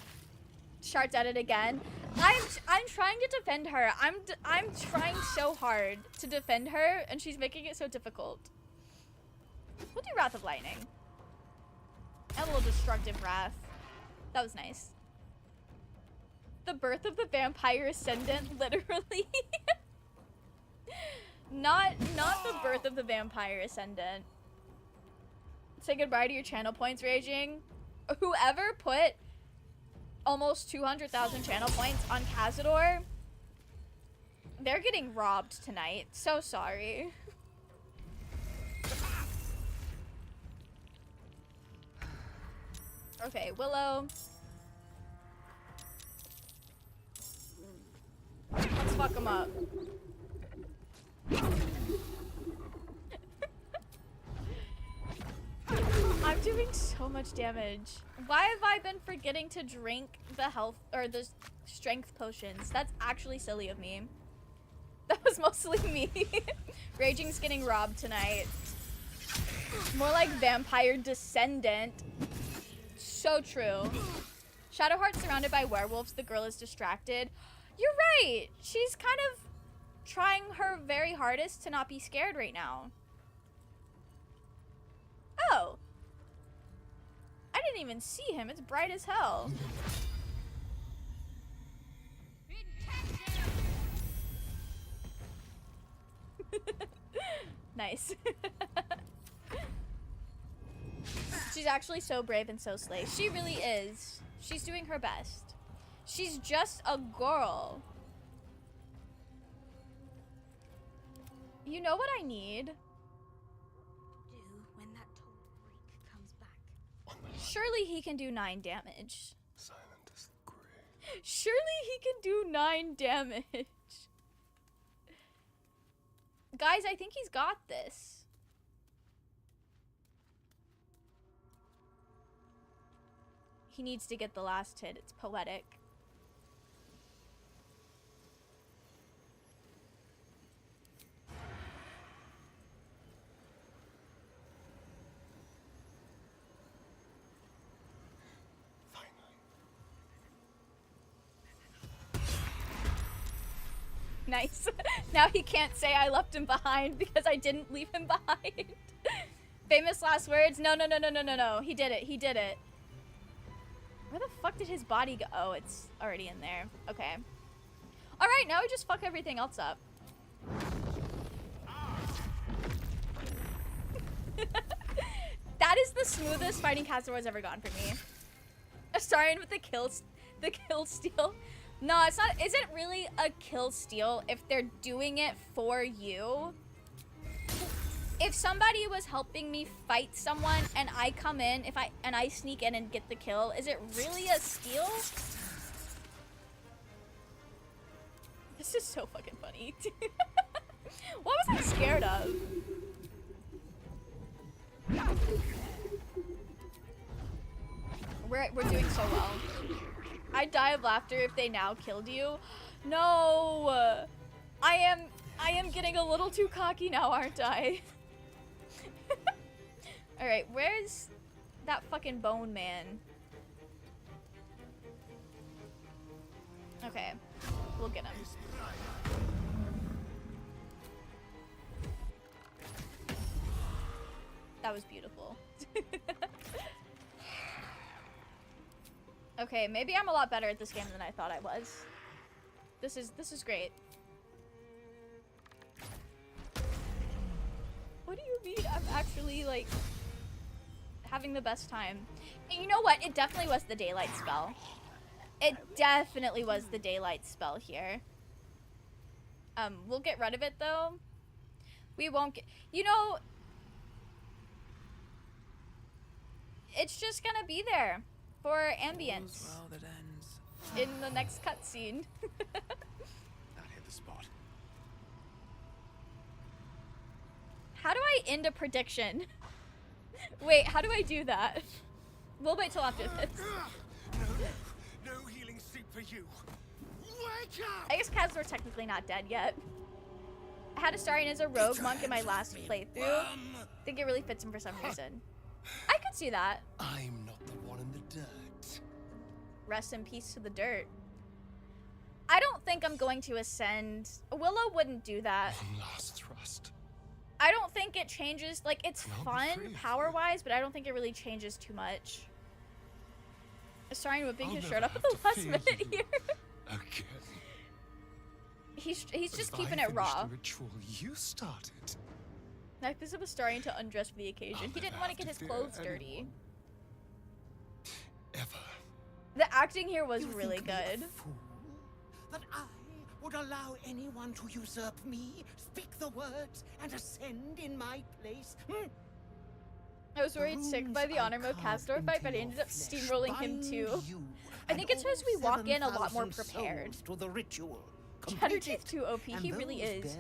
Shart's at it again. I'm trying to defend her. I'm trying so hard to defend her, and she's making it so difficult. We'll do Wrath of Lightning. And a little Destructive Wrath. That was nice. The birth of the vampire ascendant, literally. Not the birth of the vampire ascendant. Say goodbye to your channel points, Raging. Whoever put almost 200,000 channel points on Cazador, they're getting robbed tonight. So sorry. Okay, Willow. Let's fuck him up. I'm doing so much damage. Why have I been forgetting to drink the health or the strength potions? That's actually silly of me. That was mostly me. Raging's getting robbed tonight. More like vampire descendant. So true. Shadowheart surrounded by werewolves. The girl is distracted. You're right. She's kind of trying her very hardest to not be scared right now. Oh. I didn't even see him. It's bright as hell. Nice. She's actually so brave and so slay. She really is. She's doing her best. She's just a girl. You know what I need? Do when that tall freak comes back. Surely he can do 9 damage. Silent as the grave. Surely he can do 9 damage. Guys, I think he's got this. He needs to get the last hit. It's poetic. Nice. Now he can't say I left him behind because I didn't leave him behind. Famous last words. No. He did it. He did it. Where the fuck did his body go? Oh, it's already in there. Okay. Alright, now we just fuck everything else up. That is the smoothest fighting Cazador has ever gone for me. Starting with the kill steal. No, it's not. Is it really a kill steal if they're doing it for you? If somebody was helping me fight someone and I come in, and I sneak in and get the kill, is it really a steal? This is so fucking funny. What was I scared of? We're doing so well. I'd die of laughter if they now killed you. No, I am getting a little too cocky now, aren't I? All right, where's that fucking bone man? Okay, we'll get him. That was beautiful. Okay, maybe I'm a lot better at this game than I thought I was. This is great. What do you mean I'm actually, like, having the best time? And you know what? It definitely was the daylight spell. It definitely was the daylight spell here. We'll get rid of it, though. We won't get... You know... It's just gonna be there for ambience. Well, that ends. In the next cutscene. That hit the spot. How do I end a prediction? Wait, how do I do that? We'll wait till after this. No healing soup for you. Wake up! I guess Cazador's technically not dead yet. I had Astarion as a rogue monk in my last playthrough. I think it really fits him for some reason. I could see that. I'm not the one in the dirt. Rest in peace to the dirt. I don't think I'm going to ascend. Willow wouldn't do that. One last thrust. I don't think it changes. Like, it's fun power-wise, but I don't think it really changes too much. Astarion whipping his shirt up at the last minute here. Okay. He's just keeping it raw. The ritual you started. Necklace of Astarion to undress for the occasion. He didn't want to get his clothes dirty. Ever. The acting here was really good. That I would allow anyone to usurp me, speak the words, and ascend in my place? I was worried sick by the honor mode Cazador fight, but I ended up steamrolling him too. I think it's because we walk in a lot more prepared. To the ritual. Chatterteeth too OP, he really is.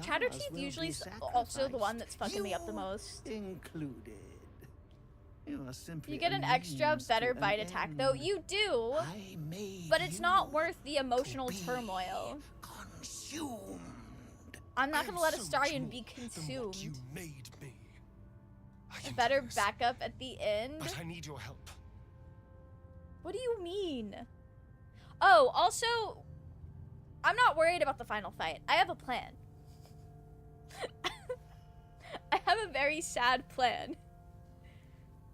Chatterteeth usually is also the one that's fucking me up the most. Included. You are simply you get an extra better bite attack, though. You do, but it's not worth the emotional turmoil. Consumed. I'm not gonna let Astarion be consumed. You made me. A better backup at the end. But I need your help. What do you mean? Oh, also, I'm not worried about the final fight. I have a plan. I have a very sad plan.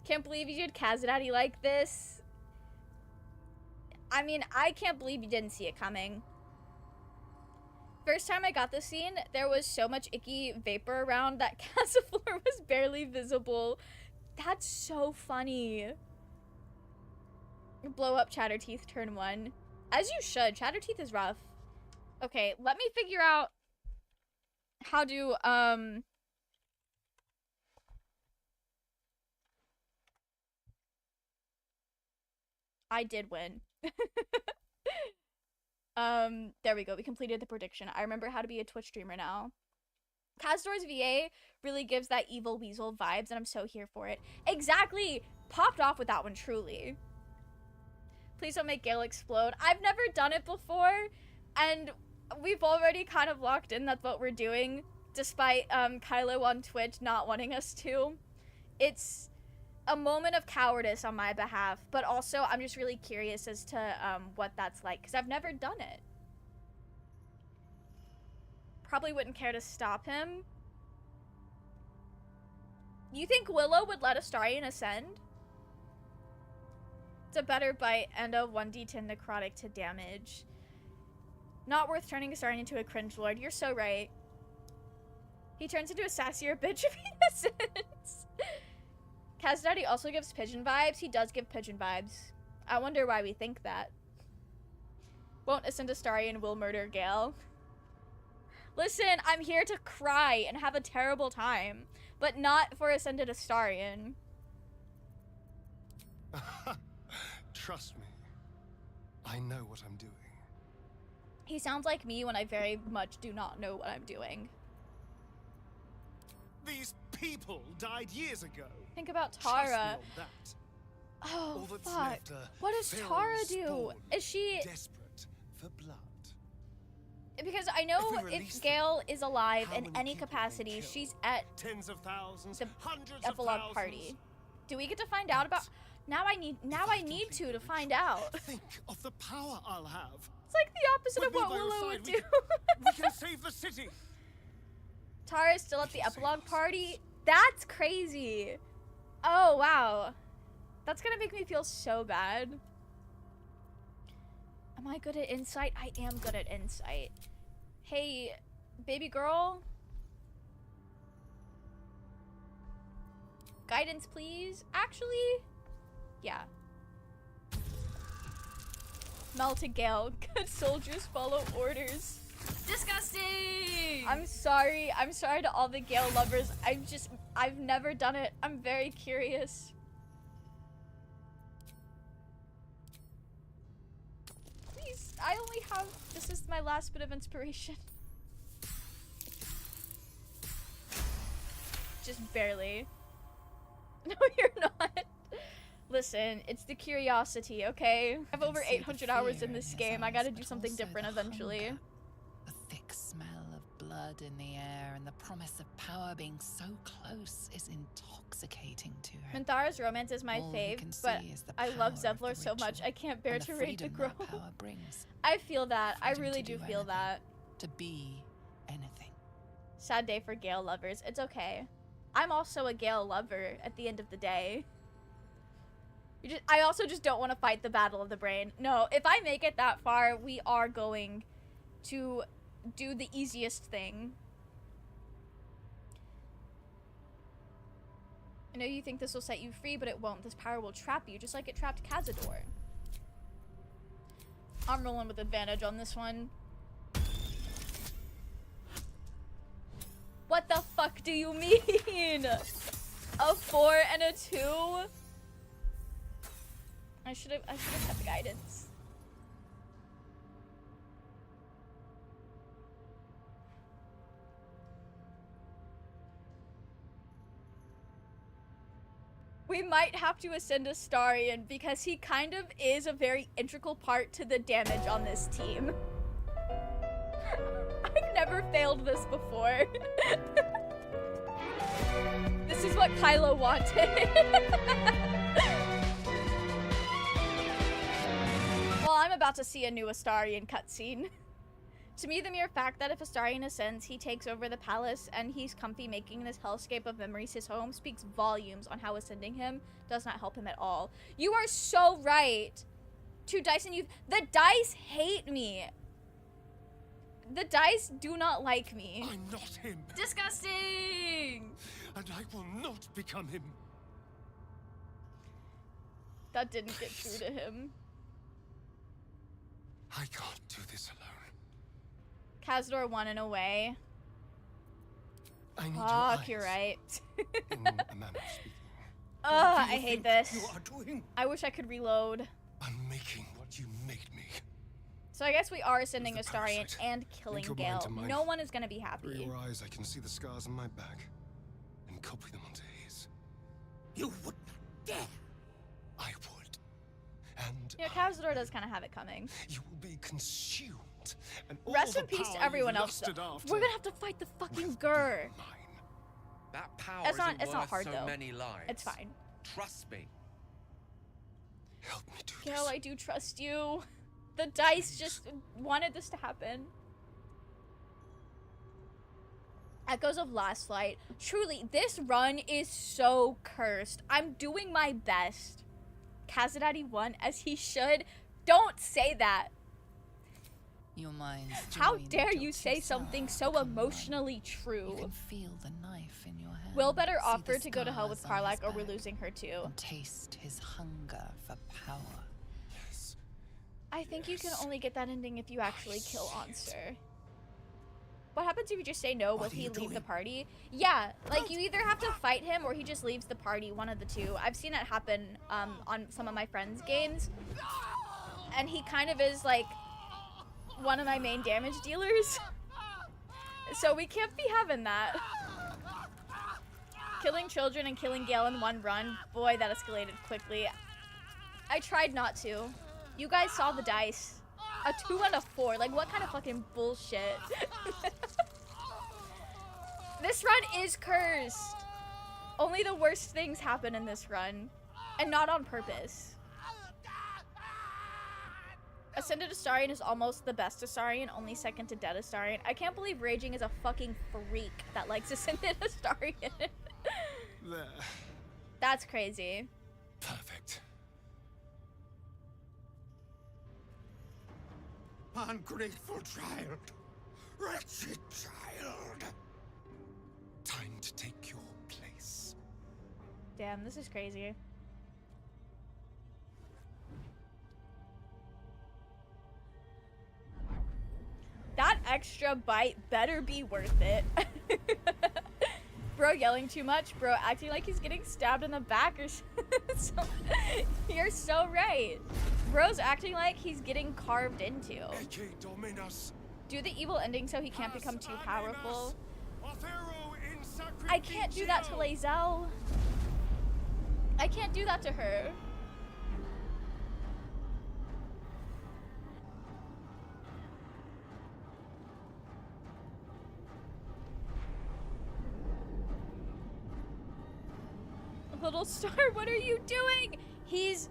Can't believe you did Cazador like this. I mean, I can't believe you didn't see it coming. First time I got this scene, there was so much icky vapor around that Cazador was barely visible. That's so funny. Blow up Chatterteeth turn 1. As you should. Chatterteeth is rough. Okay, let me figure out how to, I did win. There we go. We completed the prediction. I remember how to be a Twitch streamer now. Cazador's VA really gives that evil weasel vibes, and I'm so here for it. Exactly! Popped off with that one, truly. Please don't make Gale explode. I've never done it before, and we've already kind of locked in that's what we're doing, despite Kylo on Twitch not wanting us to. It's a moment of cowardice on my behalf, but also I'm just really curious as to what that's like, because I've never done it. Probably wouldn't care to stop him. You think Willow would let Astarion ascend? It's a better bite and a 1d10 necrotic to damage. Not worth turning Astarion into a cringe lord. You're so right. He turns into a sassier bitch if he ascends. Cazador also gives pigeon vibes. He does give pigeon vibes. I wonder why we think that. Won't ascend Astarion, will murder Gale. Listen, I'm here to cry and have a terrible time, but not for ascended Astarion. Trust me. I know what I'm doing. He sounds like me when I very much do not know what I'm doing. These people died years ago. Think about Tara. Trust me on that. Oh, All that's fuck. left are What does feral Tara do? spawn, Is she... desperate for blood? Because I know If we if release Gale is alive how in many any people capacity, have been she's at Tens of thousands, the hundreds epilogue of thousands. party. Do we get to find out about... Now I need to find out. Think of the power I'll have. It's like the opposite of With me what by your Willow side, would do. we can save the city. Tara is still at the epilogue party. That's crazy. Oh, wow. That's gonna make me feel so bad. Am I good at insight? I am good at insight. Hey, baby girl. Guidance, please. Actually, yeah. Melted Gale. Good soldiers follow orders. Disgusting! I'm sorry. I'm sorry to all the Gale lovers. I've never done it. I'm very curious. Please, I only have, this is my last bit of inspiration. Just barely. No, you're not. Listen, it's the curiosity, okay? I have over 800 hours in this game. I gotta do something different eventually. The thick smell of blood in the air and the promise of power being so close is intoxicating to her. Minthara's romance is my All you fave, can but see is the I love power of Zevlor the so much ritual I can't bear and to the read the freedom grow. that power brings. I feel that. I Freedom really to do do feel anything. that. To be anything. Sad day for Gale lovers. It's okay. I'm also a Gale lover at the end of the day. I also just don't want to fight the battle of the brain. No, if I make it that far, we are going to do the easiest thing. I know you think this will set you free, but it won't. This power will trap you, just like it trapped Cazador. I'm rolling with advantage on this one. What the fuck do you mean? A 4 and a 2? I should have kept the guidance. We might have to ascend Astarion because he kind of is a very integral part to the damage on this team. I've never failed this before. This is what Kylo wanted. Well, I'm about to see a new Astarion cutscene. To me, the mere fact that if Astarion ascends, he takes over the palace and he's comfy making this hellscape of memories his home speaks volumes on how ascending him does not help him at all. You are so right. 2 dice and the dice hate me. The dice do not like me. I'm not him. Disgusting! And I will not become him. That didn't get through to him. I can't do this alone. Cazador won in a way. I need Fuck, your you're eyes. right. In a manner of speaking. Ugh, What do I you hate think this. You are doing? I wish I could reload. Unmaking what you made me. So I guess we are ascending With the Astarion parasite. and killing Link your Gale. mind to mine. No one is gonna be Through happy. your eyes, I can see the scars on my back, and copy them onto his. You would not dare. I would. And Yeah, Cazador does kind of have it coming. you will be consumed. And all Rest the in peace power to everyone you've else. lusted Though. after We're gonna have to fight the fucking Gur. That power It's not- isn't it's not worth hard, so though. many lives. It's fine. Trust me. Help me do Gale, I do trust you. The dice just wanted this to happen. Echoes of Last Light. Truly, this run is so cursed. I'm doing my best. Kazadaddy won as he should. Don't say that. Your mind's How joined dare your you say something so emotionally true? You can feel the knife in your hand. Will better see offer the to go to hell with scars on his Karlak or we're back, losing her too. and taste his hunger for power. I think you can only get that ending if you actually kill Answer. What happens if you just say no? Will he leave the party? Yeah, like you either have to fight him or he just leaves the party, one of the two. I've seen it happen on some of my friends' games. And he kind of is like one of my main damage dealers. So we can't be having that. Killing children and killing Gale in one run. Boy, that escalated quickly. I tried not to. You guys saw the dice. A 2 and a 4. Like, what kind of fucking bullshit? This run is cursed. Only the worst things happen in this run. And not on purpose. Ascended Astarion is almost the best Astarion, only second to Dead Astarion. I can't believe Raging is a fucking freak that likes Ascended Astarion. There. That's crazy. Perfect. Ungrateful child. Wretched child. Time to take your place. Damn, this is crazy. That extra bite better be worth it. Bro yelling too much, bro acting like he's getting stabbed in the back or so. You're so right. Bro's acting like he's getting carved into. Do the evil ending so he can't become too powerful. I can't do that to Lae'zel. I can't do that to her. Little Star, what are you doing? He's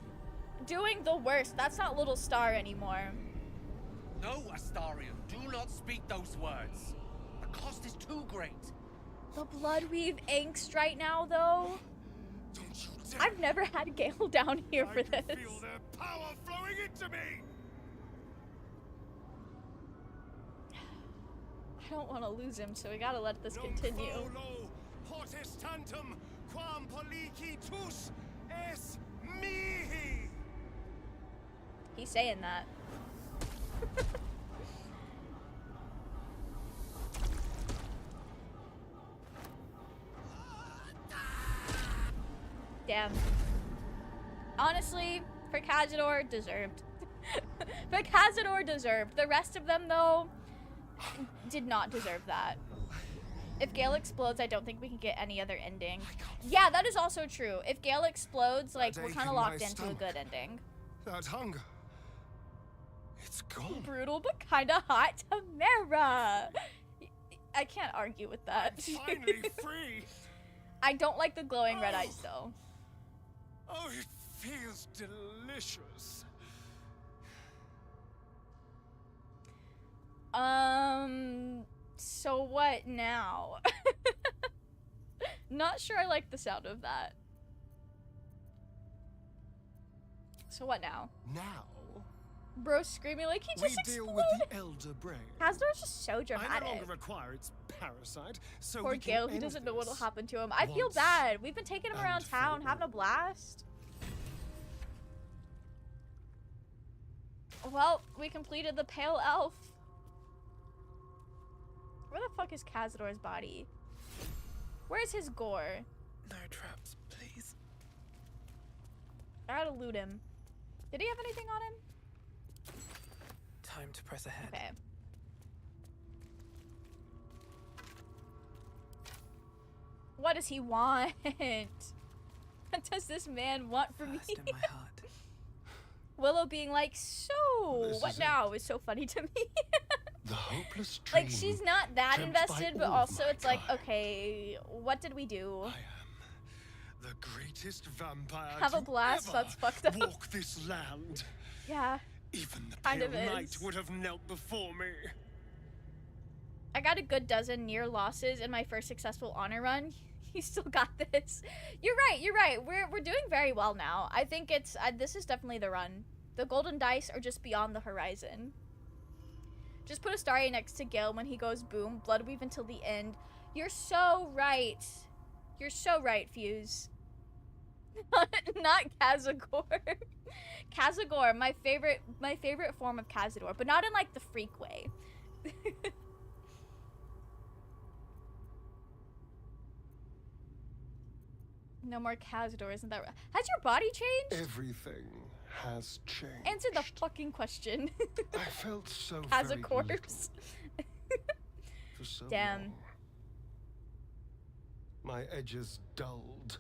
doing the worst. That's not Little Star anymore. No, Astarion, do not speak those words. The cost is too great. The Bloodweave angst right now, though. I've never had Gale down here for this. I feel their power flowing into me. I don't want to lose him, so we gotta let this continue. Quam policitus es mihi. He's saying that. Damn. Honestly, for Cazador, deserved. For Cazador, deserved. The rest of them, though, did not deserve that. If Gale explodes, I don't think we can get any other ending. Yeah, that is also true. If Gale explodes, like, we're kind of locked into a good ending. That hunger. It's gone. Brutal, but kind of hot Tamara. I can't argue with that. I'm finally free. I don't like the glowing red eyes, though. Oh, it feels delicious. So what now? Not sure I like the sound of that. So what now? Now? Bro screaming like he just we deal exploded. with the elder brain. Cazador's just so dramatic. I no longer require its parasite, so Poor we can Gale, he end doesn't know what'll this happen to him. I feel once bad. We've been taking him and around for town, all. having a blast. Well, we completed the Pale Elf. Where the fuck is Cazador's body? Where's his gore? No traps, please. I gotta loot him. Did he have anything on him? Time to press ahead. Okay. What does he want? What does this man want from me? First in my heart. Willow being like, so, This what is now? Is so funny to me. The hopeless dream. Like, she's not that dreamt by invested, but all also my it's like, kind. okay, what did we do? I am the greatest vampire Have a to blast? ever That's fucked up. walk this land. Yeah, Even the Kind pale of is. knight would have knelt before me. I got a good dozen near losses in my first successful honor run. You still got this. You're right. We're doing very well now. I think it's, this is definitely the run. The golden dice are just beyond the horizon. Just put Astarion next to Gale when he goes boom. Bloodweave until the end. You're so right. You're so right, Fuse. Not Cazador. Cazador, my favorite form of Cazador, but not in like the freak way. No more Cazador, isn't that right? Has your body changed? Everything has changed. Answer the fucking question. I felt so As a very corpse. little for so Damn. long. My edges dulled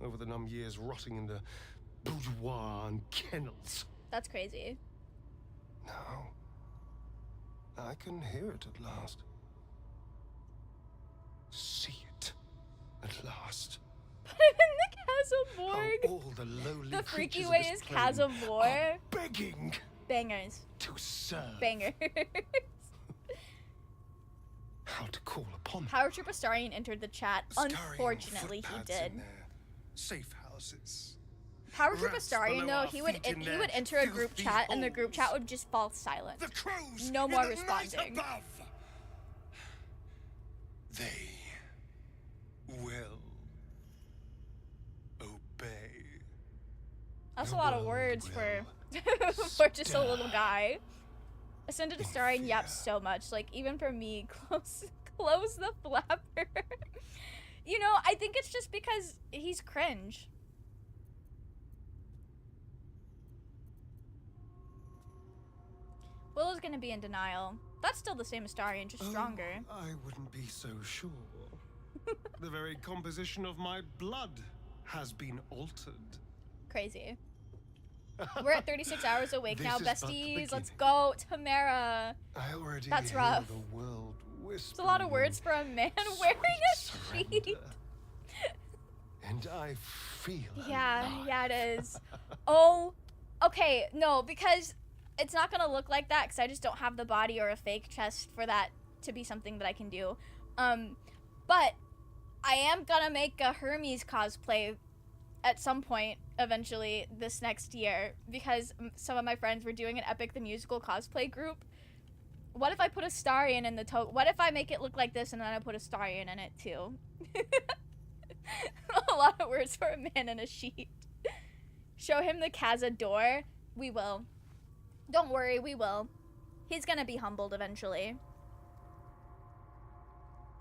over the numb years rotting in the boudoir and kennels. That's crazy. Now, I can hear it at last. See it at last. Put him in the How Cazador. all the lowly The freaky creatures of way this is plane Cazador. are begging Bangers. to serve. Bangers. how to call upon them. Power Trooper Starian entered the chat. Unfortunately, he Footpads did. in their safe houses. Power Trooper Rats Starian, below though, our he would feet in he would their enter a group filthy chat, and the group chat holes. would just fall silent. The crows No in more the night responding. above. They will obey. That's a The lot of world words for will for just a little guy. Ascended Starian yaps so much. Like, even for me, close the flapper. You know, I think it's just because he's cringe. Willow's gonna be in denial. That's still the same as Starian, just stronger. I wouldn't be so sure. The very composition of my blood has been altered. Crazy. We're at 36 hours awake now, This is but the besties. Let's beginning. go, Tamara. I already That's hear rough. the world It's a lot of words for a man wearing a sheet. surrender. And I feel Yeah, it is. Oh, okay, no, because it's not gonna look like that because I just don't have the body or a fake chest for that to be something that I can do. But I am gonna make a Hermes cosplay at some point eventually this next year because some of my friends were doing an Epic the Musical cosplay group. What if I put a Starian in the what if I make it look like this and then I put a Starian in it too? A lot of words for a man in a sheet. Show him the Cazador. We will. Don't worry, we will. He's gonna be humbled eventually.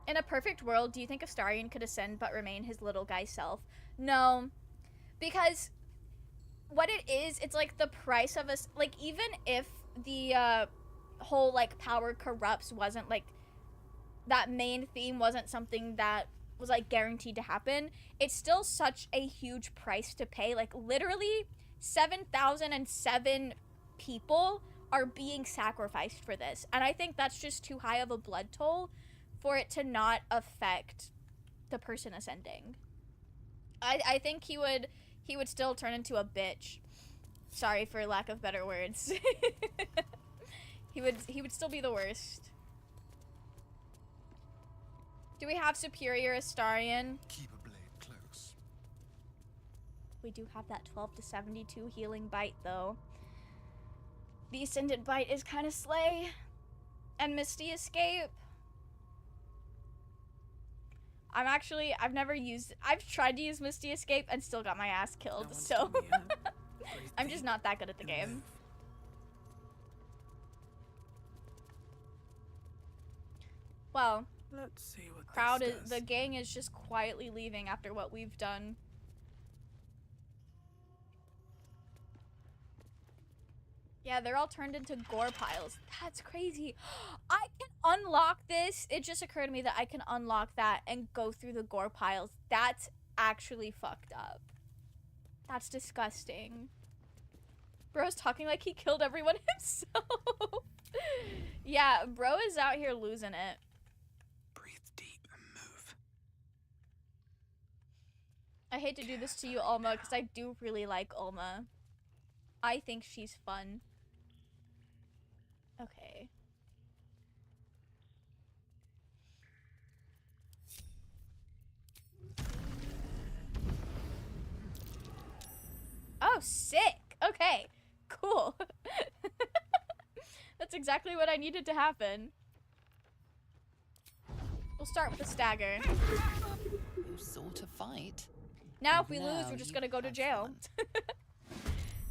In a perfect world, do you think a Starian could ascend but remain his little guy self? No. Because what it is, it's like the price of us. Like, even if the whole, like, power corrupts wasn't, like, that main theme wasn't something that was, like, guaranteed to happen, it's still such a huge price to pay. Like, literally 7,007 people are being sacrificed for this. And I think that's just too high of a blood toll for it to not affect the person ascending. I think he would still turn into a bitch. Sorry for lack of better words. He would still be the worst. Do we have Superior Astarian? Keep a blade close. We do have that 12 to 72 healing bite though. The Ascendant bite is kind of slay. And Misty Escape. I've tried to use Misty Escape and still got my ass killed, so I'm just not that good at the game. Well, let's see what the gang is just quietly leaving after what we've done. Yeah, they're all turned into gore piles. That's crazy. I can unlock this. It just occurred to me that I can unlock that and go through the gore piles. That's actually fucked up. That's disgusting. Bro's talking like he killed everyone himself. Yeah, bro is out here losing it. Breathe deep and move. I hate to do this to you, Ulma, because I do really like Ulma. I think she's fun. Okay. Oh, sick. Okay. Cool. That's exactly what I needed to happen. We'll start with the stagger. You sort of fight. Now if we lose, Now we're just you gonna go to have jail. fun.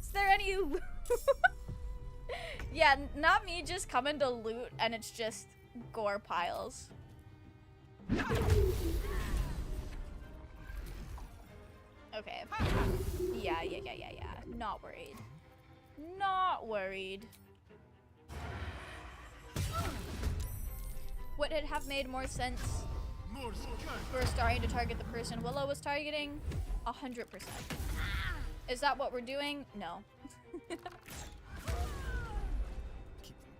Is there any loot? Yeah, not me just coming to loot and it's just gore piles. Okay. Yeah. Not worried. Not worried. Would it have made more sense for Astarian to target the person Willow was targeting? 100%. Is that what we're doing? No.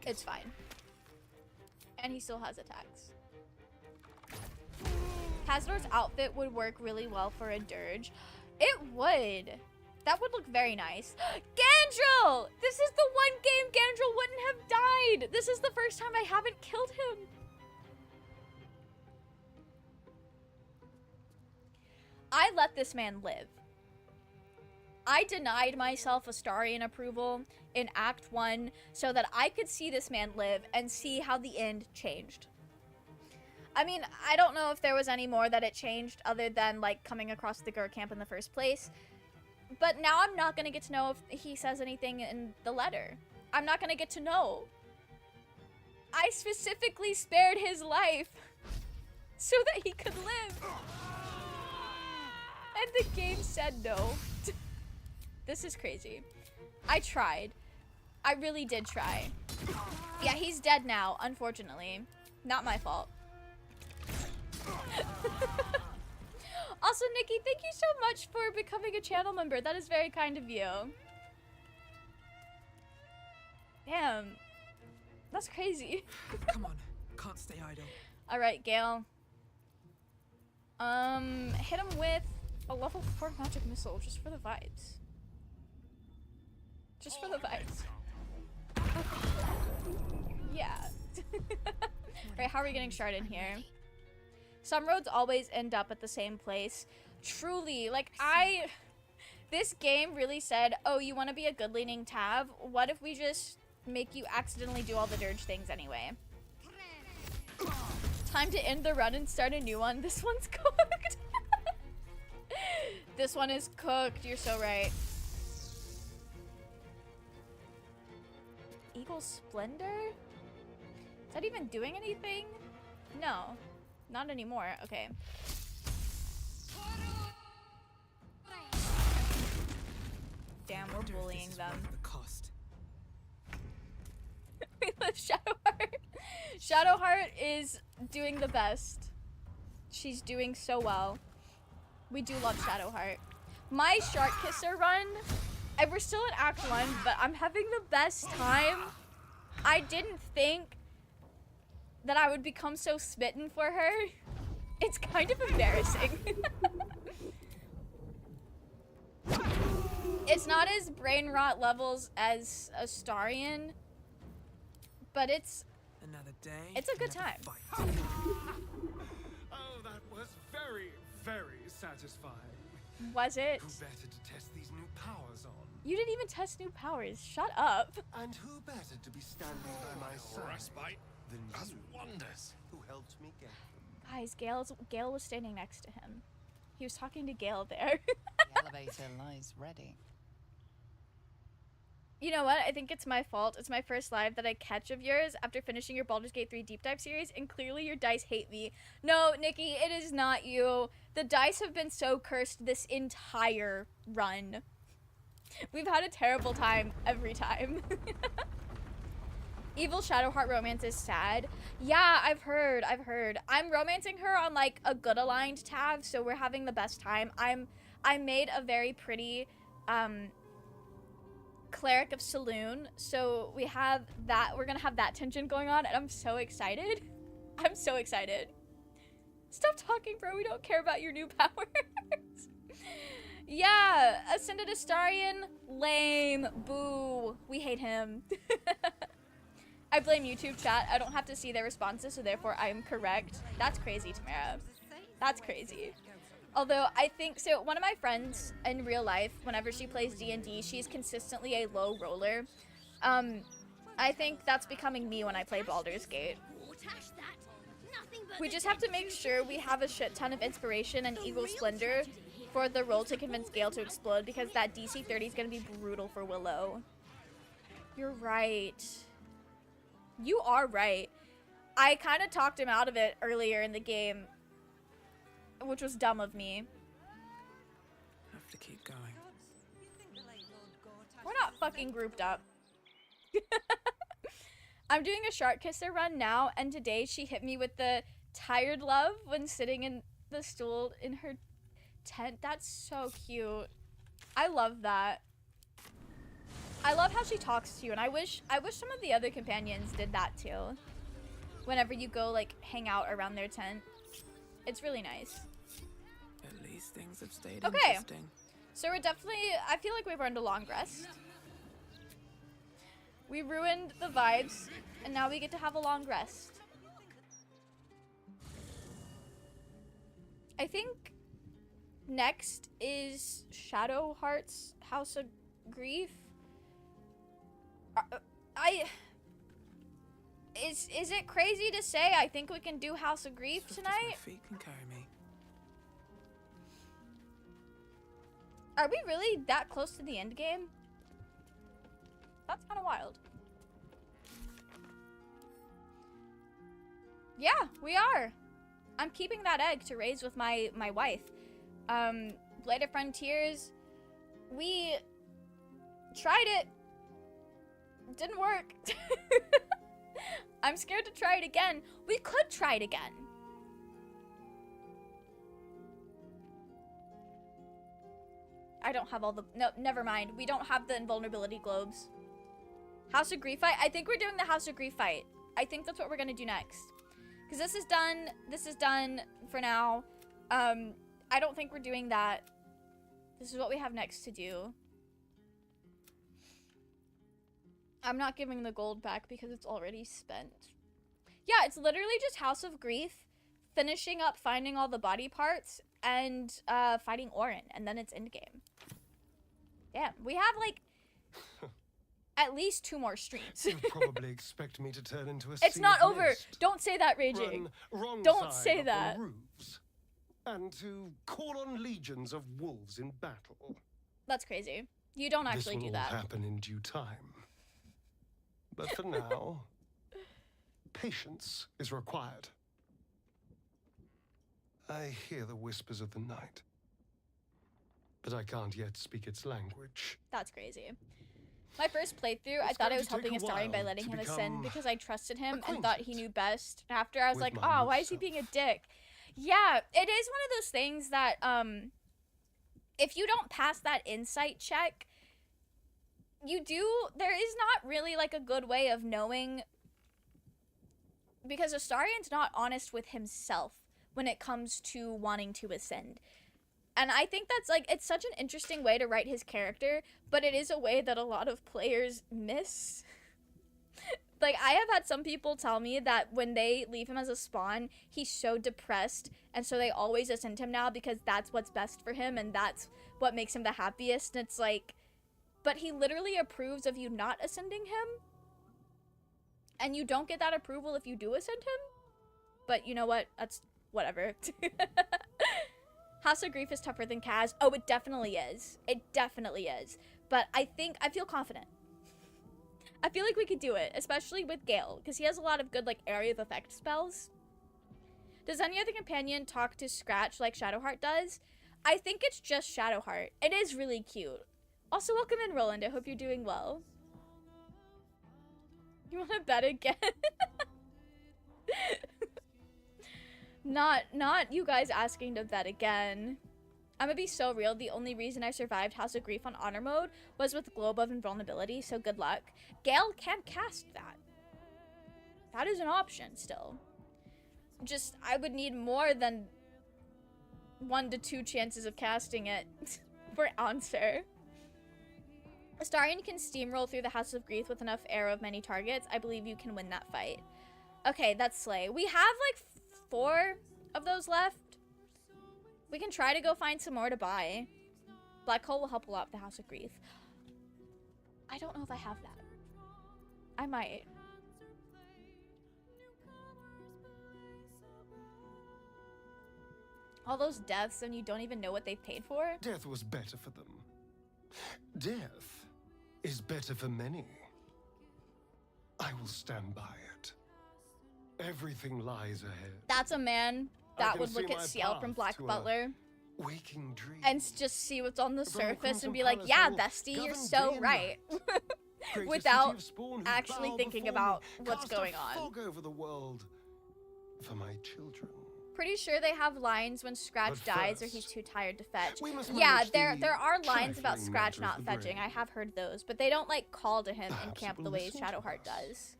It's fine. And he still has attacks. Cazador's outfit would work really well for a dirge. It would. That would look very nice. Gandrel! This is the one game Gandrel wouldn't have died. This is the first time I haven't killed him. I let this man live. I denied myself Astarian approval in Act 1 so that I could see this man live and see how the end changed. I mean, I don't know if there was any more that it changed other than, like, coming across the Gur camp in the first place. But now I'm not gonna get to know if he says anything in the letter. I'm not gonna get to know. I specifically spared his life so that he could live. And the game said no. This is crazy. I tried. I really did try. Yeah, he's dead now, unfortunately. Not my fault. Also, Nikki, thank you so much for becoming a channel member. That is very kind of you. Damn. That's crazy. Come on. Can't stay idle. Alright, Gale. Hit him with a level 4 magic missile just for the vibes. Just for the vibes. Yeah. Right, how are we getting started here? Some roads always end up at the same place. Truly, like, this game really said, oh, you want to be a good-leaning Tav? What if we just make you accidentally do all the dirge things anyway? Time to end the run and start a new one. This one's cooked. This one is cooked. You're so right. Eagle Splendor? Is that even doing anything? No. Not anymore. Okay. Damn, we're bullying them. The cost. We love Shadowheart. Shadowheart is doing the best. She's doing so well. We do love Shadowheart. My Shark Kisser run, and we're still in Act 1, but I'm having the best time. I didn't think that I would become so smitten for her. It's kind of embarrassing. It's not as brain rot levels as Astarian, but it's another day. It's a good time. Oh, that was very, very satisfying. Was it? Who better to test these new powers on? You didn't even test new powers. Shut up. And who better to be standing by my side Respite than does you, wonders. who helped me get them? Guys, Gale was standing next to him. He was talking to Gale there. The elevator lies ready. You know what? I think it's my fault. It's my first live that I catch of yours after finishing your Baldur's Gate 3 deep dive series, and clearly your dice hate me. No, Nikki, it is not you. The dice have been so cursed this entire run. We've had a terrible time every time. Evil Shadowheart romance is sad. Yeah, I've heard. I'm romancing her on like a good aligned tab, so we're having the best time. I made a very pretty Cleric of Saloon, so we have that. We're gonna have that tension going on, and I'm so excited. I'm so excited. Stop talking, bro. We don't care about your new powers. Yeah, Ascended Astarian, lame, boo. We hate him. I blame YouTube chat. I don't have to see their responses, so therefore I am correct. That's crazy, Tamara. That's crazy. Although I think, so one of my friends in real life, whenever she plays D&D, she's consistently a low roller. I think that's becoming me when I play Baldur's Gate. We just have to make sure we have a shit ton of inspiration and Eagle Splendor for the roll to convince Gale to explode, because that DC 30 is going to be brutal for Willow. You're right. You are right. I kind of talked him out of it earlier in the game, which was dumb of me. Have to keep going. We're not fucking grouped up. I'm doing a Shark Kisser run now, and today she hit me with the tired love when sitting in the stool in her tent. That's so cute. I love that. I love how she talks to you, and I wish some of the other companions did that too. Whenever you go like hang out around their tent. It's really nice. At least things have stayed Okay. interesting. So we're definitely, I feel like we've earned a long rest. We ruined the vibes, and now we get to have a long rest. I think Next is Shadowheart's House of Grief. Is it crazy to say I think we can do House of Grief tonight? My feet can carry me. Are we really that close to the end game? That's kind of wild. Yeah, we are. I'm keeping that egg to raise with my wife. Blade of Frontiers, we tried it. Didn't work. I'm scared to try it again. We could try it again. I don't have all the... No, never mind. We don't have the invulnerability globes. House of Grief fight? I think we're doing the House of Grief fight. I think that's what we're going to do next. Because this is done. This is done for now. I don't think we're doing that. This is what we have next to do. I'm not giving the gold back because it's already spent. Yeah, it's literally just House of Grief, finishing up finding all the body parts, and fighting Orin, and then it's endgame. Damn, we have like at least 2 more streams. You probably expect me to turn into a It's not sealed over. list, Don't say that, Raging. run wrong Don't side say up the that. roofs, and to call on legions of wolves in battle. That's crazy. You don't actually This will do that. all happen in due time. But for now, patience is required. I hear the whispers of the night, but I can't yet speak its language. That's crazy. My first playthrough, I thought I was helping Astarion by letting him ascend because I trusted him and thought he knew best. After I was like, oh, why is he being a dick? Yeah, it is one of those things that, if you don't pass that insight check, there is not really like a good way of knowing, because Astarion's not honest with himself when it comes to wanting to ascend. And I think that's like, it's such an interesting way to write his character, but it is a way that a lot of players miss. Like, I have had some people tell me that when they leave him as a spawn, he's so depressed, and so they always ascend him now because that's what's best for him, and that's what makes him the happiest. And it's like, but he literally approves of you not ascending him, and you don't get that approval if you do ascend him. But you know what? That's whatever. House of Grief is tougher than Kaz. Oh, it definitely is. It definitely is. But I feel confident. I feel like we could do it, especially with Gale, because he has a lot of good, like, area of effect spells. Does any other companion talk to Scratch like Shadowheart does? I think it's just Shadowheart. It is really cute. Also, welcome in, Roland. I hope you're doing well. You want to bet again? Not you guys asking to bet again. I'm gonna be so real. The only reason I survived House of Grief on Honor Mode was with Globe of Invulnerability, so good luck. Gale can cast that. That is an option still. Just, I would need more than 1 to 2 chances of casting it for answer. Astarion can steamroll through the House of Grief with enough arrow of many targets. I believe you can win that fight. Okay, that's Slay. We have like 4 of those left. We can try to go find some more to buy. Black Hole will help a lot with the House of Grief. I don't know if I have that. I might. All those deaths and you don't even know what they've paid for? Death was better for them. Death is better for many. I will stand by it. Everything lies ahead. That's a man that would look at Ciel from Black Butler waking dream and just see what's on the surface and be like, yeah, bestie, you're so right. Without actually thinking about what's going on. Fog over the world for my children. Pretty sure they have lines when Scratch dies or he's too tired to fetch. Yeah, there are lines about Scratch not fetching. I have heard those, but they don't like call to him in camp the way Shadowheart does.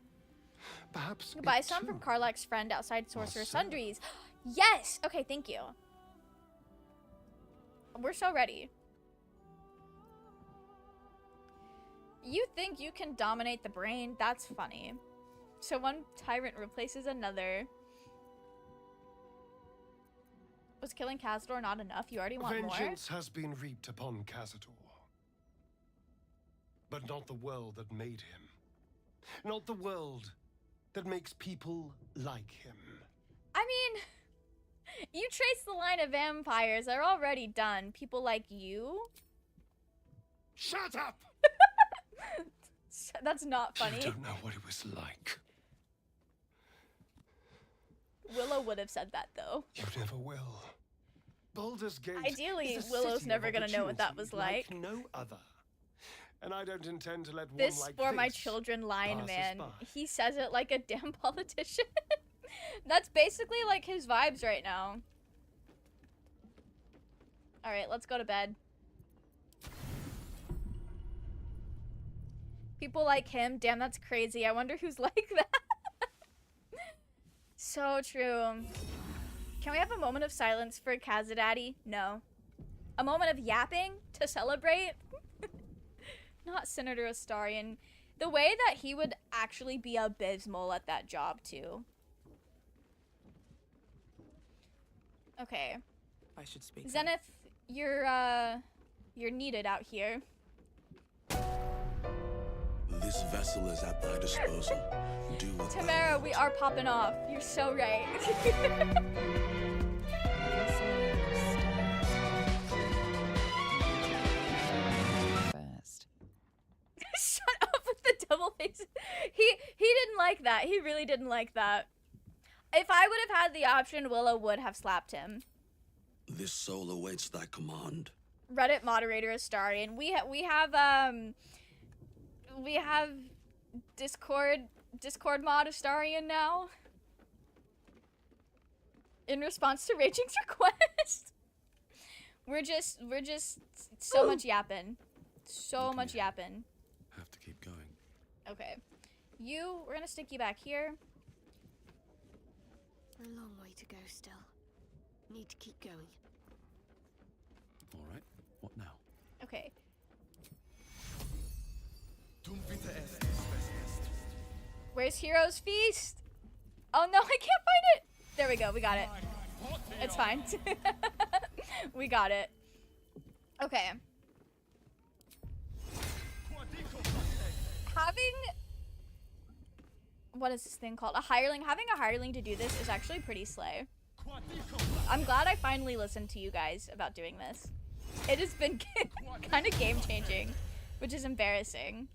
Perhaps you buy some from Karlach's friend outside Sorcerer Sundries. Yes! Okay, thank you. We're so ready. You think you can dominate the brain? That's funny. So one tyrant replaces another. Was killing Cazador not enough? You already want more? Vengeance has been reaped upon Cazador. But not the world that made him. Not the world that makes people like him. I mean, you trace the line of vampires. They're already done. People like you? Shut up! That's not funny. You don't know what it was like. Willow would have said that, though. You never will. Baldur's Gate. Ideally, is a Willow's city never of gonna know what that was opportunity like. no other. And I don't intend to let This one like for my this children line, pass us man. by. He says it like a damn politician. That's basically like his vibes right now. Alright, let's go to bed. People like him? Damn, that's crazy. I wonder who's like that. So true. Can we have a moment of silence for Cazadaddy? No. A moment of yapping to celebrate? Not Senator Astarion. The way that he would actually be abysmal at that job, too. Okay. I should speak. Zenith, you're needed out here. This vessel is at thy disposal. Do what thou Tamara, we are popping off. You're so right. First. Shut up with the double faces. He didn't like that. He really didn't like that. If I would have had the option, Willow would have slapped him. This soul awaits thy command. Reddit moderator Astarion. We have Discord mod Astarion now. In response to Raging's request. We're just so much yapping. So much yapping. Have to keep going. Okay. We're gonna stick you back here. A long way to go still. Need to keep going. All right. What now? Okay. Where's Hero's Feast? Oh no, I can't find it! There we go, we got it. It's fine. We got it. Okay. What is this thing called? A hireling. Having a hireling to do this is actually pretty slay. I'm glad I finally listened to you guys about doing this. It has been kind of game-changing, which is embarrassing.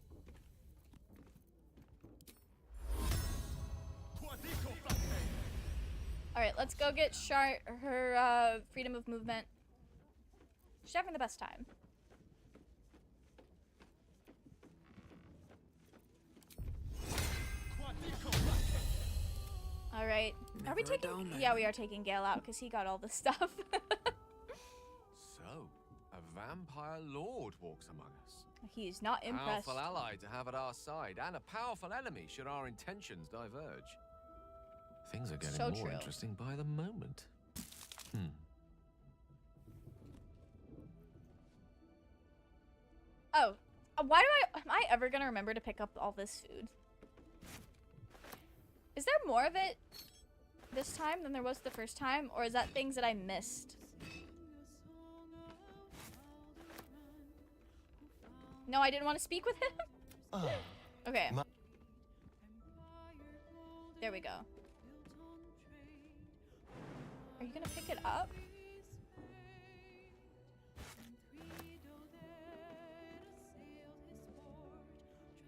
Alright, let's go get her freedom of movement. She's having the best time. Alright. Are we taking... Yeah, we are taking Gale out because he got all the stuff. So, a vampire lord walks among us. He's not impressed. Powerful ally to have at our side, and a powerful enemy should our intentions diverge. Things are getting So more true. interesting by the moment. Oh. Am I ever gonna remember to pick up all this food? Is there more of it this time than there was the first time? Or is that things that I missed? No, I didn't want to speak with him? Okay. There we go. Are you gonna pick it up?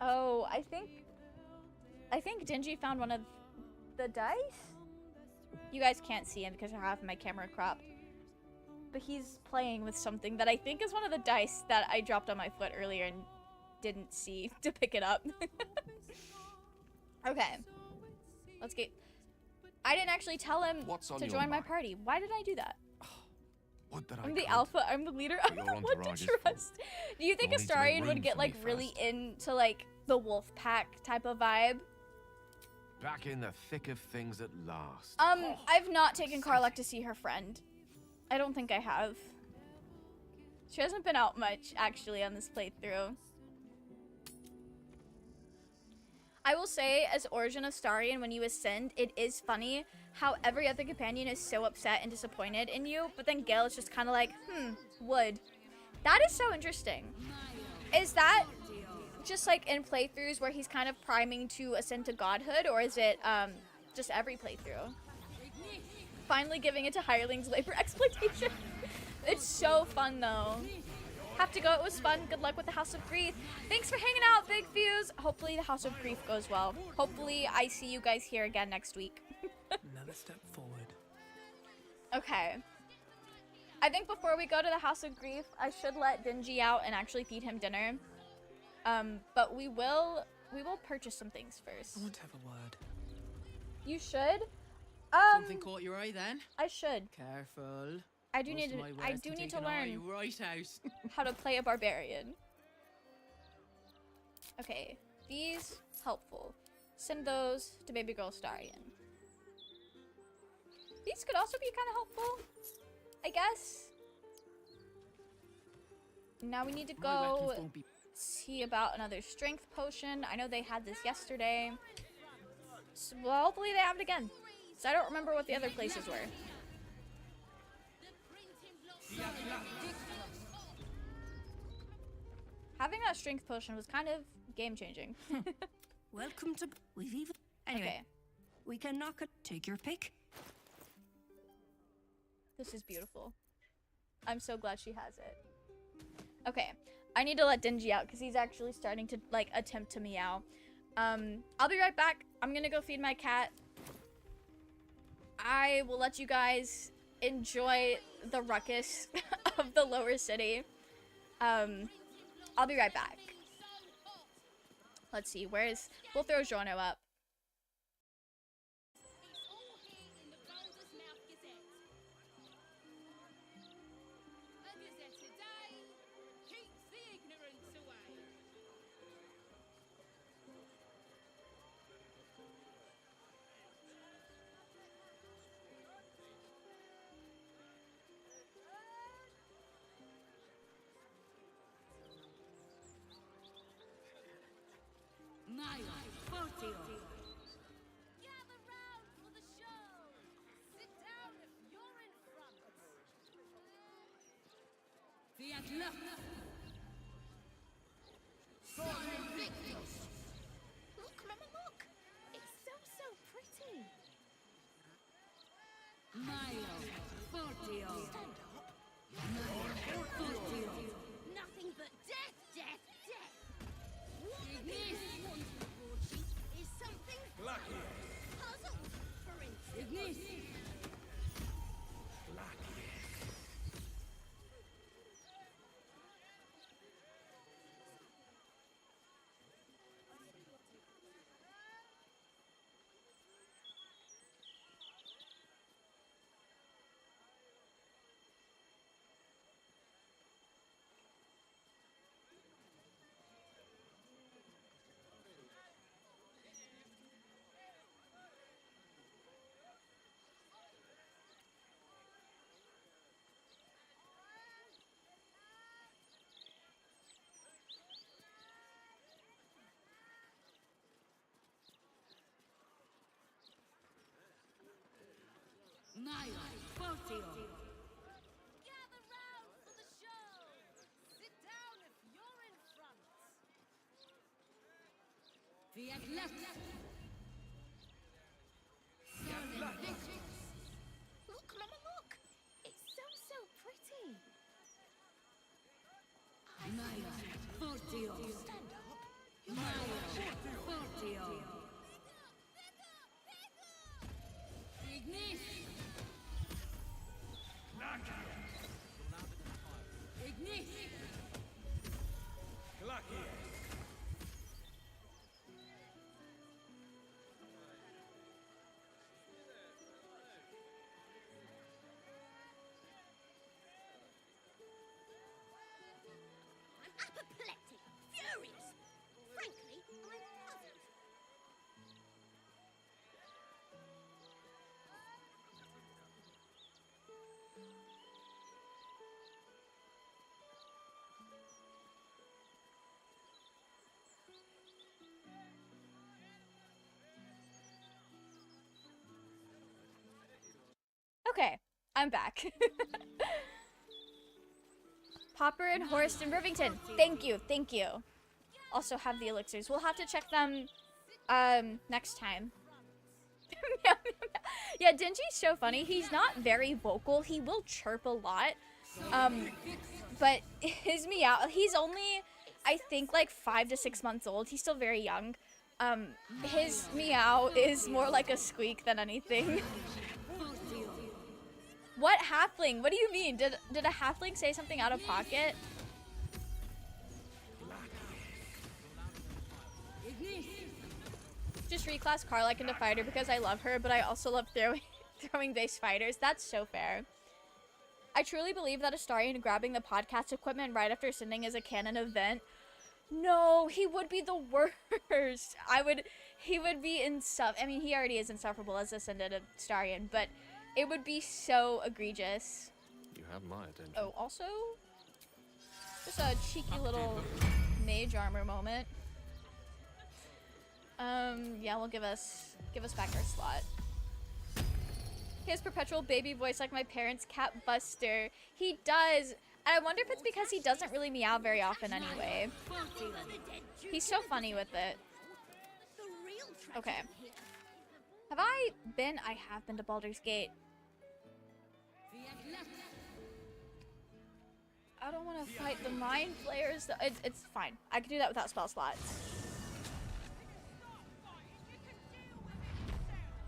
Oh, I think Dingy found one of the dice? You guys can't see him because I have my camera cropped. But he's playing with something that I think is one of the dice that I dropped on my foot earlier and didn't see to pick it up. Okay. Let's get... I didn't actually tell him to join my party. Why did I do that? What did I'm the alpha. I'm the leader. I don't know what to trust. Do you think You'll need to make Astarion room would get for like me really first. into like the wolf pack type of vibe? Back in the thick of things at last. I've not taken Karlach to see her friend. I don't think I have. She hasn't been out much actually on this playthrough. I will say, as Origin Astarion, when you ascend, it is funny how every other companion is so upset and disappointed in you, but then Gale is just kind of like, wood. That is so interesting. Is that just like in playthroughs where he's kind of priming to ascend to godhood, or is it just every playthrough? Finally giving it to hirelings labor exploitation. It's so fun though. Have to go, it was fun. Good luck with the House of Grief. Thanks for hanging out, Big Fuse. Hopefully the House of Grief goes well. Hopefully I see you guys here again next week. Another step forward. Okay. I think before we go to the House of Grief, I should let Dingy out and actually feed him dinner. But we will purchase some things first. I want to have a word. You should? Something caught your eye then? I should. Careful. I do need to learn right out. how to play a barbarian. Okay, these helpful. Send those to baby girl Starion. These could also be kind of helpful, I guess. Now we need to go see about another strength potion. I know they had this yesterday. So, well, hopefully they have it again. So I don't remember what the other places were. Having a strength potion was kind of game-changing. Welcome to... We've even... Anyway, Okay. we can knock it. Take your pick. This is beautiful. I'm so glad she has it. Okay, I need to let Dingy out because he's actually starting to, like, attempt to meow. I'll be right back. I'm gonna go feed my cat. I will let you guys enjoy the ruckus of the lower city. I'll be right back. Let's see, we'll throw Jono up. Look, Mama, look! It's so pretty! Stand up! Nothing but death, death, death! What this wonderful broadsheet is something... Puzzle, for instance. Gather round for the show! Sit down if you're in front! Look, Mama, look! It's so pretty! Stand up! Okay, I'm back. Popper and Horst and Rivington. Thank you, thank you. Also have the elixirs. We'll have to check them next time. Yeah, Dingy's so funny. He's not very vocal. He will chirp a lot. But his meow, he's only, I think, like 5 to 6 months old. He's still very young. His meow is more like a squeak than anything. What halfling? What do you mean? Did a halfling say something out of pocket? Just reclass Karlach into fighter because I love her, but I also love throwing base fighters. That's so fair. I truly believe that Astarion grabbing the podcast equipment right after sending is a canon event. No, he would be the worst. He would be I mean, he already is insufferable as Ascended Astarion, but it would be so egregious. You have my attention. Oh, also, just a cheeky little mage armor moment. Yeah, we'll give us back our slot. He has perpetual baby voice like my parents' cat Buster. He does. And I wonder if it's because he doesn't really meow very often anyway. He's so funny with it. Okay. Have I been? I have been to Baldur's Gate. I don't want to fight the mind flayers. It's fine. I can do that without spell slots.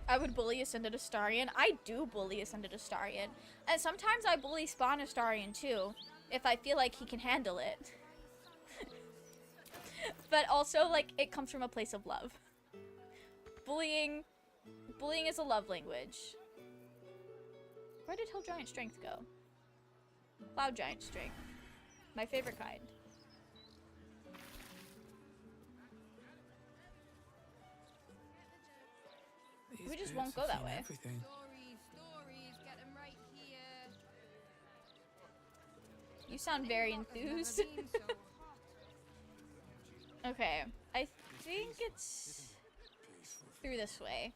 I would bully Ascended Astarion. I do bully Ascended Astarion. And sometimes I bully Spawn Astarion too, if I feel like he can handle it. But also, like, it comes from a place of love. Bullying is a love language. Where did Hill Giant Strength go? Cloud Giant Strength. My favorite kind. We just won't go that way. Stories, get them right here. You sound very enthused. Okay, I think it's through this way.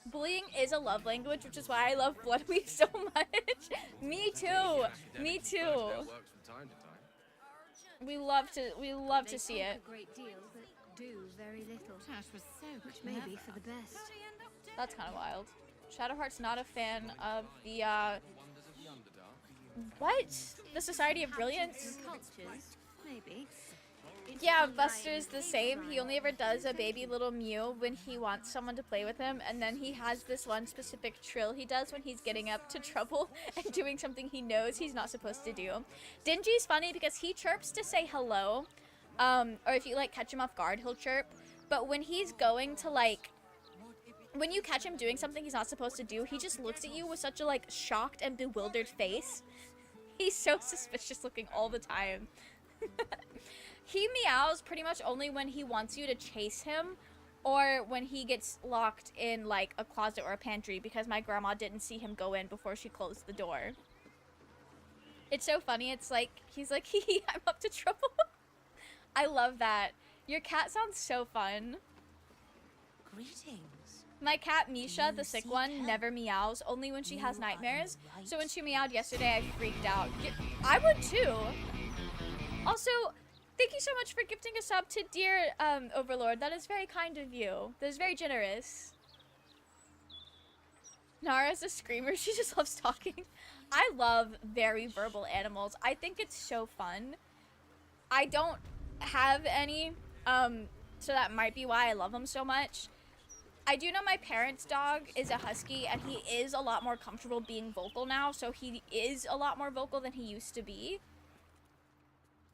Bullying is a love language, which is why I love Bloodweave so much. Me too. Me too. We love to see it. A great deal, but do very little. Which may be for the best. That's kind of wild. Shadowheart's not a fan of the what? The Society of Brilliance? Cultures, maybe. Yeah, Buster's the same. He only ever does a baby little mew when he wants someone to play with him, and then he has this one specific trill he does when he's getting up to trouble and doing something he knows he's not supposed to do. Dingy's funny because he chirps to say hello, or if you like catch him off guard, he'll chirp. But when he's going to when you catch him doing something he's not supposed to do, he just looks at you with such a like shocked and bewildered face. He's so suspicious looking all the time. He meows pretty much only when he wants you to chase him or when he gets locked in like a closet or a pantry because my grandma didn't see him go in before she closed the door. It's so funny. It's like, he's like, hee, I'm up to trouble. I love that. Your cat sounds so fun. Greetings. My cat Misha, the sick one, never meows, only when she has nightmares. So when she meowed yesterday, I freaked out. I would too. Also, thank you so much for gifting a sub to dear Overlord. That is very kind of you. That is very generous. Nara's a screamer. She just loves talking. I love very verbal animals. I think it's so fun. I don't have any, so that might be why I love them so much. I do know my parents' dog is a husky, and he is a lot more comfortable being vocal now, so he is a lot more vocal than he used to be.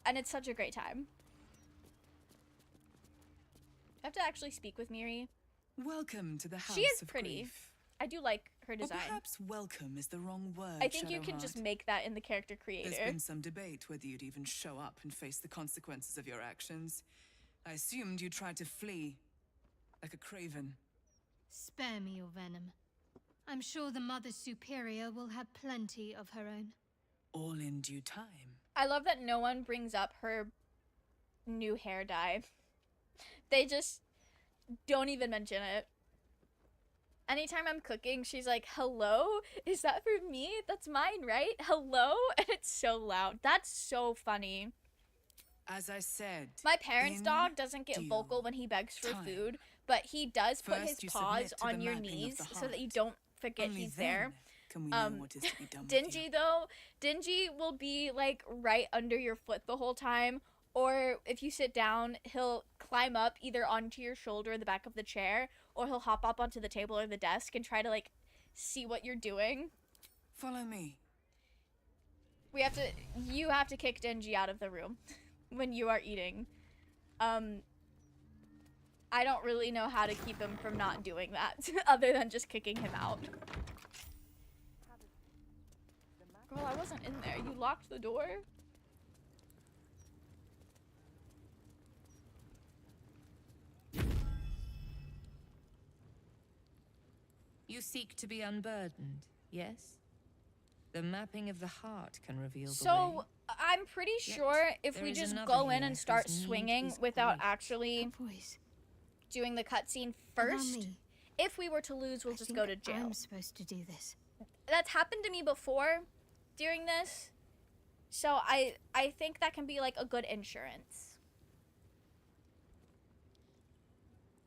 And it's such a great time. I have to actually speak with Miri. Welcome to the House She is of pretty. Grief. I do like her design. Or perhaps welcome is the wrong word, I think you can Shadowheart. just make that in the character creator. There's been some debate whether you'd even show up and face the consequences of your actions. I assumed you tried to flee, like a craven. Spare me your venom. I'm sure the Mother Superior will have plenty of her own. All in due time. I love that no one brings up her new hair dye. They just don't even mention it. Anytime I'm cooking, she's like, hello? Is that for me? That's mine, right? Hello? And it's so loud. That's so funny. As I said, My parents' in dog doesn't get due vocal when he begs for time. food, but he does put First, his you paws submit to on the your mapping of knees the so that you heart. don't forget Only he's then there. can we know what is to be done with Dingy you. though, Dingy will be like right under your foot the whole time, or if you sit down, he'll climb up either onto your shoulder or the back of the chair, or he'll hop up onto the table or the desk and try to like see what you're doing. Follow me. You have to kick Dingy out of the room when you are eating. I don't really know how to keep him from not doing that other than just kicking him out. Girl, I wasn't in there. You locked the door? You seek to be unburdened, yes? The mapping of the heart can reveal the way. So, I'm pretty sure if there we is just another go in here and start whose need swinging is without great. actually doing the cutscene first, if we were to lose, we'll just go to jail. I'm supposed to do this. That's happened to me before during this, so I think that can be like a good insurance.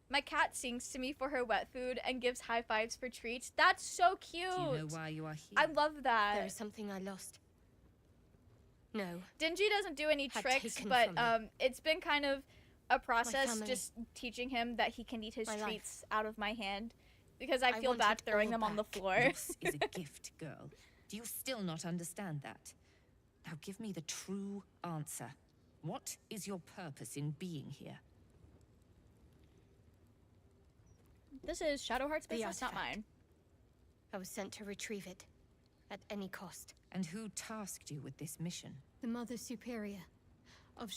My cat sings to me for her wet food and gives high fives for treats. That's so cute. Do you know why you are here? I love that. There is something I lost. No. Dingy doesn't do any Had tricks, taken but from me. it's been kind of a process family. just teaching him that he can eat his My life. treats out of my hand because I I feel want bad it throwing all them on the back. floor. Loss is a gift, girl. Do you still not understand that? Now give me the true answer. What is your purpose in being here? This is Shadowheart's The business, not artifact. mine. I was sent to retrieve it, at any cost. And who tasked you with this mission? The Mother Superior of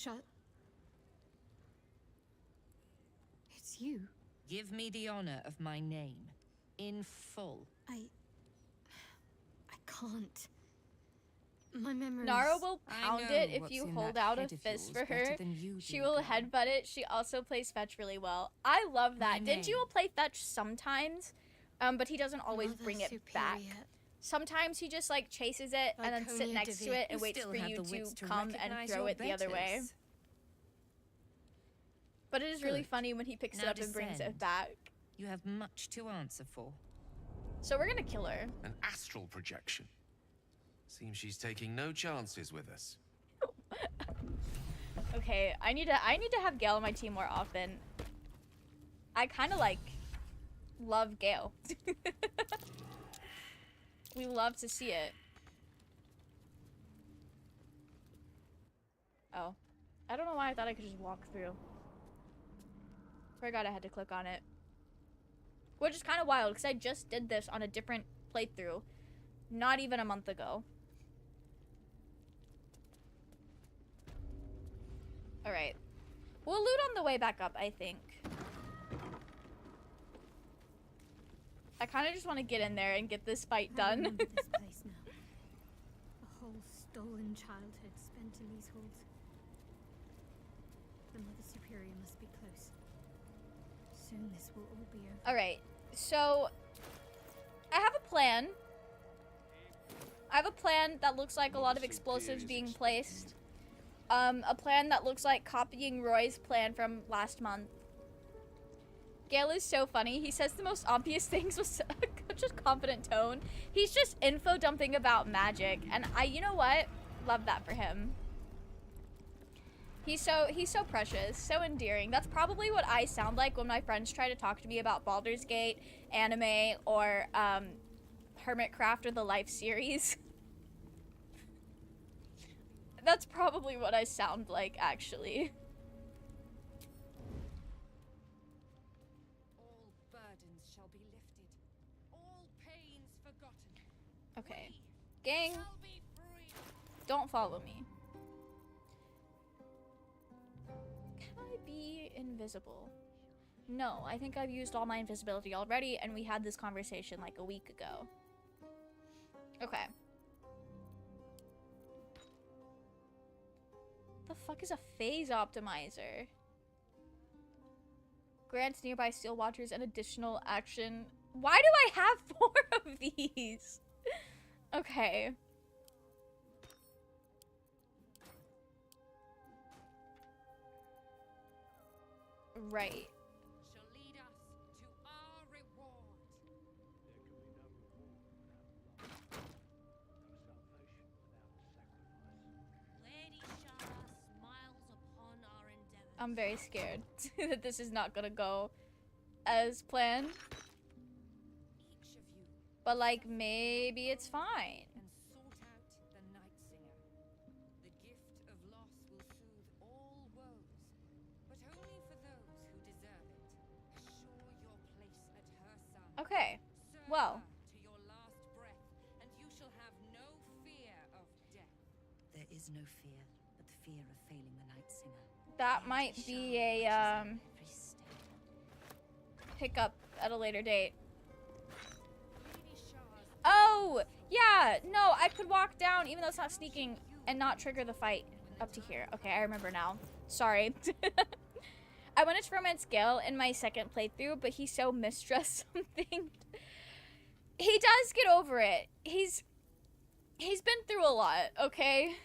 It's you. Give me the honor of my name. In full. I can't. My memory. Nara will I pound know it if what's you in hold that out a head of fist yours for better her. than you She do, will girl. headbutt it. She also plays fetch really well. I love that. My Dingy name. will play fetch sometimes, but he doesn't always Mother bring it back. Superior. Sometimes he just like chases it and then sit Lyconia next to Devere. it and You waits still for have you the wits to to come and recognize throw your it the other way. betters. But it is really Good. funny when he picks it Now up and brings it descend. back. You have much to answer for. So we're gonna kill her. An astral projection. Seems she's taking no chances with us. Okay, I need to have Gale on my team more often. I kind of like love Gale. We love to see it. Oh, I don't know why I thought I could just walk through. Forgot I had to click on it. Which is kind of wild because I just did this on a different playthrough, not even a month ago. Alright. We'll loot on the way back up, I think. I kind of just want to get in there and get this fight I done. remember this place now. A whole stolen childhood spent in these halls. The Mother Superior must be close. Soon this will all be over. Alright, so I have a plan. I have a plan that looks like a lot of explosives being placed. A plan that looks like copying Roy's plan from last month. Gale is so funny. He says the most obvious things with such a confident tone. He's just info dumping about magic, and you know what? Love that for him. He's so precious, so endearing. That's probably what I sound like when my friends try to talk to me about Baldur's Gate, anime, or Hermitcraft or the Life series. That's probably what I sound like, actually. All burdens shall be lifted, all pains forgotten. Okay. Gang, don't follow me. Can I be invisible? No, I think I've used all my invisibility already, and we had this conversation like a week ago. Okay. The fuck is a phase optimizer? Grants nearby Steel Watchers an additional action Why do I have 4 of these? Okay. Right. Shall lead us to our reward. Lady Shah smiles upon our endeavors. I'm very scared that this is not gonna go as planned. Each of you But like, maybe it's fine. and sort out the Night Singer. The gift of loss will soothe all woes, but only for those who deserve it. Assure your place at her side. Okay. Serve Well. her to your last breath, and you shall have no fear of death. There is no fear, but the fear of failing the Night Singer. That might be a Every step. hiccup at a later date. Lady Shah's Oh, yeah. No, I could walk down even though it's not sneaking and not trigger the fight up to here. Okay, I remember now. Sorry. I wanted to romance Gale in my second playthrough, but he's so mistrust something. He does get over it. He's been through a lot, okay?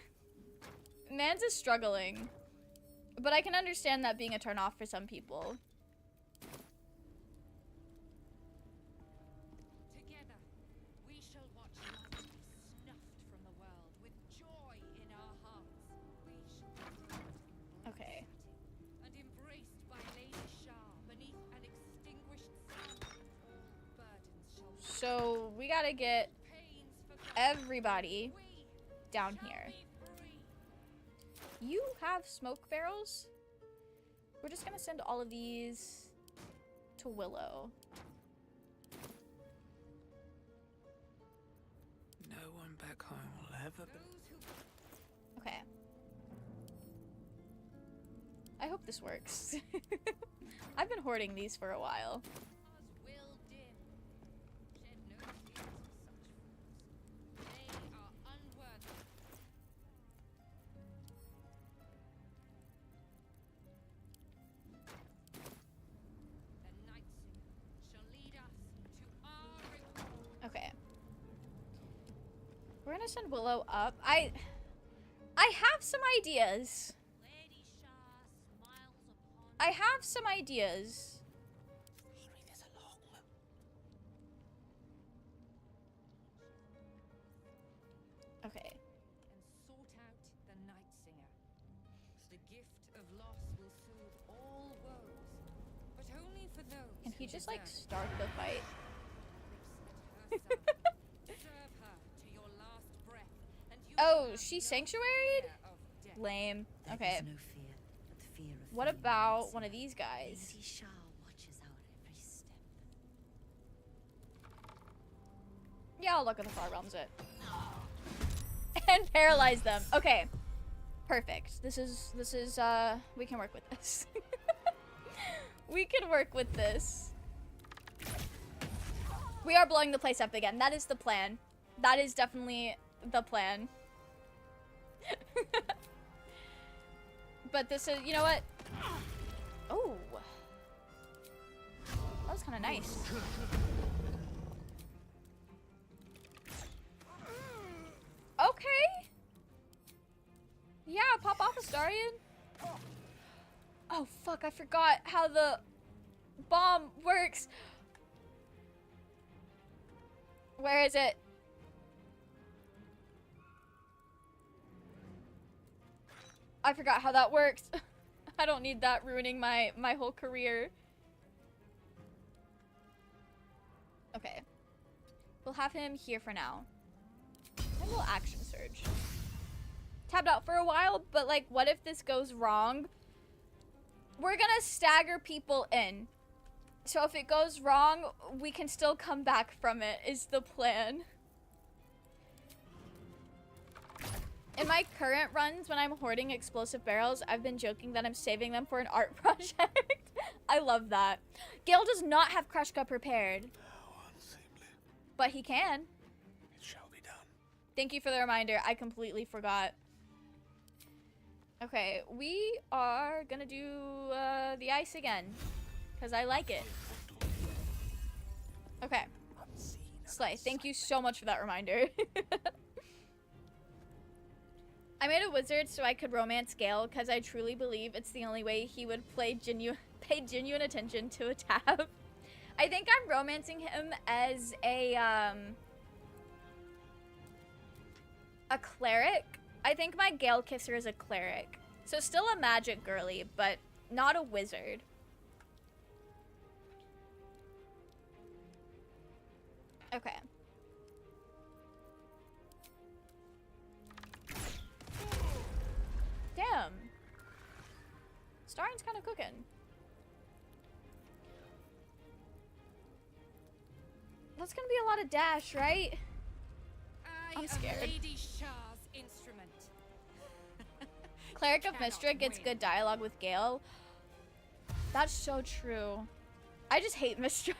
Mans is struggling. But I can understand that being a turnoff for some people. Together, we shall watch light be snuffed from the world with joy in our hearts. We shall be protected Okay. and embraced by Lady Shah beneath an extinguished sun. All burdens shall be So we gotta get pains forgotten. everybody We down shall here. be free. You have smoke barrels? We're just gonna send all of these to Willow. No one back home will ever be. Those who Okay. I hope this works. I've been hoarding these for a while. stars will dim. Shed no tears for such fools. They are unworthy. The Night Singer shall lead us to our reward. Okay. We're gonna send Willow up. I have some ideas. Lady Shah smiles upon I have some ideas. Hurry this along. Okay. And sort out the Night Singer. The gift of loss will soothe all woes, but only for those Can he who just like deserve it. start the fight? Race at her side. Serve her to your last breath, and you Oh, shall have she's no sanctuaried? fear of death. Lame. There Okay. is no fear, but the fear of What failing the about Night one of Singer. these guys? Lady Shah watches our every step. Yeah, I'll look at the far realms it. And paralyze them. Okay. Perfect. This is we can work with this. We can work with this. We are blowing the place up again. That is the plan. That is definitely the plan. But this is, you know what? Oh. That was kind of nice. Okay. Yeah, pop off, Astarion. Oh, fuck, I forgot how the bomb works. Where is it? I forgot how that works. I don't need that ruining my whole career. Okay. We'll have him here for now. And we'll action surge. Tabbed out for a while, but like, what if this goes wrong? We're gonna stagger people in. So if it goes wrong, we can still come back from it, is the plan. In my current runs, when I'm hoarding explosive barrels, I've been joking that I'm saving them for an art project. I love that. Gale does not have Crush Cup prepared. How unseemly. But he can. It shall be done. Thank you for the reminder. I completely forgot. Okay, we are gonna do the ice again. Because I like it. Okay. Slay, thank you so much for that reminder. I made a wizard so I could romance Gale because I truly believe it's the only way he would pay genuine attention to a tab. I think I'm romancing him as a cleric. I think my Gale Kisser is a cleric. So still a magic girly, but not a wizard. Okay. Damn. Starian's kind of cooking. That's gonna be a lot of dash, right? I'm scared. Lady Shah's instrument. Cleric of Mystra gets good dialogue with Gale. That's so true. I just hate Mystra.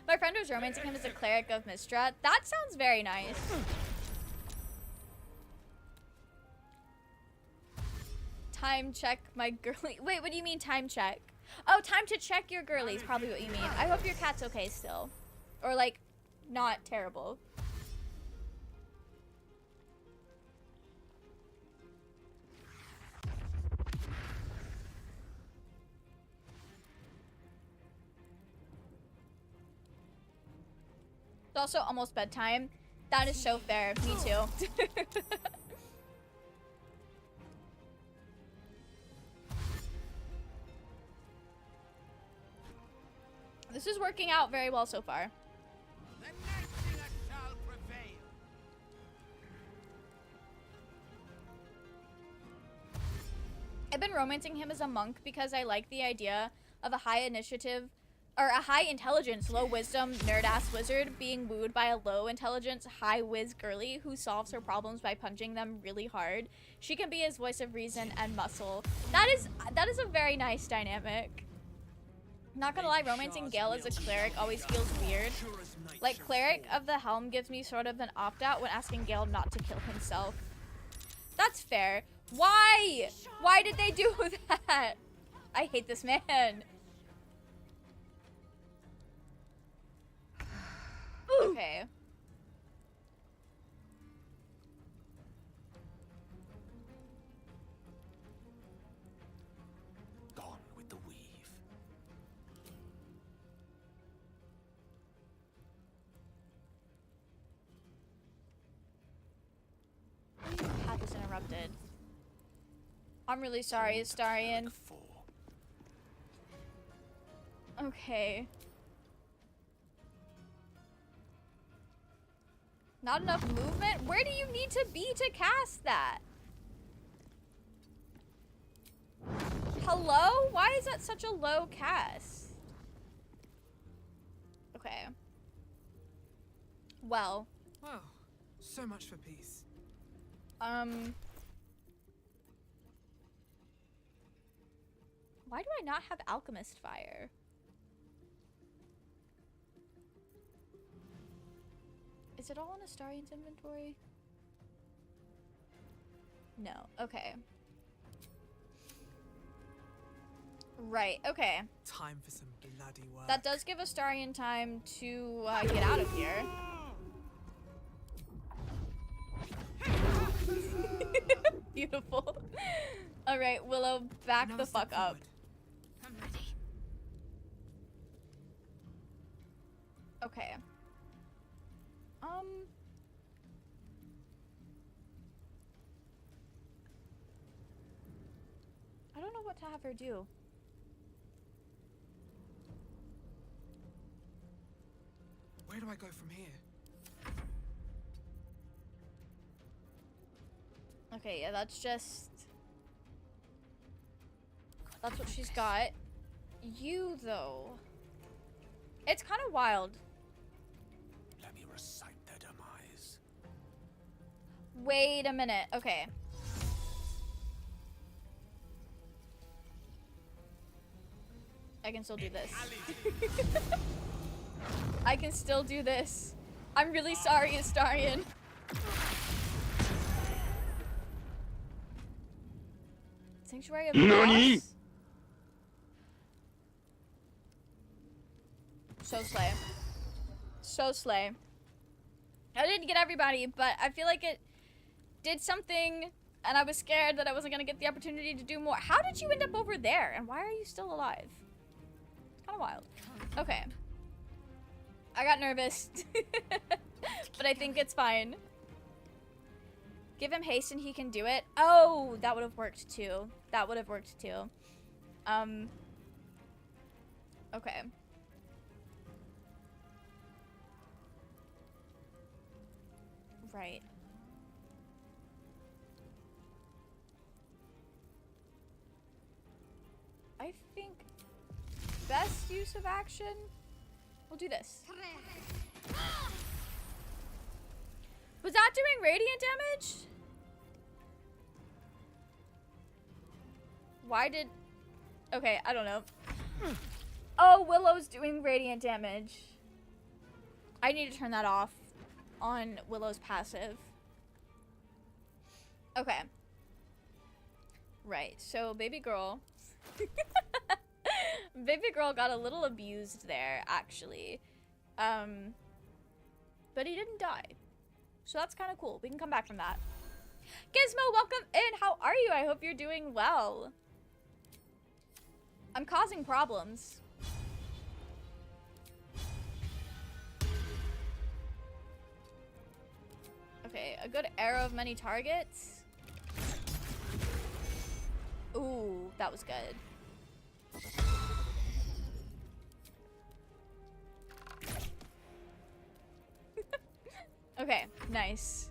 My friend was romancing him as a cleric of Mystra. That sounds very nice. Time check my girly. Wait, what do you mean time check? Oh, time to check your girly is probably what you mean. I hope your cat's okay still. Or like, not terrible. It's also almost bedtime. That is so fair. Me too. This is working out very well so far. I've been romancing him as a monk because I like the idea of a high initiative or a high intelligence, low wisdom, nerd ass wizard being wooed by a low intelligence, high whiz girly who solves her problems by punching them really hard. She can be his voice of reason and muscle. That is a very nice dynamic. Not gonna lie, romancing Gale as a cleric always feels weird. Like, Cleric of the Helm gives me sort of an opt-out when asking Gale not to kill himself. That's fair. Why? Why did they do that? I hate this man. Okay. Gone with the weave. Path is interrupted. I'm really sorry, Astarion. Okay. Not enough movement? Where do you need to be to cast that? Hello? Why is that such a low cast? Okay. Well. Well, so much for peace. Why do I not have Alchemist Fire? Is it all in Astarion's inventory? No. Okay. Right. Okay. Time for some bloody work. That does give Astarion time to get out of here. Beautiful. All right, Willow, back the fuck up. I'm ready. Okay. I don't know what to have her do. Where do I go from here? Okay, yeah, that's just... That's what she's got. You, though... It's kind of wild. Let me recite their demise. Wait a minute. Okay. I can still do this. I can still do this. I'm really sorry, Astarion. Sanctuary of Loss? So slay. So slay. I didn't get everybody, but I feel like it did something, and I was scared that I wasn't gonna get the opportunity to do more. How did you end up over there, and why are you still alive? It's kind of wild. Okay. I got nervous, but I think it's fine. Give him haste and he can do it. Oh, that would have worked too. That would have worked too. Okay. Right. I think best use of action, we'll do this. Was that doing radiant damage? Why did... Okay, I don't know. Oh, Willow's doing radiant damage. I need to turn that off on Willow's passive. Okay. Right, so baby girl. Baby girl got a little abused there, actually. But he didn't die. So that's kind of cool. We can come back from that. Gizmo, welcome in. How are you? I hope you're doing well. I'm causing problems. Okay, a good arrow of many targets. Ooh, that was good. Okay, nice.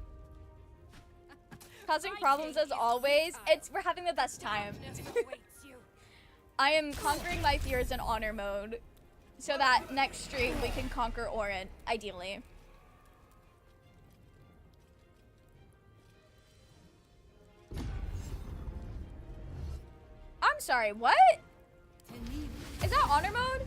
Causing problems as always. We're having the best time. I am conquering my fears in honor mode, so that next stream we can conquer Orin, ideally. I'm sorry, what? Is that honor mode?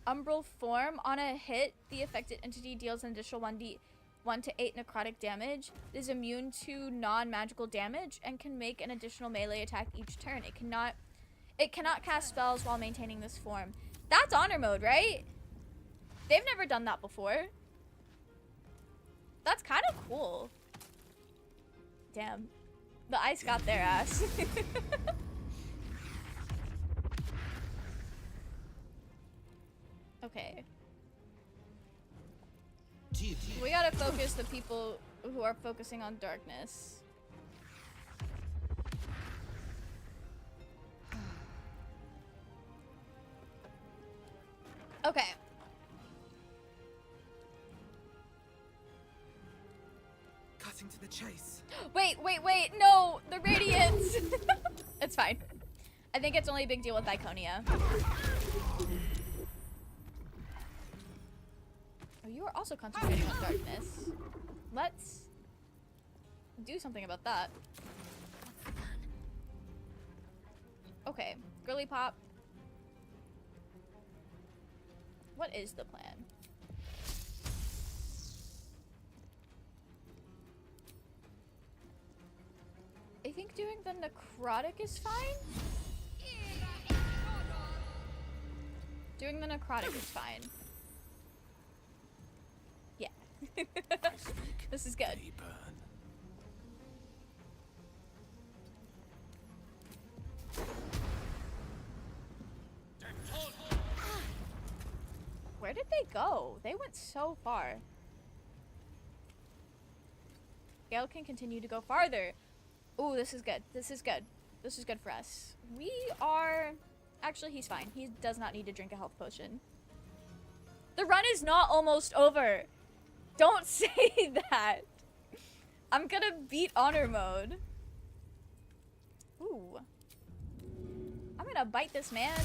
Umbral form. On a hit, the affected entity deals an additional 1 to 8 necrotic damage. It is immune to non-magical damage and can make an additional melee attack each turn. It cannot cast spells while maintaining this form. That's honor mode, right? They've never done that before. That's kind of cool. Damn. The ice got their ass. Okay. We gotta focus the people who are focusing on darkness. Okay. Cutting to the chase. Wait. No, the radiance. It's fine. I think it's only a big deal with Iconia. Oh, you are also concentrating on darkness. Let's do something about that. Okay, girly pop. What is the plan? I think doing the necrotic is fine. Doing the necrotic is fine. Yeah. This is good. Where did they go? They went so far. Gale can continue to go farther. Ooh, this is good. This is good. This is good for us. We are... Actually, he's fine. He does not need to drink a health potion. The run is not almost over. Don't say that. I'm gonna beat honor mode. Ooh. I'm gonna bite this man.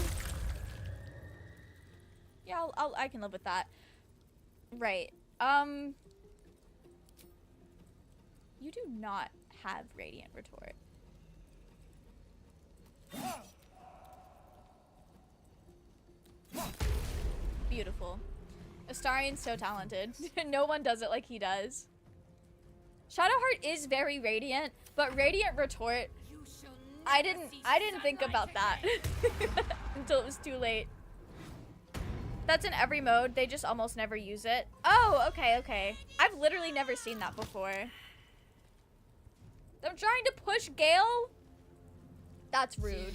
Yeah, I can live with that. Right. You do not have Radiant Retort. Beautiful. Astarian's so talented. No one does it like he does. Shadowheart is very radiant, but Radiant Retort, I didn't think about that until it was too late. That's in every mode. They just almost never use it. Oh, okay, okay. I've literally never seen that before. I'm trying to push Gale? That's rude.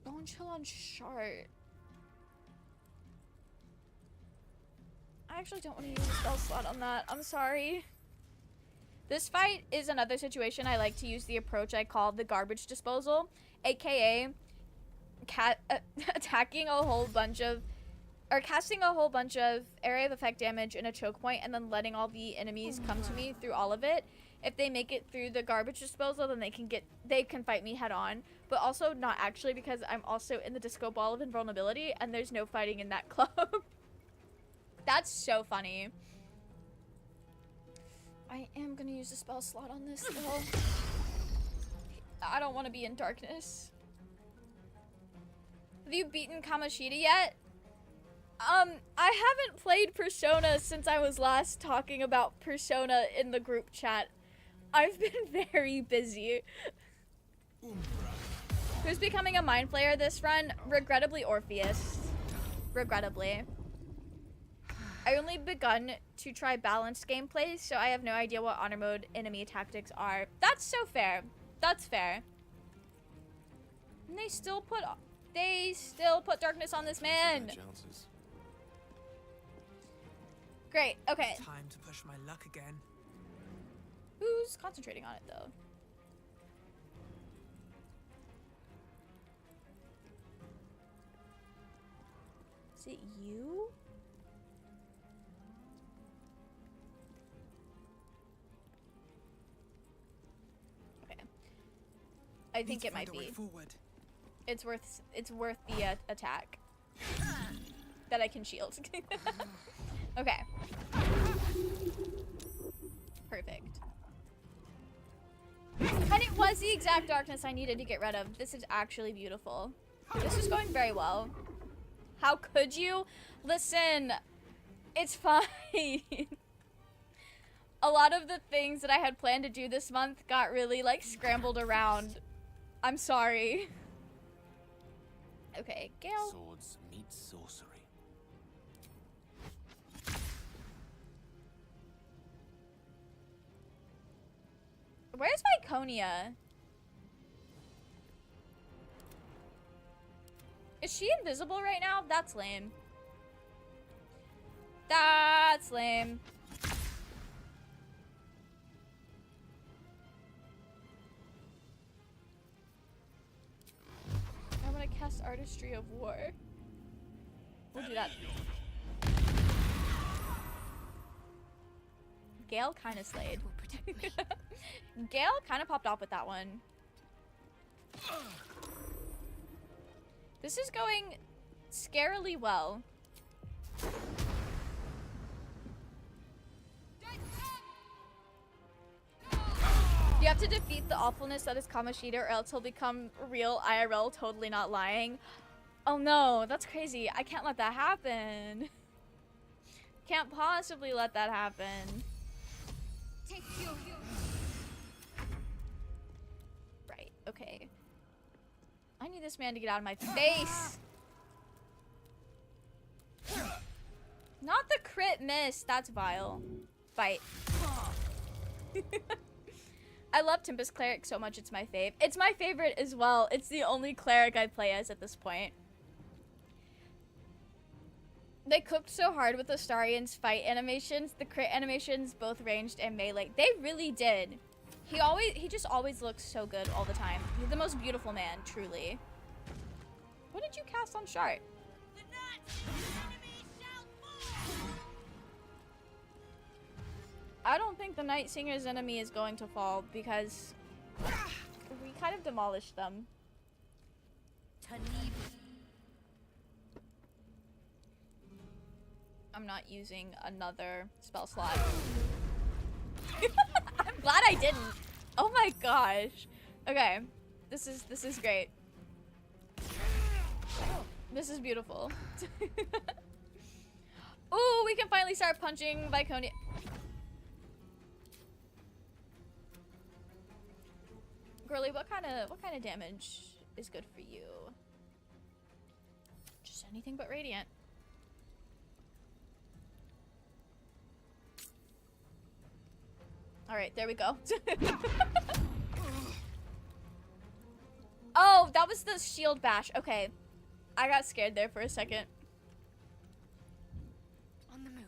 Go and chill on Shart. I actually don't want to use a spell slot on that. I'm sorry. This fight is another situation I like to use the approach I call the garbage disposal, aka attacking a whole bunch of, or casting a whole bunch of area of effect damage in a choke point and then letting all the enemies come to me through all of it. If they make it through the garbage disposal, then they can fight me head on, but also not actually, because I'm also in the disco ball of invulnerability and there's no fighting in that club. That's so funny. I am gonna use a spell slot on this though. I don't want to be in darkness. Have you beaten Kamoshida yet? I haven't played Persona since I was last talking about Persona in the group chat. I've been very busy. Who's becoming a Mind Flayer this run? Regrettably, Orpheus. Regrettably. I only begun to try balanced gameplay, so I have no idea what honor mode enemy tactics are. That's so fair. That's fair. And they still put darkness on this man. Great. Okay. Time to push my luck again. Who's concentrating on it though? Is it you? Okay. I think it might be. It's worth the attack that I can shield. Okay. Perfect. And it was the exact darkness I needed to get rid of. This is actually beautiful. This is going very well. How could you? Listen, it's fine. A lot of the things that I had planned to do this month got really, like, scrambled around. I'm sorry. Okay, Gale. Swords meet sorcery. Where's Myconia? Is she invisible right now? That's lame. That's lame. I'm gonna cast Artistry of War. We'll do that. Gale kind of slayed. Gale kind of popped off with that one. This is going scarily well. You have to defeat the awfulness that is Kamoshida or else he'll become real IRL, totally not lying. Oh no, that's crazy. I can't let that happen. Can't possibly let that happen. Right, okay. I need this man to get out of my face. Not the crit miss. That's vile. Fight. I love Tempest Cleric so much. It's my fave. It's my favorite as well. It's the only cleric I play as at this point. They cooked so hard with Astarion's fight animations. The crit animations, both ranged and melee. They really did. He just always looks so good all the time. He's the most beautiful man, truly. What did you cast on Shart? I don't think the Night Singer's enemy is going to fall because we kind of demolished them. I'm not using another spell slot. I'm glad I didn't. Oh my gosh. Okay. This is great. This is beautiful. Ooh, we can finally start punching Myconia. Girly, what kind of damage is good for you? Just anything but radiant. Alright, there we go. Oh, that was the shield bash. Okay. I got scared there for a second. On the move.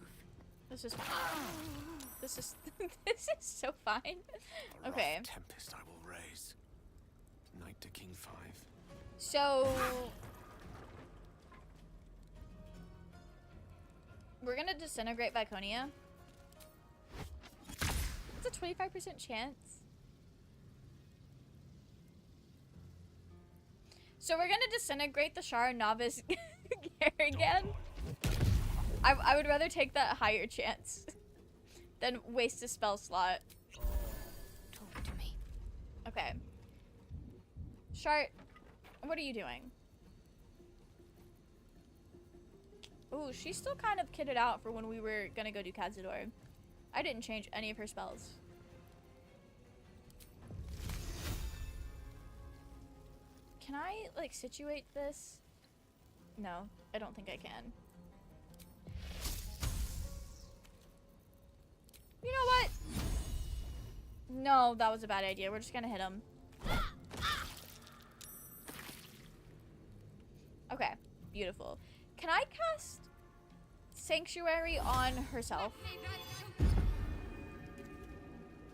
This is this is this is so fine. Okay. Tempest I will raise. Knight to King 5. So we're gonna disintegrate Viconia. It's a 25% chance. So we're gonna disintegrate the Shara Novice again. I would rather take that higher chance than waste a spell slot. Talk to me. Okay. Shart, what are you doing? Ooh, she's still kind of kitted out for when we were gonna go do Cazador. I didn't change any of her spells. Can I, like, situate this? No, I don't think I can. You know what? No, that was a bad idea. We're just gonna hit him. Okay, beautiful. Can I cast Sanctuary on herself?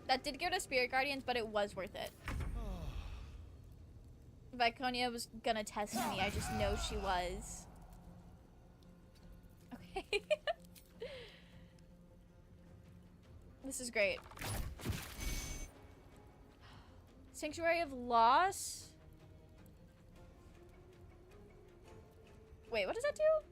That did give us Spirit Guardians, but it was worth it. Viconia was gonna test me. I just know she was. Okay. This is great. Sanctuary of Loss. Wait, what does that do?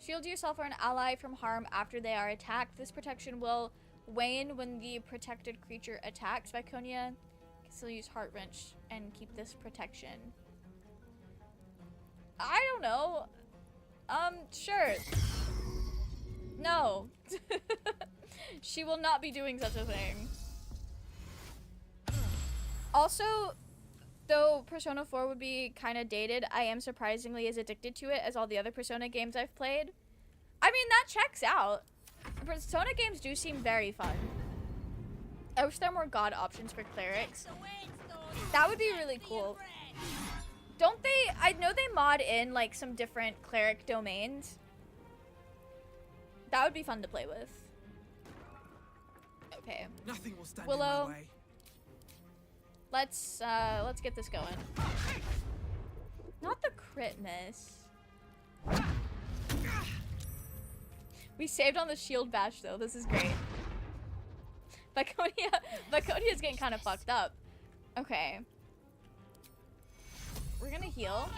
Shield yourself or an ally from harm after they are attacked. This protection will wane when the protected creature attacks. Viconia can still use Heart Wrench and keep this protection. I don't know. Sure. No. She will not be doing such a thing. Also, though Persona 4 would be kind of dated, I am surprisingly as addicted to it as all the other Persona games I've played. I mean, that checks out. Persona games do seem very fun. I wish there were more god options for clerics. That would be really cool. Don't they? I know they mod in like some different cleric domains. That would be fun to play with. Okay. Nothing will stand Willow. in my way. Let's get this going. Not the crit miss. We saved on the shield bash though. This is great. Viconia's getting kind of fucked up. Okay. We're gonna heal.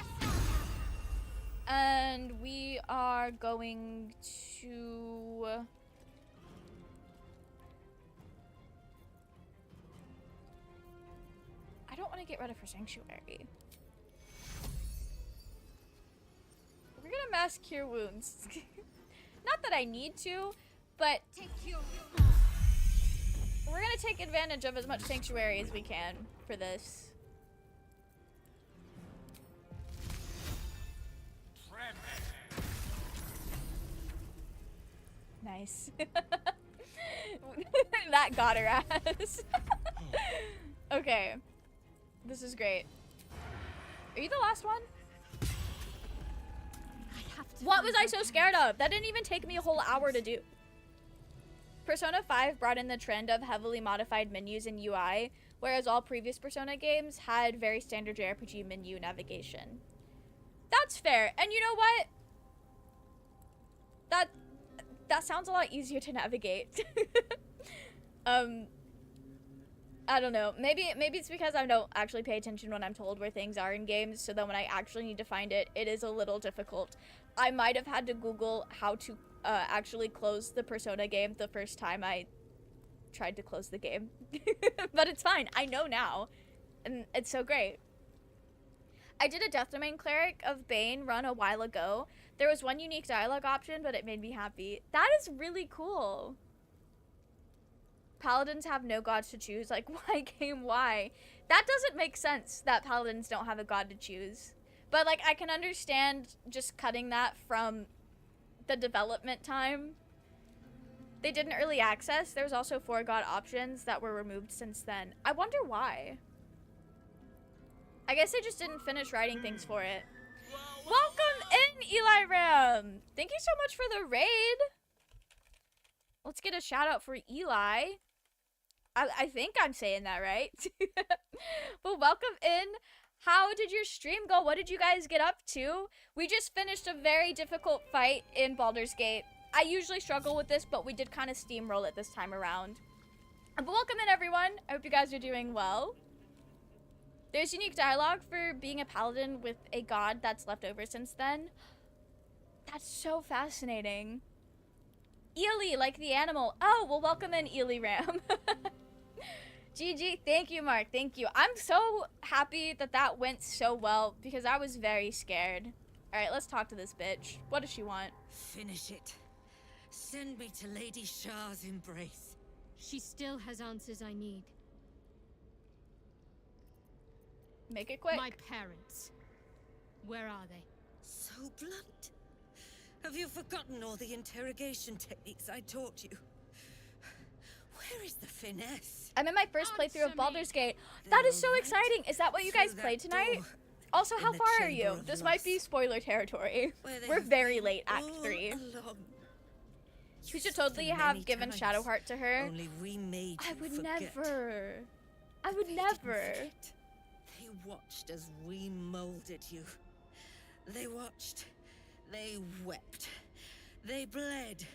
And we are going to... I don't want to get rid of her Sanctuary. We're gonna mass cure wounds. Not that I need to, but we're gonna take advantage of as much Sanctuary as we can for this. Nice. That got her ass. Okay. This is great. Are you the last one? What was I so scared of? That didn't even take me a whole hour to do. Persona 5 brought in the trend of heavily modified menus and UI, whereas all previous Persona games had very standard JRPG menu navigation. That's fair. And you know what? That sounds a lot easier to navigate. I don't know. Maybe it's because I don't actually pay attention when I'm told where things are in games, so then when I actually need to find it, it is a little difficult. I might have had to Google how to actually close the Persona game the first time I tried to close the game. But it's fine. I know now. And it's so great. I did a Death Domain Cleric of Bane run a while ago. There was one unique dialogue option, but it made me happy. That is really cool. Paladins have no gods to choose. Like, why game? Why? That doesn't make sense that paladins don't have a god to choose. But like I can understand just cutting that from the development time. They didn't early access. There's also 4 god options that were removed since then. I wonder why. I guess they just didn't finish writing things for it. Welcome in, Eli Ram! Thank you so much for the raid. Let's get a shout out for Eli. I think I'm saying that right. But welcome in. How did your stream go? What did you guys get up to? We just finished a very difficult fight in Baldur's Gate. I usually struggle with this, but we did kind of steamroll it this time around. But welcome in, everyone. I hope you guys are doing well. There's unique dialogue for being a paladin with a god that's left over since then. That's so fascinating. Ely, like the animal. Oh, well, welcome in, Ely Ram. GG, thank you, Mark, thank you. I'm so happy that that went so well because I was very scared. All right, let's talk to this bitch. What does she want? Finish it. Send me to Lady Shah's embrace. She still has answers I need. Make it quick. My parents. Where are they? So blunt. Have you forgotten all the interrogation techniques I taught you? Where is the finesse? I'm in my first playthrough of Baldur's Gate. That is so exciting. Is that what you guys played tonight? Also, how far are you? This might be spoiler territory. We're very late, Act 3. You should totally have given Shadowheart to her. Only we made I would forget. never. I would never. They watched as we molded you. They watched. They wept. They bled.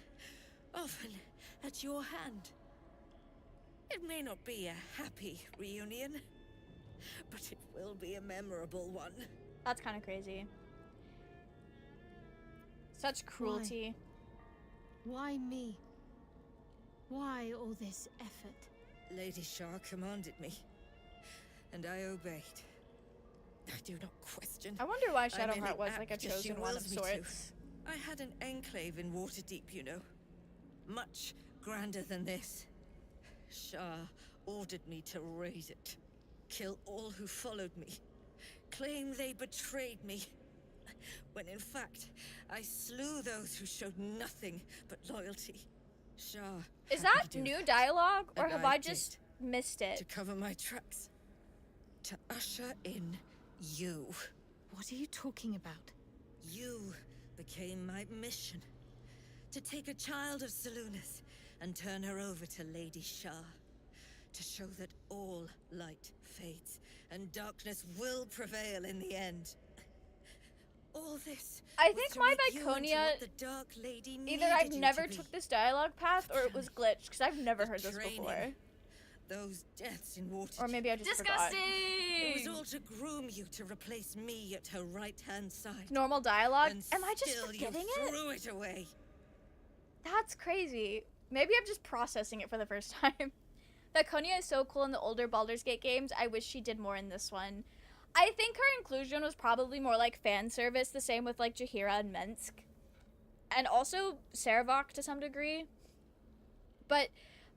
Often at your hand. It may not be a happy reunion, but it will be a memorable one. That's kind of crazy. Such cruelty. Why me? Why all this effort? Lady Shah commanded me, and I obeyed. I do not question. I wonder why I'm in Shadowheart it was like a apt as she chosen one of wills me to. sorts. I had an enclave in Waterdeep, you know. Much grander than this. Shah ordered me to raise it. Kill all who followed me. Claim they betrayed me. When in fact, I slew those who showed nothing but loyalty. Shah. Is had that me do new it. dialogue, or And have I just missed it? To cover my tracks. To usher in you. What are you talking about? You became my mission. To take a child of Selûnes and turn her over to Lady Shah. To show that all light fades and darkness will prevail in the end. All this. I was think to my make you into Viconia, what the Dark Lady either needed I've you never to be. took this dialogue path, or it was glitched, because I've never heard this training. before. Those deaths in Waterdeep. Or maybe I just forgot. It was all to groom you to replace me at her right-hand side. Normal dialogue? And Am I just still forgetting you it? threw it away. That's crazy. Maybe I'm just processing it for the first time. Viconia is so cool in the older Baldur's Gate games. I wish she did more in this one. I think her inclusion was probably more like fan service, the same with like Jaheira and Mensk. And also Saravok to some degree. But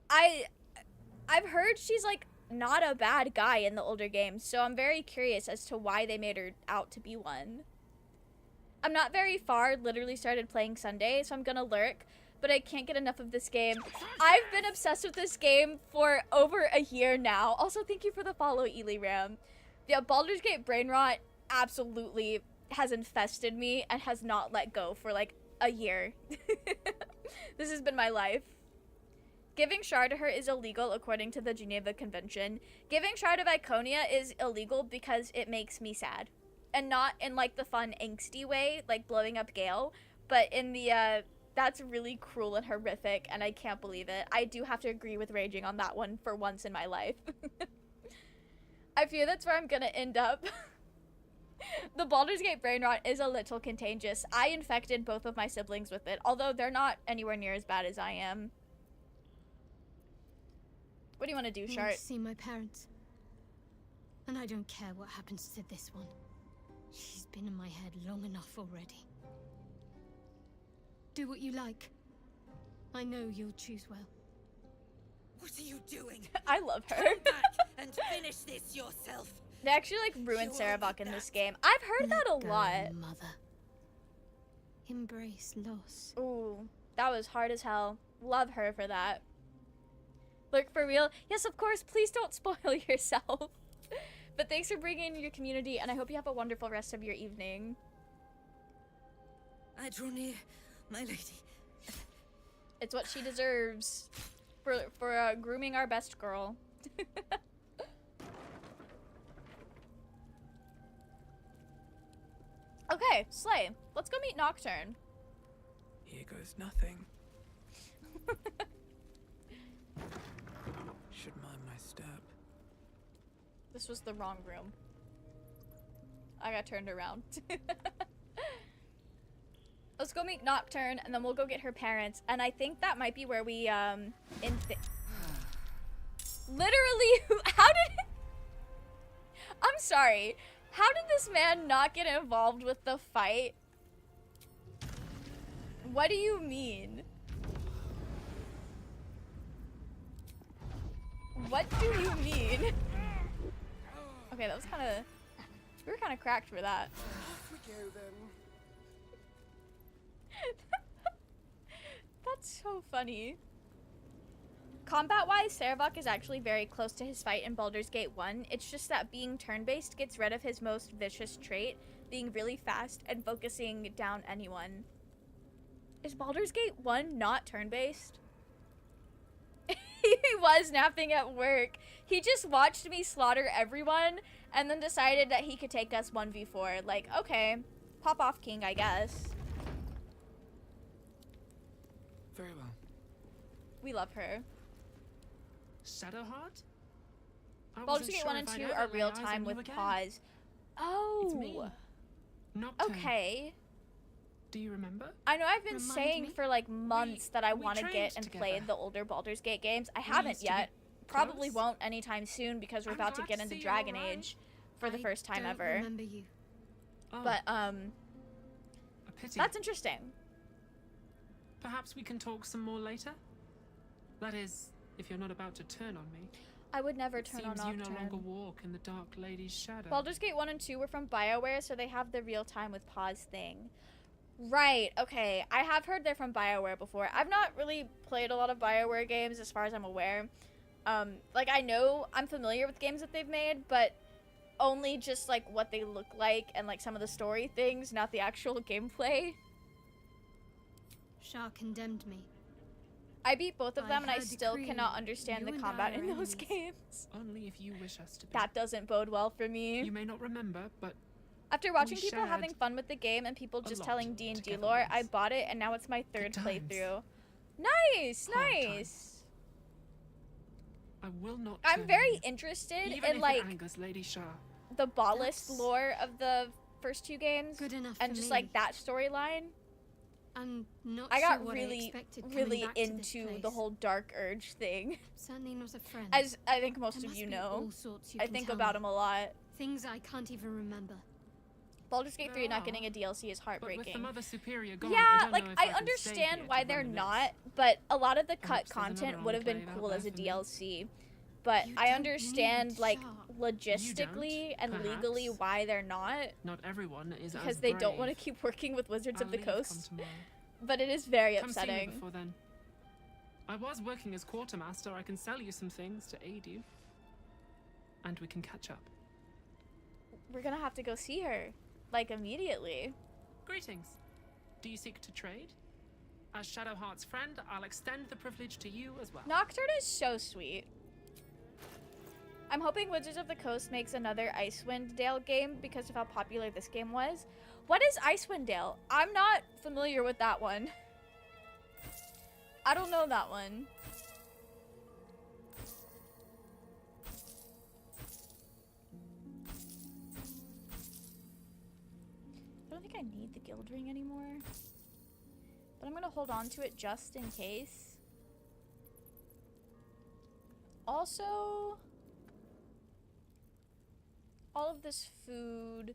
I've heard she's like not a bad guy in the older games, so I'm very curious as to why they made her out to be one. I'm not very far, literally started playing Sunday, so I'm gonna lurk, but I can't get enough of this game. I've been obsessed with this game for over a year now. Also, thank you for the follow, Ely Ram. Yeah, Baldur's Gate brain rot absolutely has infested me and has not let go for like a year. This has been my life. Giving Shar to her is illegal according to the Geneva Convention. Giving Shar to Viconia is illegal because it makes me sad. And not in like the fun angsty way, like blowing up Gale, but in the that's really cruel and horrific, and I can't believe it. I do have to agree with Raging on that one for once in my life. I fear that's where I'm gonna end up. The Baldur's Gate brain rot is a little contagious. I infected both of my siblings with it, although they're not anywhere near as bad as I am. What do you want to do, I Shart? want to see my parents. And I don't care what happens to this one. She's been in my head long enough already. Do what you like. I know you'll choose well. What are you doing? I love her. Come back and finish this yourself. They actually like ruined Sarabok in this game. I've heard that a lot. Mother. Embrace loss. Ooh, that was hard as hell. Love her for that. Look, for real? Yes, of course. Please don't spoil yourself. But thanks for bringing in your community, and I hope you have a wonderful rest of your evening. I draw near, my lady. It's what she deserves for grooming our best girl. Okay, Slay. Let's go meet Nocturne. Here goes nothing. Should mind my step. This was the wrong room. I got turned around. Let's go meet Nocturne, and then we'll go get her parents. And I think that might be where we, literally, how did... I'm sorry. How did this man not get involved with the fight? What do you mean? What do you mean? Okay, that was kind of... We were kind of cracked for that. Off we go then. That's so funny. Combat-wise, Sarabok is actually very close to his fight in Baldur's Gate 1. It's just that being turn-based gets rid of his most vicious trait, being really fast and focusing down anyone. Is Baldur's Gate 1 not turn-based? He was napping at work. He just watched me slaughter everyone and then decided that he could take us 1v4. Like, okay, pop off, king, I guess. Very well. We love her. Shadowheart? Baldur's Gate 1 and 2 are real time with pause. Oh. It's me. Nocturne. Okay. Do you remember? I know I've been saying for like months that I want to get and play the older Baldur's Gate games. I haven't yet. Probably won't anytime soon because we're about to get into Dragon Age for the first time ever. Remember you. But A pity. that's interesting. Perhaps we can talk some more later? That is, if you're not about to turn on me. I would never turn on Seems you no Nocturne. longer walk in the Dark Lady's shadow. Baldur's Gate 1 and 2 were from BioWare, so they have the real time with pause thing. Right, okay. I have heard they're from BioWare before. I've not really played a lot of BioWare games as far as I'm aware. Like, I know I'm familiar with games that they've made, but only just, like, what they look like and, like, some of the story things, not the actual gameplay. Shah condemned me. I beat both of By them, and I her still decree, cannot understand you the and combat I are in those enemies. games. Only if you wish us to be. That doesn't bode well for me. You may not remember, but After watching we people shared having fun with the game and people just lot telling D&D together lore, once. I bought it, and now it's my third Good times. playthrough. Nice, Hard nice. I will not. I'm turn very on you, interested even in, if like, it angers Lady Shah. the Ballast lore of the first two games. Good enough and for just, me. like, that storyline. I'm not I sure got what really, I expected coming really back to this into the place. whole Dark Urge thing. Certainly not a friend. As I think most There of must you be know. all sorts you I can think tell about me. him a lot. Things I can't even remember. Baldur's Gate 3 There not are, getting a DLC is But with heartbreaking. the Mother Superior gone, Yeah, I don't like, know if I can stay understand here why to they're reminisce. not, but a lot of the cut Perhaps there's content another would have been enclave out cool there as a for me. DLC. But You I don't understand, need like, Shah. logistically and legally perhaps. why they're not. Not everyone is Because as they don't want to brave. keep working with Wizards Our of the leave come Coast. tomorrow. But it is very Come see me upsetting. before then. I was working as quartermaster. I can sell you some things to aid you. And we can catch up. We're gonna have to go see her. Like, immediately. Greetings. Do you seek to trade? As Shadowheart's friend, I'll extend the privilege to you as well. Nocturne is so sweet. I'm hoping Wizards of the Coast makes another Icewind Dale game because of how popular this game was. What is Icewind Dale? I'm not familiar with that one. I don't know that one. I don't think I need the guild ring anymore. But I'm gonna hold on to it just in case. Also, all of this food,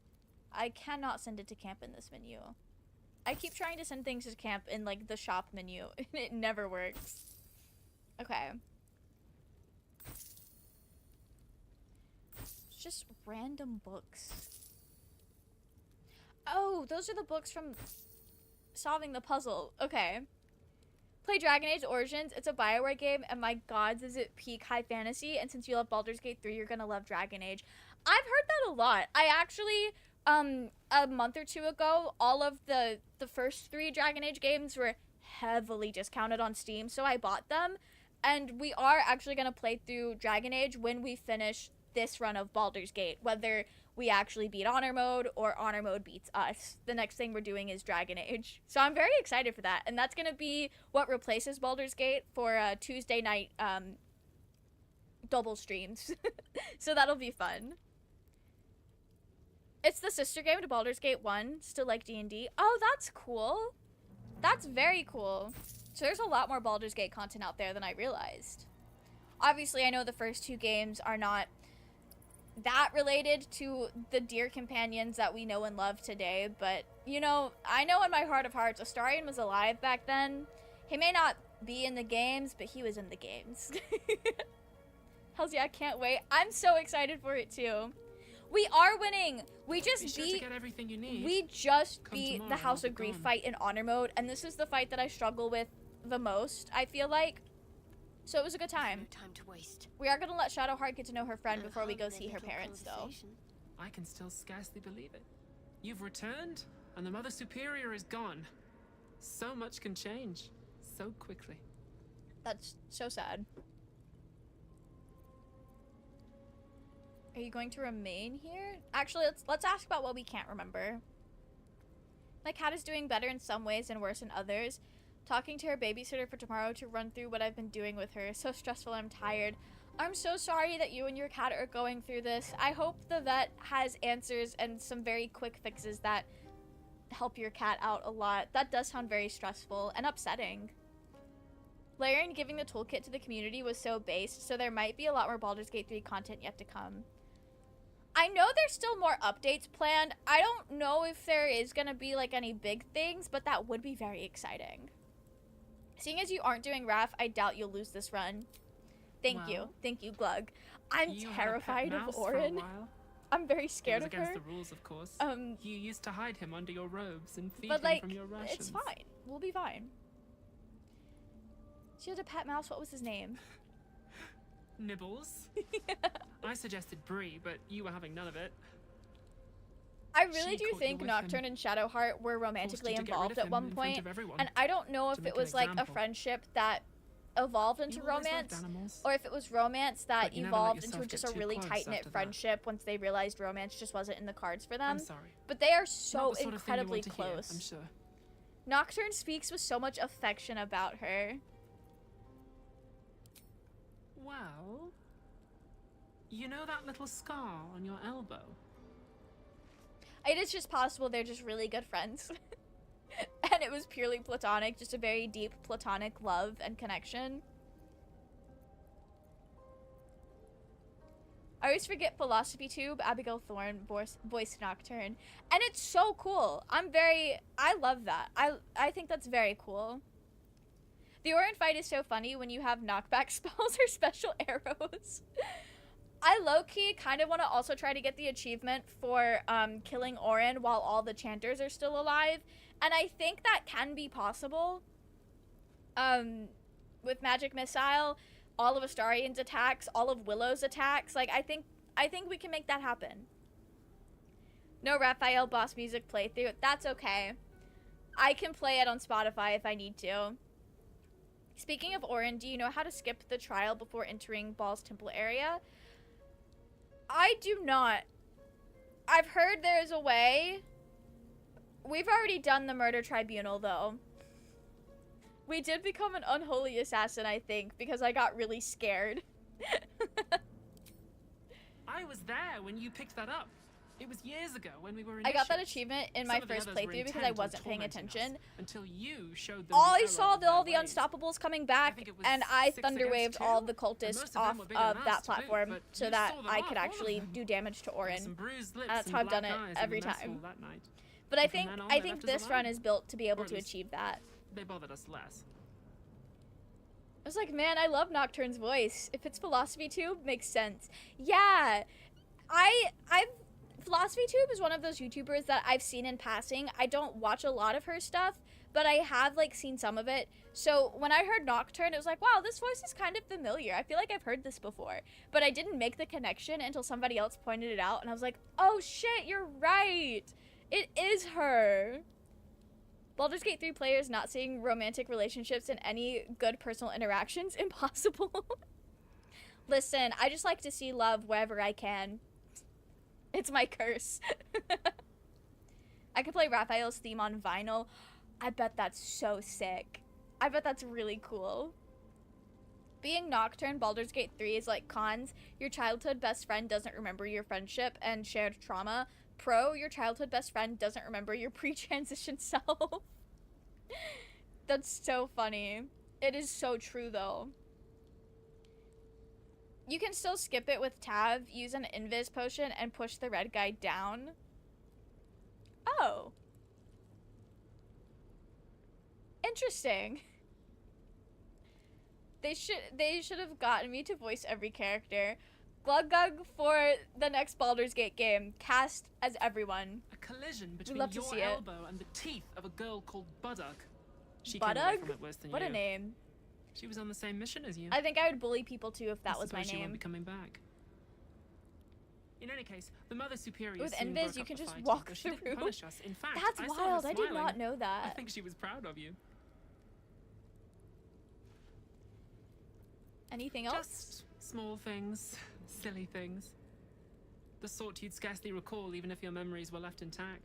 I cannot send it to camp in this menu. I keep trying to send things to camp in, like, the shop menu, and it never works. Okay. just random books. Oh, those are the books from solving the puzzle. Okay. Play Dragon Age Origins. It's a BioWare game, and my god, does it peak high fantasy. And since you love Baldur's Gate 3, you're gonna love Dragon Age. I've heard that a lot. I actually, a month or two ago, all of the first 3 Dragon Age games were heavily discounted on Steam, so I bought them. And we are actually gonna play through Dragon Age when we finish this run of Baldur's Gate, whether we actually beat Honor Mode or Honor Mode beats us. The next thing we're doing is Dragon Age. So I'm very excited for that. And that's going to be what replaces Baldur's Gate for Tuesday night double streams. So that'll be fun. It's the sister game to Baldur's Gate 1, still like D&D. Oh, that's cool. That's very cool. So there's a lot more Baldur's Gate content out there than I realized. Obviously, I know the first 2 games are not that related to the dear companions that we know and love today, but, you know, I know in my heart of hearts, Astarion was alive back then. He may not be in the games, but he was in the games. Hells yeah, I can't wait. I'm so excited for it, too. We are winning! We just beat the House of Grief fight in Honor Mode, and this is the fight that I struggle with the most, I feel like. So it was a good time. No time to waste. We are gonna let Shadowheart get to know her friend before we go see her parents, though. I can still scarcely believe it. You've returned, and the Mother Superior is gone. So much can change, so quickly. That's so sad. Are you going to remain here? Actually, let's ask about what we can't remember. My cat is doing better in some ways and worse in others. Talking to her babysitter for tomorrow to run through what I've been doing with her. So stressful, I'm tired. I'm so sorry that you and your cat are going through this. I hope the vet has answers and some very quick fixes that help your cat out a lot. That does sound very stressful and upsetting. Layering giving the toolkit to the community was so based, so there might be a lot more Baldur's Gate 3 content yet to come. I know there's still more updates planned. I don't know if there is gonna be like any big things, but that would be very exciting. Seeing as you aren't doing RAF, I doubt you'll lose this run. Thank you, Glug. I'm terrified of Orin. I'm very scared of her. Against the rules, of course. You used to hide him under your robes and feed but him from your rations. It's fine. We'll be fine. She had a pet mouse. What was his name? Nibbles. I suggested Bree, but you were having none of it. I really do think Nocturne and Shadowheart were romantically involved at one point, and I don't know if it was like a friendship that evolved into romance, or if it was romance that evolved into just a really tight-knit friendship once they realized romance just wasn't in the cards for them. I'm sorry. But they are so incredibly close. Hear, I'm sure. Nocturne speaks with so much affection about her. Well, you know that little scar on your elbow? It is just possible they're just really good friends. And it was purely platonic, just a very deep platonic love and connection. I always forget Philosophy Tube, Abigail Thorne voiced Nocturne. And it's so cool. I love that. I think that's very cool. The Orin fight is so funny when you have knockback spells or special arrows. I low-key kind of want to also try to get the achievement for killing Orin while all the chanters are still alive. And I think that can be possible. With Magic Missile, all of Astarion's attacks, all of Willow's attacks. Like, I think we can make that happen. No Raphael boss music playthrough. That's okay. I can play it on Spotify if I need to. Speaking of Orin, do you know how to skip the trial before entering Baal's temple area? I do not. I've heard there is a way. We've already done the murder tribunal, though. We did become an unholy assassin, I think, because I got really scared. I was there when you picked that up. It was years ago when we were in. I got that achievement in my first playthrough because I wasn't paying attention. Until you showed them I saw all the Unstoppables coming back, and I thunderwaved all the cultists off of that platform so that I could actually do damage to Orin. That's how I've done it every time. But I think this run is built to be able to achieve that. They bothered us less. I was like, man, I love Nocturne's voice. If it's Philosophy Tube, makes sense. Yeah. I've PhilosophyTube is one of those YouTubers that I've seen in passing. I don't watch a lot of her stuff, but I have like seen some of it. So when I heard Nocturne, it was like, wow, this voice is kind of familiar. I feel like I've heard this before, but I didn't make the connection until somebody else pointed it out, and I was like, oh shit, you're right. It is her. Baldur's Gate 3 players not seeing romantic relationships and any good personal interactions, impossible. Listen, I just like to see love wherever I can. It's my curse. I could play Raphael's theme on vinyl. I bet that's so sick. I bet that's really cool. Being Nocturne, Baldur's Gate 3 is like cons. Your childhood best friend doesn't remember your friendship and shared trauma. Pro, your childhood best friend doesn't remember your pre-transition self. That's so funny. It is so true though. You can still skip it with Tab, use an invis potion, and push the red guy down. Oh. Interesting. They should have gotten me to voice every character. Glug Gug for the next Baldur's Gate game. Cast as everyone. A collision We'd between love to your see it. elbow and the teeth of a girl called Budug. She came away Budug? from it worse than What you. a name. She was on the same mission as you. I think I would bully people too if that was my Suppose she won't name. be coming back. In any case, the Mother Superior With soon Invis, broke you up can the just fighting, walk but she didn't through. punish us. In fact, That's I saw her wild. I did smiling. not know that. I think she was proud of you. Anything else? Just small things, silly things. The sort you'd scarcely recall even if your memories were left intact.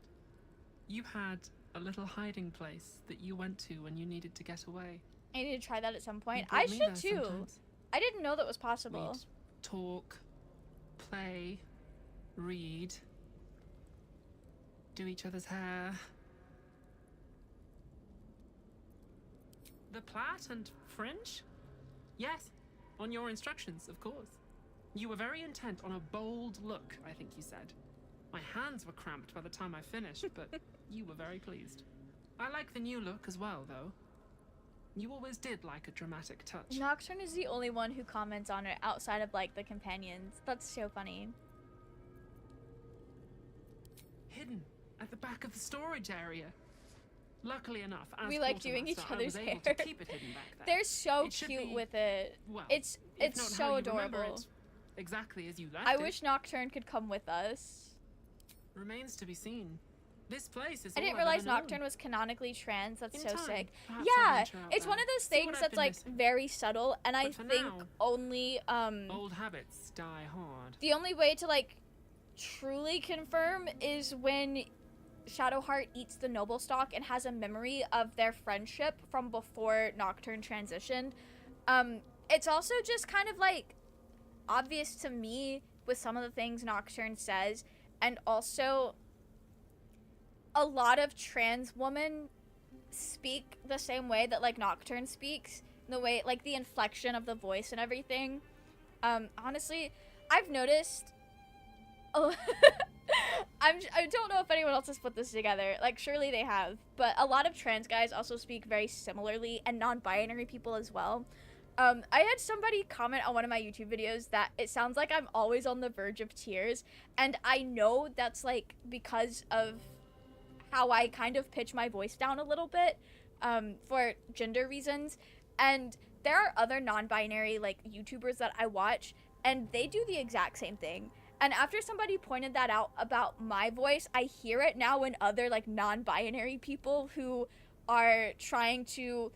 You had a little hiding place that you went to when you needed to get away. I need to try that at some point. You brought I me should there too. sometimes. I didn't know that was possible. We'd talk, play, read, do each other's hair. The plait and fringe? Yes, on your instructions, of course. You were very intent on a bold look, I think you said. My hands were cramped by the time I finished, but you were very pleased. I like the new look as well, though. You always did like a dramatic touch. Nocturne is the only one who comments on it outside of like the companions. That's so funny. Hidden at the back of the storage area. Luckily enough, as We like doing each quartermaster, I other's was able hair. to keep it hidden back there. They're so It should cute be, with it. well, It's if not so how you remember adorable. it, exactly as you left I it. wish Nocturne could come with us. Remains to be seen. This place is I all didn't I've realize ever known. Nocturne was canonically trans. That's In so time, sick. perhaps I'll Yeah, venture out it's one there, of those see what things I've that's been like missing. very subtle, and I But for think now, only old habits die hard. the only way to like truly confirm is when Shadowheart eats the noble stock and has a memory of their friendship from before Nocturne transitioned. It's also just kind of like obvious to me with some of the things Nocturne says, and also a lot of trans women speak the same way that like Nocturne speaks, the way like the inflection of the voice and everything. Honestly, I've noticed I don't know if anyone else has put this together. Like, surely they have. But a lot of trans guys also speak very similarly, and non-binary people as well. I had somebody comment on one of my YouTube videos that it sounds like I'm always on the verge of tears. And I know that's, like, because of how I kind of pitch my voice down a little bit for gender reasons. And there are other non-binary, like, YouTubers that I watch, and they do the exact same thing. And after somebody pointed that out about my voice, I hear it now in other, like, non-binary people who are trying to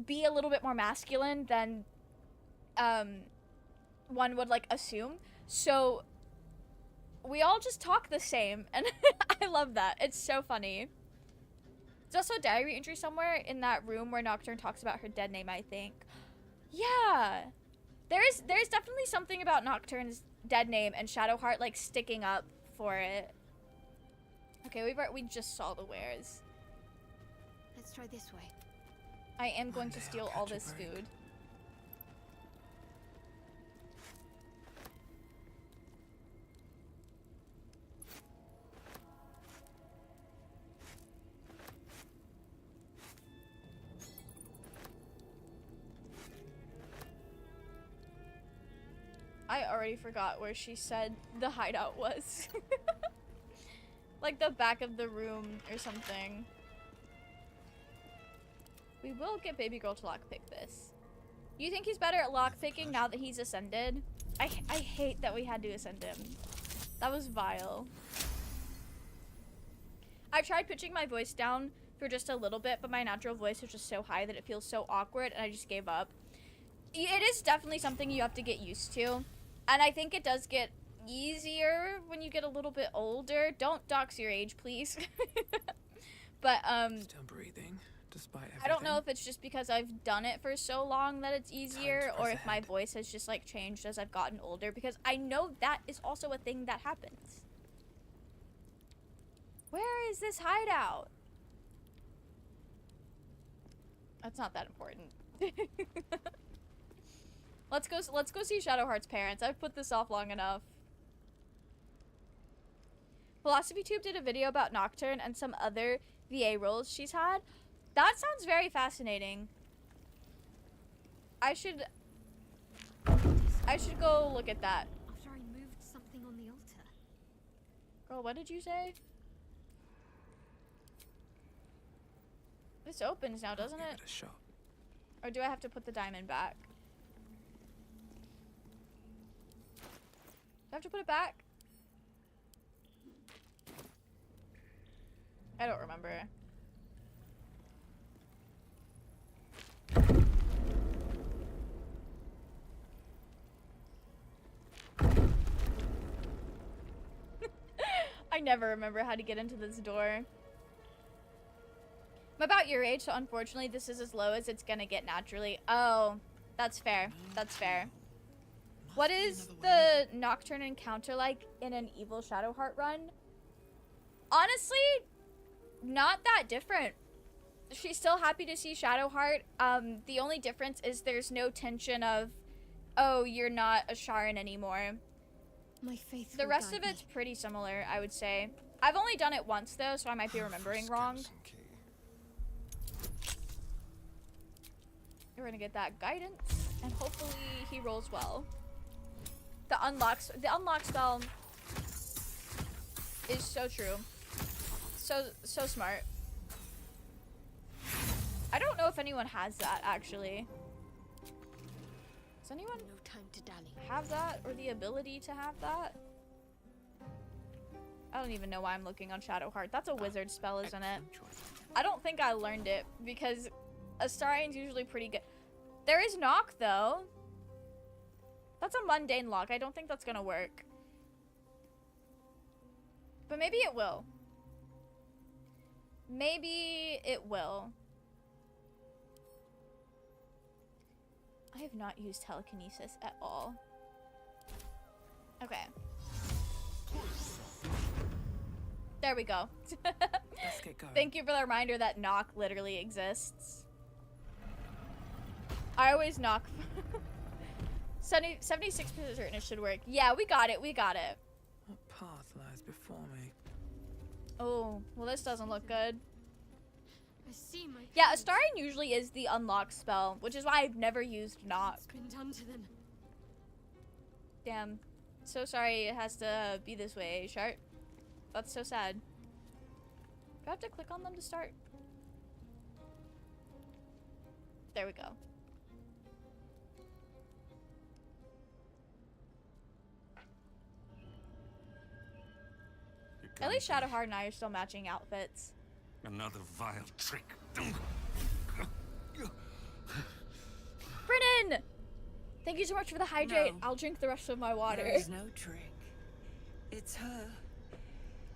be a little bit more masculine than one would, like, assume. So we all just talk the same, and I love that. It's so funny. There's also a diary entry somewhere in that room where Nocturne talks about her dead name, I think. Yeah. There's definitely something about Nocturne's dead name and Shadowheart like sticking up for it. Okay, we just saw the wares. Let's try this way. I am going to steal all this food. I I already forgot where she said the hideout was. Like the back of the room or something. We will get baby girl to lockpick this. You think he's better at lockpicking now that he's ascended? I hate that we had to ascend him. That was vile. I tried pitching my voice down for just a little bit, but my natural voice was just so high that it feels so awkward, and I just gave up. It is definitely something you have to get used to, and I think it does get easier when you get a little bit older. Don't dox your age, please. But Still breathing, despite everything. I don't know if it's just because I've done it for so long that it's easier, or if my voice has just like changed as I've gotten older, because I know that is also a thing that happens. Where is this hideout? That's not that important. Let's go see Shadowheart's parents. I've put this off long enough. PhilosophyTube did a video about Nocturne and some other VA roles she's had. That sounds very fascinating. I should go look at that. After I moved something on the altar. Girl, what did you say? This opens now, doesn't it? Give it a shot. Or do I have to put the diamond back? Do I have to put it back? I don't remember. I never remember how to get into this door. I'm about your age, so unfortunately this is as low as it's gonna get naturally. Oh, that's fair. That's fair. What is the Nocturne encounter like in an Evil Shadowheart run? Honestly, not that different. She's still happy to see Shadowheart. The only difference is there's no tension of, oh, you're not a Sharon anymore. My faith. The rest of it's pretty similar, I would say. I've only done it once though, so I might be remembering wrong. We're gonna get that guidance, and hopefully he rolls well. The unlock spell is so true. So smart. I don't know if anyone has that actually. Does anyone No time to dally. have that or the ability to have that? I don't even know why I'm looking on Shadowheart. That's a wizard spell, isn't it? I don't think I learned it because Astarian's usually pretty good. There is knock though. That's a mundane lock. I don't think that's gonna work. But maybe it will. Maybe it will. I have not used telekinesis at all. Okay. There we go. Let's get going. Thank you for the reminder that knock literally exists. I always knock. 76% certain it should work. Yeah, we got it. We got it. What path lies before me? Oh, well this doesn't look good. I see my Yeah, Astarian usually is the unlock spell, which is why I've never used knock. It's been done to them. Damn. So sorry it has to be this way, Shart. That's so sad. Do I have to click on them to start? There we go. At least Shadowheart and I are still matching outfits. Another vile trick. Brennan! Thank you so much for the hydrate. No. I'll drink the rest of my water. There is no trick. It's her.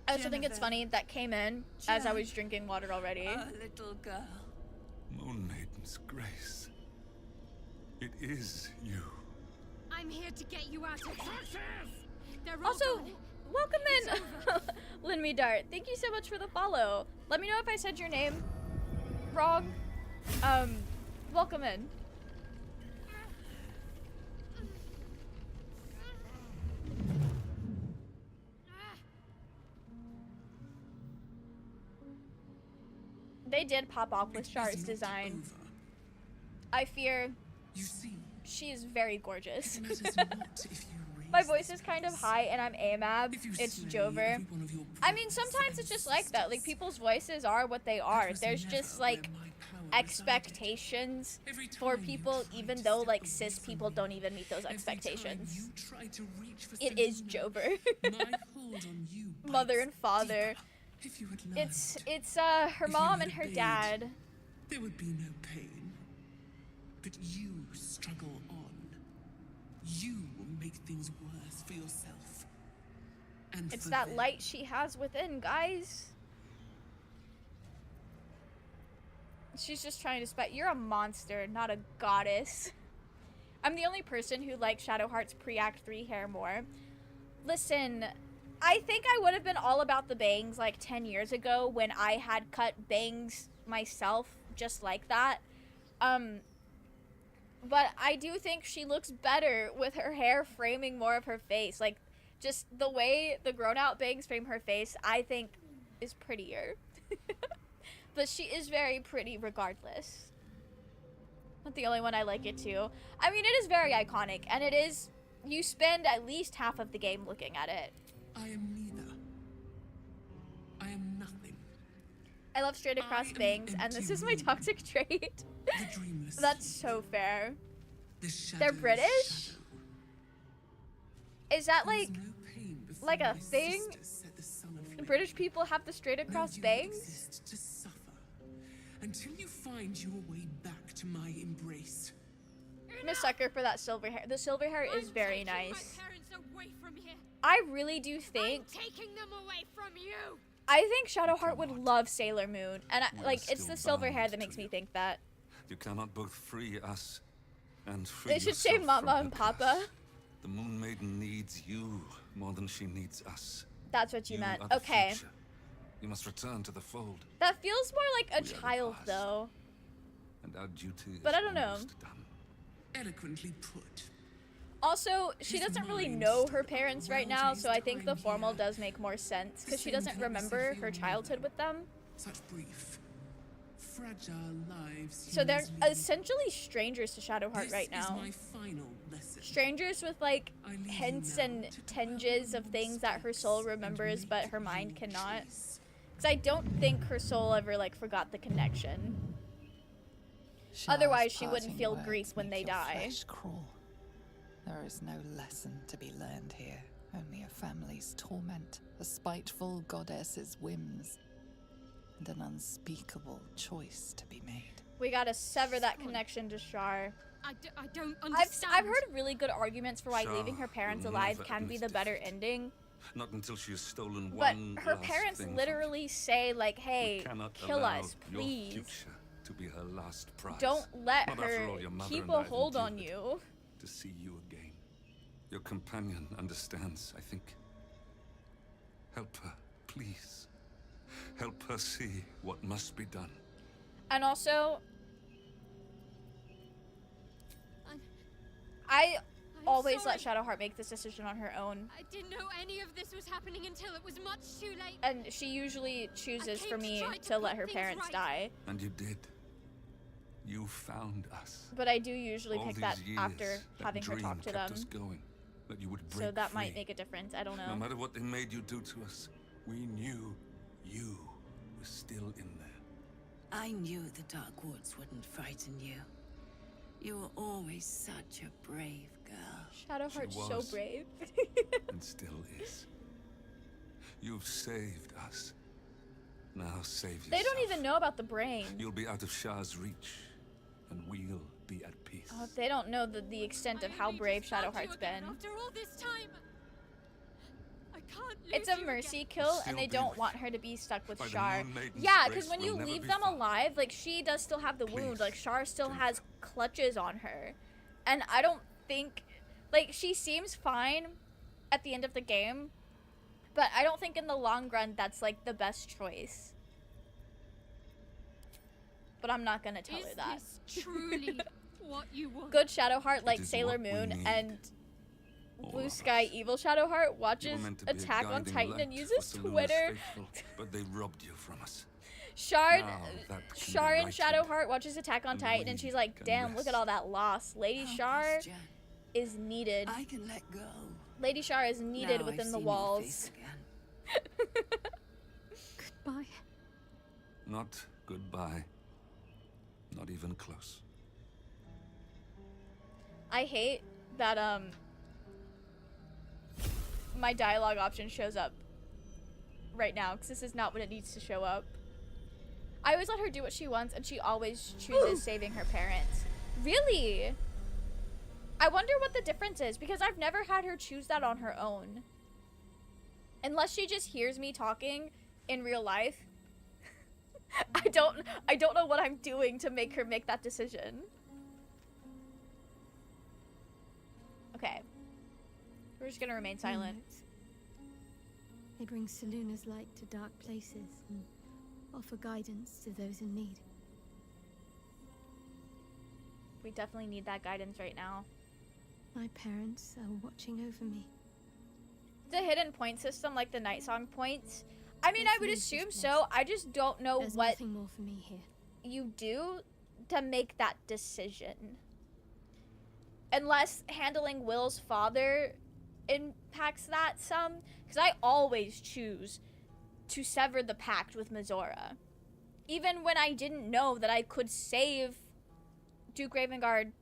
I also think it's funny that came in as I was drinking water already. Our little girl. Moon Maiden's grace. It is you. I'm here to get you out of here. They're all Also, gone. welcome in, Linme Dart. Thank you so much for the follow. Let me know if I said your name wrong. Welcome in. They did pop off with Shar's design. I fear You see, she is very gorgeous. it matters not if you my voice is kind of high and I'm AMAB, it's Jover. I mean, sometimes it's just like that. Like, people's voices are what they are. There's just, like, expectations for people, even though, like, cis people don't even meet those expectations. It is Jover. Mother and father. It's her mom and her dad. There would be no pain. But you struggle on. You will make things worse for yourself. And It's for that them. light she has within, guys. She's just trying to spite. You're a monster, not a goddess. I'm the only person who likes Shadowheart's pre-Act 3 hair more. Listen, I think I would have been all about the bangs like 10 years ago when I had cut bangs myself just like that. But I do think she looks better with her hair framing more of her face. Like, just the way the grown-out bangs frame her face, I think is prettier. But she is very pretty regardless. Not the only one I like it too. I mean, it is very iconic, and it is... You spend at least half of the game looking at it. I am neither. I am nothing. I love straight across bangs, and this is my toxic trait. That's so fair. They're British? Is that like a thing? British people have the straight across bangs? To suffer until you find your way back to my embrace. I'm a sucker for that silver hair. The silver hair is very nice. I really do think... taking them away from you. I think Shadowheart would love Sailor Moon. And like, it's the silver hair that makes me think that. You cannot both free us and free They should say yourself Mama from and the Papa. past. The Moon Maiden needs you more than she needs us. That's what you meant. are the Okay. future. You must return to the fold, That feels more like a We are the child, past. though. and our duty But is I don't know. almost done. Eloquently put. Also, she doesn't really know her parents right now, so I think the formal does make more sense, because she doesn't remember her childhood with them. Such brief, fragile lives. So they're humans lead. essentially strangers to Shadowheart right This is now. my final lesson. Strangers with, like, hints and tinges of things that her soul remembers, but her mind cannot. Because I don't think her soul ever, like, forgot the connection. Otherwise, she wouldn't feel grief when they die. Flesh crawl. There is no lesson to be learned here. Only a family's torment, a spiteful goddess's whims, and an unspeakable choice to be made. We gotta sever that connection to Shar. I don't understand. I've heard really good arguments for why Shar leaving her parents will alive never can be end the this better ending. Not until she has stolen But one her last parents thing from literally say, like, We hey, cannot kill allow us, your please. future to be her last prize. Don't let Not after her all your mother keep and a I have hold on endured you. To see you again. Your companion understands, I think. Help her, please. Help her see what must be done. And also, I always let Shadowheart make this decision on her own. I didn't know any of this was happening until it was much too late. And she usually chooses I for came to me try to to let put her things parents right. die. And you did. You found us. But I do usually All pick these that years, after that having her dream talk to kept them. us going, that you would break So that might free. make a difference. I don't know. No matter what they made you do to us, we knew you were still in there. I knew the Dark Woods wouldn't frighten you. You were always such a brave girl. Shadowheart's She so was. brave. And still is. You've saved us. Now save yourself. They don't even know about the brain. You'll be out of Shah's reach, and we'll be at peace. Oh, they don't know the extent of how brave Shadowheart's been. After all this time, I can't lose It's a you mercy again. kill, Still and they be don't with want her to be stuck with By the Shar. Moon Maiden's Yeah, grace, because when you we'll never leave be them far. alive, like, she does still have the wound. Please, Like, Shar still don't has clutches on her. And I don't think... Like, she seems fine at the end of the game, but I don't think in the long run that's, like, the best choice. But I'm not gonna tell her that. Is this truly what you want? Good Shadowheart like is Sailor what we Moon need. and All Blue of Sky us. Evil Shadowheart You were watches meant to be a Attack on guiding Titan light and for uses Saloon's Twitter. faithful, but they robbed you from us. Shard, Now that can be Shar and righted. Shadowheart watches Attack on and Titan and we she's like, can damn, look at rest. all that loss. Lady Help Shar us, Jen. is needed. I can let go. Lady Shara is needed Now I've within the seen your walls. face again. Goodbye. Not goodbye. Not even close. I hate that my dialogue option shows up right now, because this is not when it needs to show up. I always let her do what she wants, and she always chooses saving her parents. Really? I wonder what the difference is, because I've never had her choose that on her own. Unless she just hears me talking in real life. I don't know what I'm doing to make her make that decision. Okay. We're just gonna remain silent. They bring Seluna's light to dark places and offer guidance to those in need. We definitely need that guidance right now. My parents are watching over me. The hidden point system, like the night song points. I mean, I would assume so. I just don't know There's what nothing more for me here. you do to make that decision. Unless handling Will's father impacts that some. Because I always choose to sever the pact with Mizora. Even when I didn't know that I could save Duke Ravengard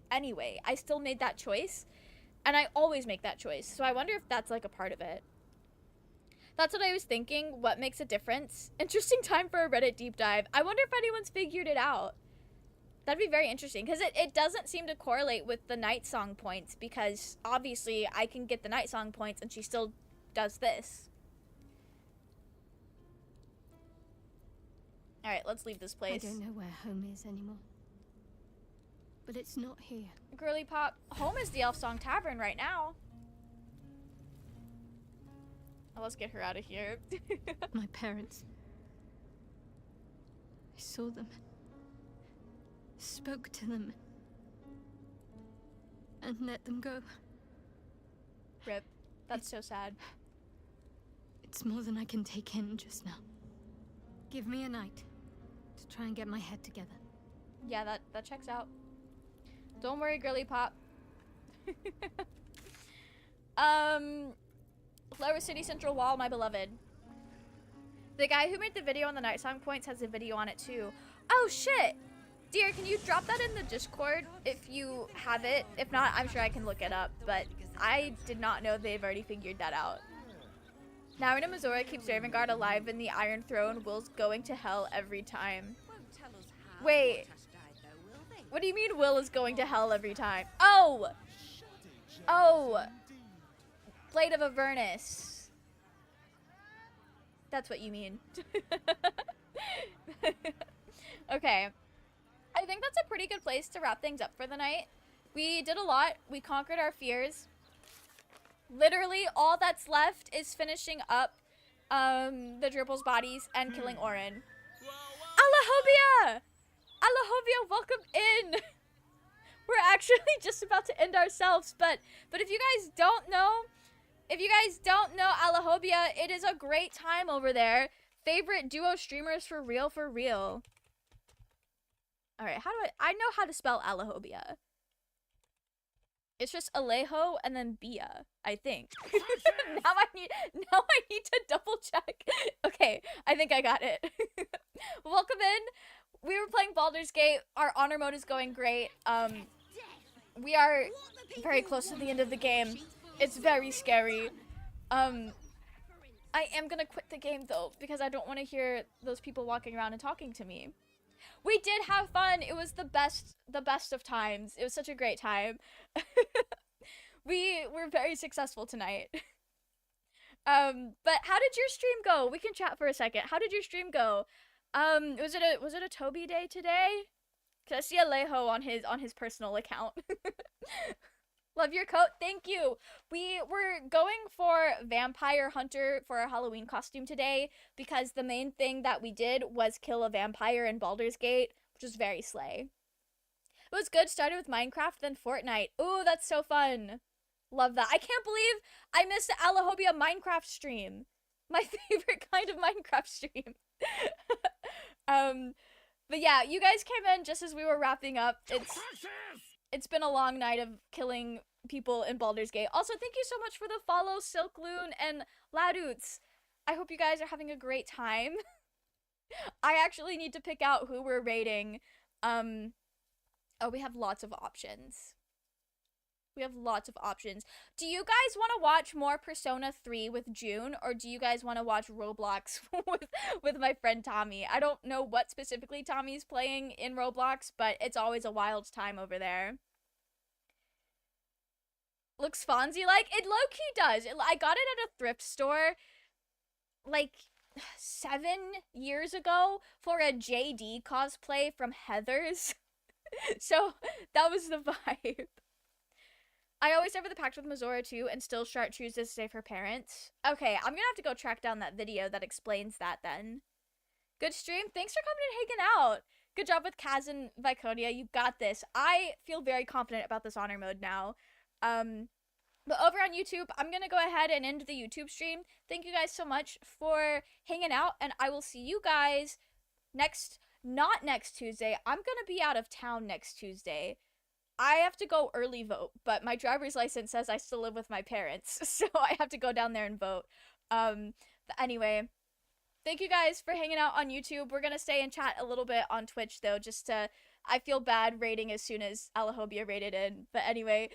anyway. I still made that choice. And I always make that choice. So I wonder if that's like a part of it. That's what I was thinking. What makes a difference? Interesting time for a Reddit deep dive. I wonder if anyone's figured it out. That'd be very interesting. Because it doesn't seem to correlate with the night song points. Because obviously I can get the night song points and she still does this. Alright, let's leave this place. I don't know where home is anymore. But it's not here. Girly Pop, home is the Elf Song Tavern right now. Oh, let's get her out of here. My parents. I saw them. Spoke to them. And let them go. Rip. That's so sad. It's more than I can take in just now. Give me a night to try and get my head together. Yeah, that checks out. Don't worry, Girly Pop. Flower City Central Wall, my beloved. The guy who made the video on the night song points has a video on it too. Oh shit! Dear, can you drop that in the Discord if you have it? If not, I'm sure I can look it up, but I did not know they've already figured that out. Now Ina Mizora keeps Ravengard alive in the Iron Throne. Will's going to hell every time. Wait. What do you mean Will is going to hell every time? Oh! Oh! Blade of Avernus. That's what you mean. Okay. I think that's a pretty good place to wrap things up for the night. We did a lot. We conquered our fears. Literally, all that's left is finishing up the Dripple's bodies and killing Orin. Alahovia! Alahovia, welcome in! We're actually just about to end ourselves, but if you guys don't know, Alahovia, it is a great time over there. Favorite duo streamers for real, for real. Alright, how do I know how to spell Alahovia. It's just Alejo and then Bia, I think. now I need to double check. Okay, I think I got it. Welcome in. We were playing Baldur's Gate. Our honor mode is going great. We are very close to the end of the game. It's very scary. I am gonna quit the game though, because I don't want to hear those people walking around and talking to me. We did have fun. It was the best of times. It was such a great time. We were very successful tonight. But how did your stream go? We can chat for a second. How did your stream go? Was it a Toby day today? Cause I see Alejo on his personal account. Love your coat. Thank you. We were going for Vampire Hunter for our Halloween costume today because the main thing that we did was kill a vampire in Baldur's Gate, which was very slay. It was good. Started with Minecraft, then Fortnite. Ooh, that's so fun. Love that. I can't believe I missed the Alahobia Minecraft stream. My favorite kind of Minecraft stream. But yeah, you guys came in just as we were wrapping up. It's been a long night of killing people in Baldur's Gate. Also, thank you so much for the follow, Silkloon and Ladoots. I hope you guys are having a great time. I actually need to pick out who we're rating. Oh, we have lots of options. We have lots of options. Do you guys want to watch more Persona 3 with June, or do you guys want to watch Roblox with my friend Tommy? I don't know what specifically Tommy's playing in Roblox, but it's always a wild time over there. Looks Fonzie-like? It low-key does. I got it at a thrift store, like, 7 years ago for a JD cosplay from Heather's. So, that was the vibe. I always have the pact with Mizora too, and still Shart chooses to save her parents. Okay, I'm gonna have to go track down that video that explains that then. Good stream. Thanks for coming and hanging out. Good job with Kaz and Viconia. You got this. I feel very confident about this honor mode now. But over on YouTube, I'm gonna go ahead and end the YouTube stream. Thank you guys so much for hanging out, and I will see you guys not next Tuesday. I'm gonna be out of town next Tuesday. I have to go early vote, but my driver's license says I still live with my parents, so I have to go down there and vote. But anyway, thank you guys for hanging out on YouTube. We're gonna stay and chat a little bit on Twitch, though, I feel bad rating as soon as Alahobia rated in. But anyway,